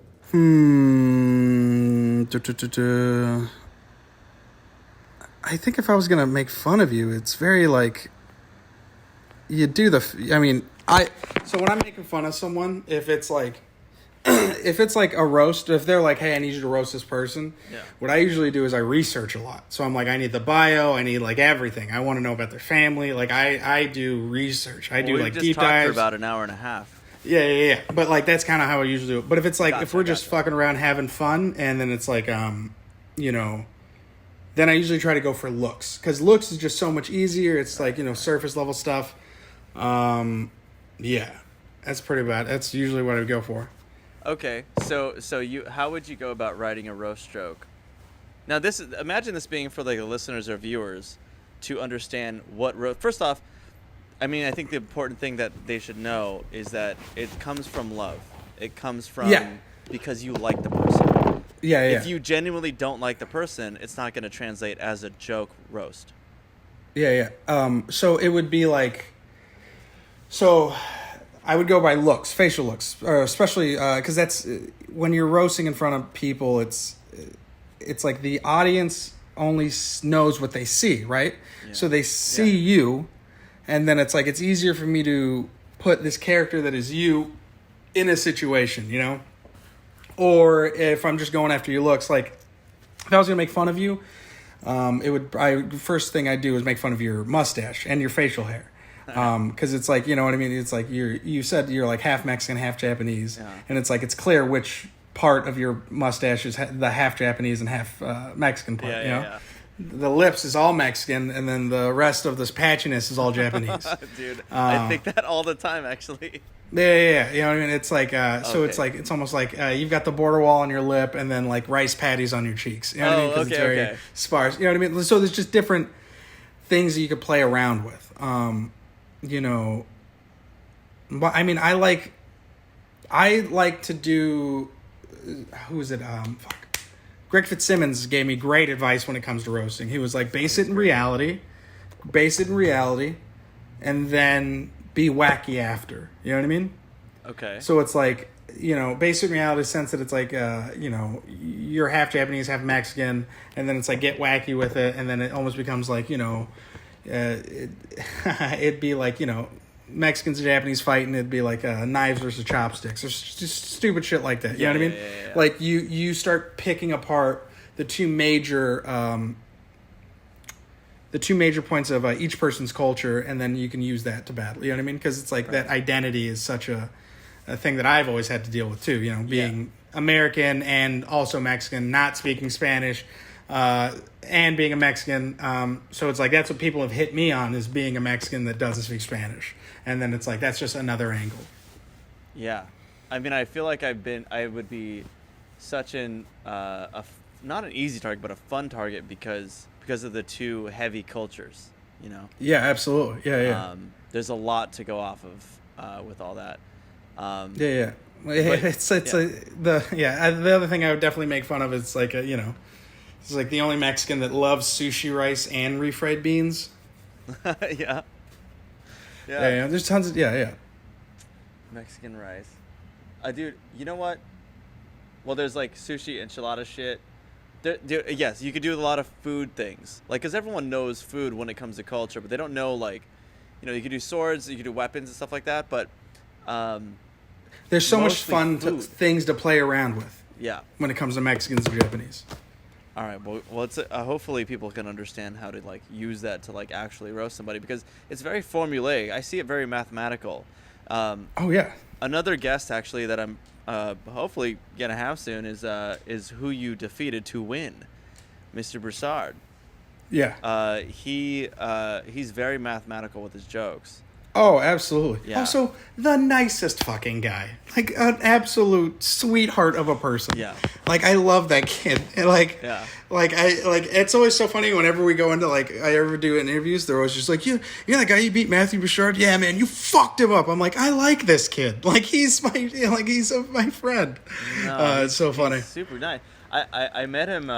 [SPEAKER 2] I think if I was gonna make fun of you, it's very like you do the. So when I'm making fun of someone, if it's like a roast, if they're like, hey, I need you to roast this person,
[SPEAKER 1] Yeah.
[SPEAKER 2] What I usually do is I research a lot. So I'm like, I need the bio, I need like everything. I want to know about their family. Like I do research. I do like
[SPEAKER 1] just
[SPEAKER 2] deep
[SPEAKER 1] talked
[SPEAKER 2] dives.
[SPEAKER 1] for about an hour and a half.
[SPEAKER 2] Yeah. But like that's kind of how I usually do it. But if it's like if we're just
[SPEAKER 1] Gotcha.
[SPEAKER 2] fucking around having fun, and then it's like then I usually try to go for looks, because looks is just so much easier. It's like surface level stuff. Yeah, that's pretty bad. That's usually what I would go for.
[SPEAKER 1] Okay, so how would you go about writing a roast joke? Now imagine this being for like the listeners or viewers to understand what first off, I think the important thing that they should know is that it comes from love. It comes from because you like the person.
[SPEAKER 2] Yeah.
[SPEAKER 1] If you genuinely don't like the person, it's not going to translate as a joke roast.
[SPEAKER 2] Yeah. So it would be like, I would go by looks, facial looks, especially because that's when you're roasting in front of people. It's like the audience only knows what they see, right?
[SPEAKER 1] Yeah.
[SPEAKER 2] So they see you, and then it's like it's easier for me to put this character that is you in a situation, Or if I'm just going after your looks, like if I was gonna make fun of you, first thing I'd do is make fun of your mustache and your facial hair. Because it's like, you know what I mean? It's like you said you're like half Mexican, half Japanese.
[SPEAKER 1] Yeah.
[SPEAKER 2] And it's like, it's clear which part of your mustache is the half Japanese and half Mexican part, you know? Yeah. The lips is all Mexican, and then the rest of this patchiness is all Japanese.
[SPEAKER 1] Dude, I think that all the time, actually.
[SPEAKER 2] Yeah. You know what I mean? It's like, so it's like, it's almost like you've got the border wall on your lip and then like rice patties on your cheeks. You know what I mean? Because it's very sparse. You know what I mean? So there's just different things that you could play around with. You know, but I mean, I like to do, who is it? Greg Fitzsimmons gave me great advice when it comes to roasting. He was like, base it in reality, and then be wacky after. You know what I mean?
[SPEAKER 1] Okay.
[SPEAKER 2] So it's like, you know, base it in reality, sense that it's like, you know, you're half Japanese, half Mexican, and then it's like get wacky with it, and then it almost becomes like, you know, it'd be like, you know, Mexicans and Japanese fighting, it'd be like knives versus chopsticks or just stupid shit like that. You know what I mean?
[SPEAKER 1] Yeah.
[SPEAKER 2] Like you start picking apart the two major points of each person's culture, and then you can use that to battle. You know what I mean? Because it's like that identity is such a thing that I've always had to deal with too. You know, being American and also Mexican, not speaking Spanish. And being a Mexican, so it's like that's what people have hit me on, is being a Mexican that doesn't speak Spanish, and then it's like that's just another angle.
[SPEAKER 1] Yeah, I mean, I feel like I would be such not an easy target, but a fun target because of the two heavy cultures, you know.
[SPEAKER 2] Yeah, absolutely. Yeah.
[SPEAKER 1] There's a lot to go off of with all that.
[SPEAKER 2] Yeah. The other thing I would definitely make fun of is like you know. It's like the only Mexican that loves sushi rice and refried beans.
[SPEAKER 1] Yeah.
[SPEAKER 2] There's tons of
[SPEAKER 1] Mexican rice. Dude, you know what? Well, there's like sushi, enchilada shit. Yes, you could do a lot of food things. Like, because everyone knows food when it comes to culture, but they don't know, like, you know, you could do swords, you could do weapons and stuff like that, but
[SPEAKER 2] there's so much fun things to play around with.
[SPEAKER 1] Yeah.
[SPEAKER 2] When it comes to Mexicans and Japanese.
[SPEAKER 1] All right, well, it's hopefully people can understand how to like use that to like actually roast somebody, because it's very formulaic. I see it very mathematical.
[SPEAKER 2] Oh yeah.
[SPEAKER 1] Another guest actually that I'm hopefully gonna have soon is who you defeated to win, Mr. Broussard.
[SPEAKER 2] Yeah.
[SPEAKER 1] He's very mathematical with his jokes.
[SPEAKER 2] Oh, absolutely.
[SPEAKER 1] Yeah.
[SPEAKER 2] Also, the nicest fucking guy. Like, an absolute sweetheart of a person.
[SPEAKER 1] Yeah.
[SPEAKER 2] Like, I love that kid. And, like, it's always so funny whenever we go into, like, I ever do interviews, they're always just like, you're that guy you beat Matthew Bouchard? Yeah, man, you fucked him up. I'm like, I like this kid. Like, he's my friend. No, it's so funny.
[SPEAKER 1] Super nice. I met him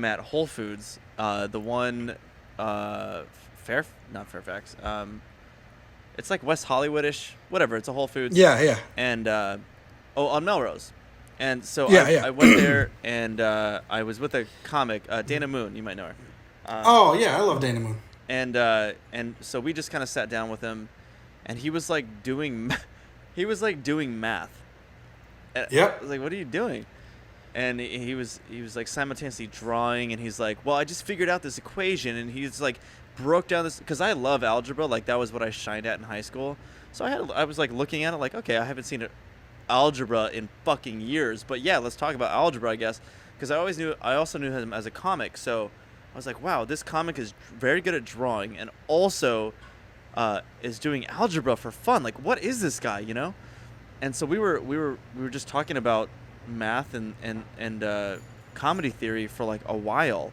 [SPEAKER 1] at Whole Foods, the one, not Fairfax, it's like West Hollywood-ish, whatever. It's a Whole Foods.
[SPEAKER 2] Yeah.
[SPEAKER 1] And, on Melrose. And so
[SPEAKER 2] I
[SPEAKER 1] went there, and I was with a comic, Dana Moon. You might know her.
[SPEAKER 2] Oh, yeah, I love Dana Moon.
[SPEAKER 1] And so we just kind of sat down with him, and he was like doing math. And
[SPEAKER 2] yep.
[SPEAKER 1] I was like, what are you doing? And he was like simultaneously drawing, and he's like, well, I just figured out this equation, and he's like broke down this, because I love algebra, like that was what I shined at in high school. So I was like looking at it like, okay, I haven't seen algebra in fucking years, but yeah, let's talk about algebra, I guess, because I also knew him as a comic. So I was like, wow, this comic is very good at drawing and also is doing algebra for fun. Like, what is this guy, you know? And so we were just talking about math and comedy theory for like a while,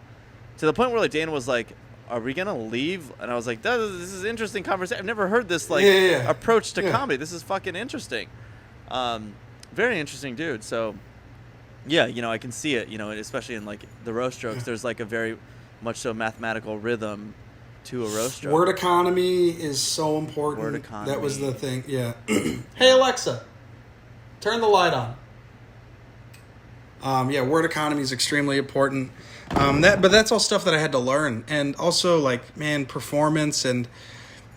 [SPEAKER 1] to the point where like Dana was like, are we gonna leave? And I was like, this is interesting conversation. I've never heard this approach to comedy. This is fucking interesting. Very interesting dude. So yeah, you know, I can see it, you know, especially in like the roast jokes, there's like a very much so mathematical rhythm to a roast joke.
[SPEAKER 2] Word economy is so important.
[SPEAKER 1] Word economy.
[SPEAKER 2] That was the thing. Yeah. Hey Alexa, turn the light on. Word economy is extremely important. But that's all stuff that I had to learn. And also, like, man, performance, and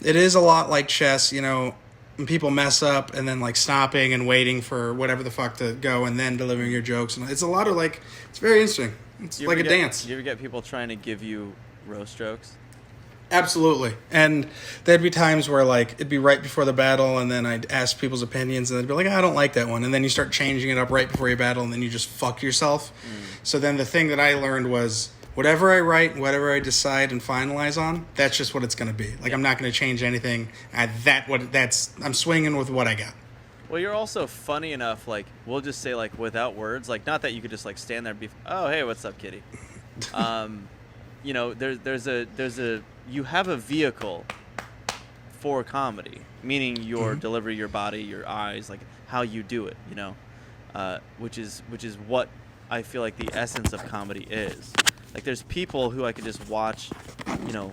[SPEAKER 2] it is a lot like chess, you know. and people mess up and then like stopping and waiting for whatever the fuck to go and then delivering your jokes. And it's a lot of like, it's very interesting. It's like a dance.
[SPEAKER 1] You ever get people trying to give you roast jokes?
[SPEAKER 2] Absolutely. And there'd be times where like it'd be right before the battle and then I'd ask people's opinions and they'd be like, I don't like that one. And then you start changing it up right before your battle and then you just fuck yourself. So then the thing that I learned was whatever I write, whatever I decide and finalize on, that's just what it's going to be. Like I'm not going to change anything. I'm swinging with what I got.
[SPEAKER 1] Well, you're also funny enough, like, we'll just say, like, without words, like, not that you could just, like, stand there and be, oh, hey, what's up, kitty? You know, you have a vehicle for comedy, meaning your delivery, your body, your eyes, like, how you do it, you know, which is what I feel like the essence of comedy is. Like, there's people who I could just watch, you know,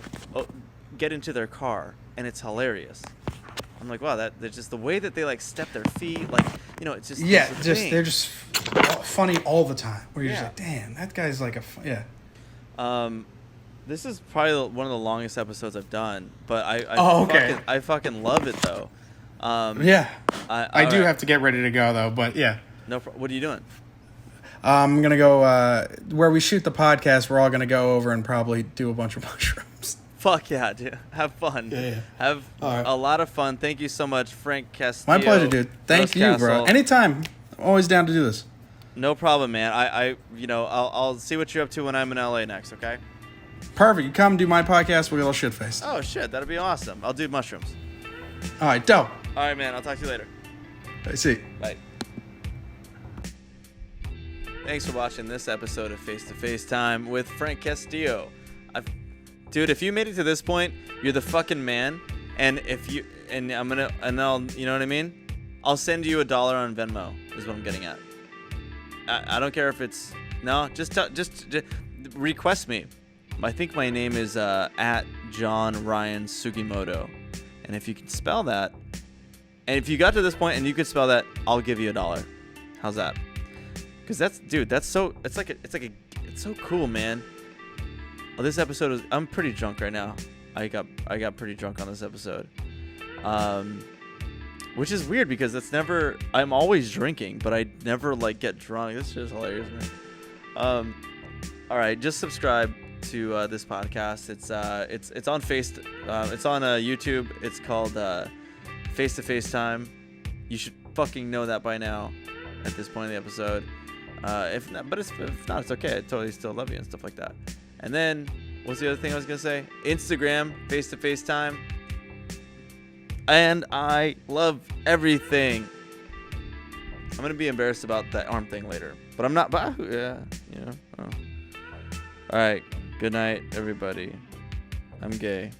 [SPEAKER 1] get into their car, and it's hilarious. I'm like, wow, they're just the way that they like step their feet, like, you know, it's just
[SPEAKER 2] they're just funny all the time. Where you're just like, damn, that guy's like
[SPEAKER 1] This is probably one of the longest episodes I've done, but I fucking love it though.
[SPEAKER 2] I do have to get ready to go though, but yeah.
[SPEAKER 1] No, what are you doing?
[SPEAKER 2] I'm gonna go where we shoot the podcast. We're all gonna go over and probably do a bunch of mushrooms.
[SPEAKER 1] Fuck yeah, dude. Have fun.
[SPEAKER 2] Yeah.
[SPEAKER 1] Have a lot of fun. Thank you so much, Frank Castillo.
[SPEAKER 2] My pleasure, dude. Thank you, bro. Anytime. I'm always down to do this.
[SPEAKER 1] No problem, man. I'll see what you're up to when I'm in LA next, okay?
[SPEAKER 2] Perfect. You come do my podcast, we'll get all shit-faced.
[SPEAKER 1] Oh, shit. That'd be awesome. I'll do mushrooms.
[SPEAKER 2] All right, dope.
[SPEAKER 1] All right, man. I'll talk to you later.
[SPEAKER 2] I see.
[SPEAKER 1] Bye. Thanks for watching this episode of Face to Face Time with Frank Castillo. Dude, if you made it to this point, you're the fucking man. And you know what I mean? I'll send you $1 on Venmo, is what I'm getting at. I don't care if it's, no, just request me. I think my name is at John Ryan Sugimoto. And if you can spell that, and if you got to this point and you could spell that, I'll give you $1. How's that? Because it's so cool, man. Oh, this episode I'm pretty drunk right now. I got pretty drunk on this episode. Which is weird because I'm always drinking, but I never like get drunk. This is just hilarious, man. All right, just subscribe to this podcast. It's on it's on YouTube. It's called Face to Face Time. You should fucking know that by now at this point in the episode. If not, it's okay. I totally still love you and stuff like that. And then, what's the other thing I was going to say? Instagram, Face to Face Time. And I love everything. I'm going to be embarrassed about that arm thing later. But I'm not. But, yeah, you know. Oh. All right. Good night, everybody. I'm gay.